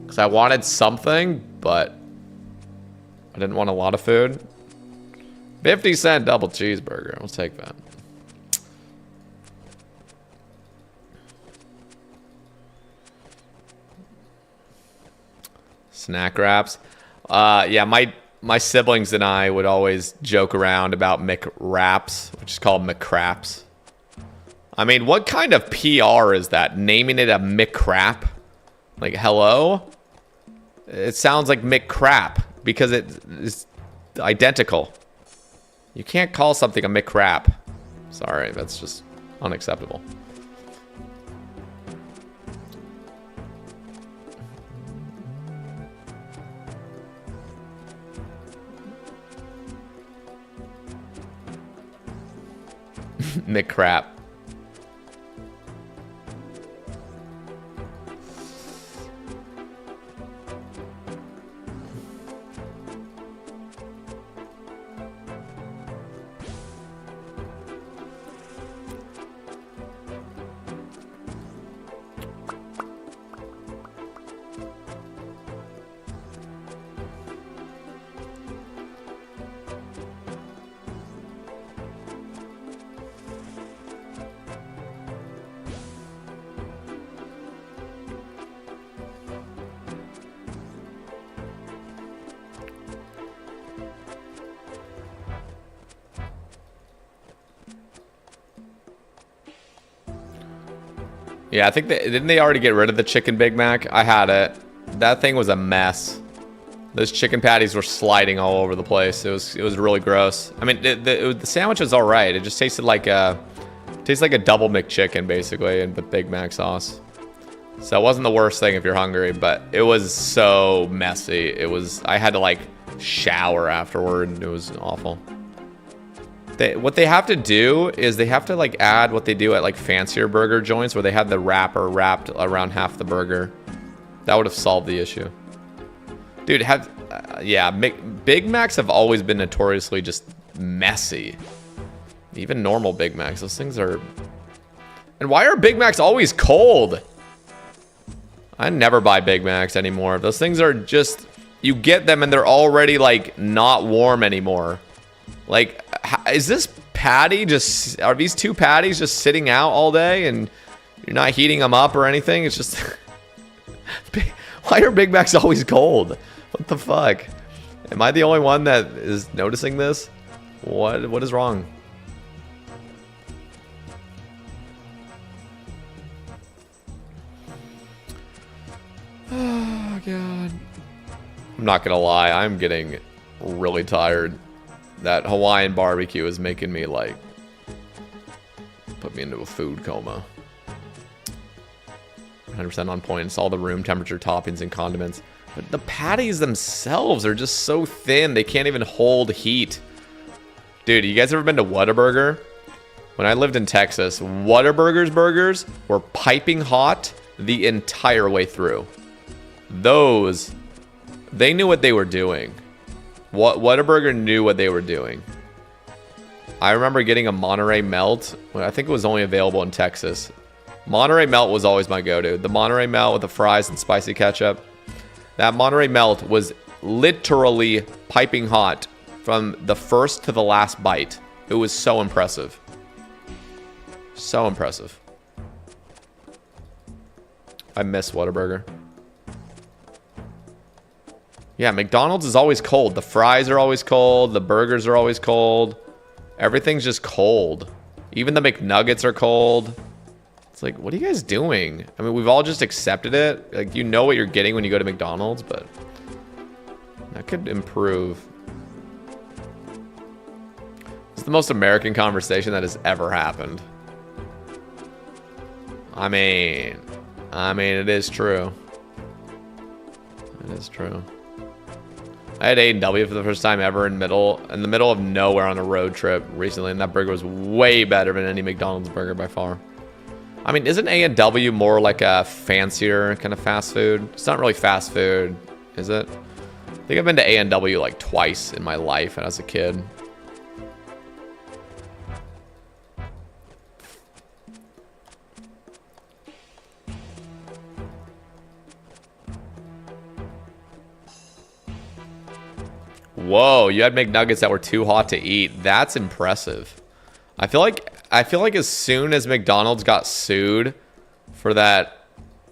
Because I wanted something, but I didn't want a lot of food. 50-cent double cheeseburger. I'll take that. Snack wraps. Yeah, my siblings and I would always joke around about McWraps, which is called McCraps. I mean, what kind of PR is that? Naming it a McCrap? Like, hello? It sounds like McCrap because it is identical. You can't call something a McCrap. Sorry, that's just unacceptable. McCrap. Yeah, I think didn't they already get rid of the chicken Big Mac? I had it. That thing was a mess. Those chicken patties were sliding all over the place. It was really gross. I mean, the sandwich was all right. It just tasted like a double McChicken basically, and with Big Mac sauce. So it wasn't the worst thing if you're hungry, but it was so messy. I had to like shower afterward, and it was awful. What they have to do is they have to like add what they do at like fancier burger joints where they have the wrapper wrapped around half the burger. That would have solved the issue. Dude, Big Macs have always been notoriously just messy. Even normal Big Macs, those things are... And why are Big Macs always cold? I never buy Big Macs anymore. Those things are just... You get them and they're already like not warm anymore. Like... Is this patty just... Are these two patties just sitting out all day and you're not heating them up or anything? It's just... Why are Big Macs always cold? What the fuck? Am I the only one that is noticing this? What is wrong? Oh, God. I'm not gonna lie. I'm getting really tired. That Hawaiian barbecue is making me like put me into a food coma. 100% on point. It's all the room temperature toppings and condiments, but the patties themselves are just so thin they can't even hold heat. Dude, you guys ever been to Whataburger? When I lived in Texas, Whataburger's burgers were piping hot the entire way through. They knew what they were doing. Whataburger knew what they were doing. I remember getting a Monterey Melt when I think it was only available in Texas. Monterey Melt was always my go-to. The Monterey Melt with the fries and spicy ketchup. That Monterey Melt was literally piping hot from the first to the last bite. It was so impressive. So impressive. I miss Whataburger. Yeah, McDonald's is always cold. The fries are always cold. The burgers are always cold. Everything's just cold. Even the McNuggets are cold. It's like, what are you guys doing? I mean, we've all just accepted it. Like, you know what you're getting when you go to McDonald's, but that could improve. It's the most American conversation that has ever happened. I mean, it is true. It is true. I had A&W for the first time ever in the middle of nowhere on a road trip recently, and that burger was way better than any McDonald's burger by far. I mean, isn't A&W more like a fancier kind of fast food? It's not really fast food, is it? I think I've been to A&W like twice in my life as a kid. Whoa, you had McNuggets that were too hot to eat. That's impressive. I feel like as soon as McDonald's got sued for that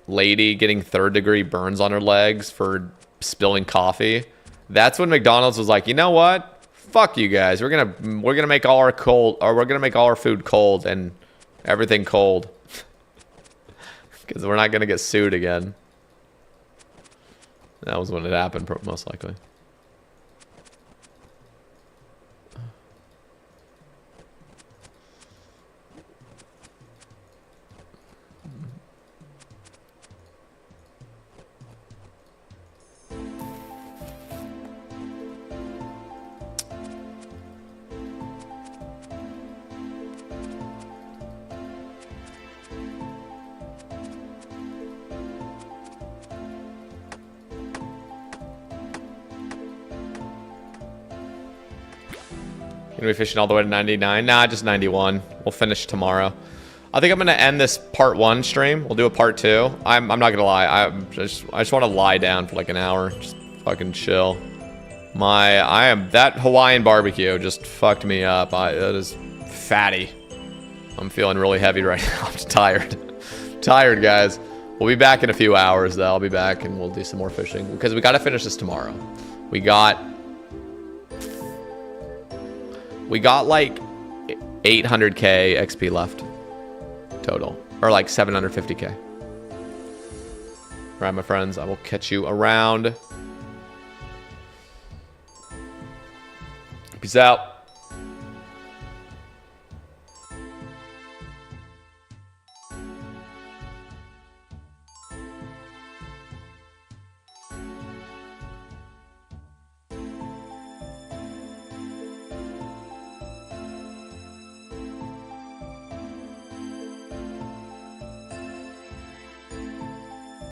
lady getting third-degree burns on her legs for spilling coffee, that's when McDonald's was like, you know what? Fuck you guys. We're gonna make all our food cold and everything cold. Because we're not gonna get sued again. That was when it happened, most likely. Gonna be fishing all the way to 99? Nah, just 91. We'll finish tomorrow. I think I'm gonna end this part 1 stream. We'll do a part 2. I'm not gonna lie. I just want to lie down for like an hour. Just fucking chill. That Hawaiian barbecue just fucked me up. That is fatty. I'm feeling really heavy right now. I'm just tired. Tired, guys. We'll be back in a few hours though. I'll be back and we'll do some more fishing because we gotta finish this tomorrow. We got like 800k XP left total, or like 750k. All right, my friends, I will catch you around. Peace out.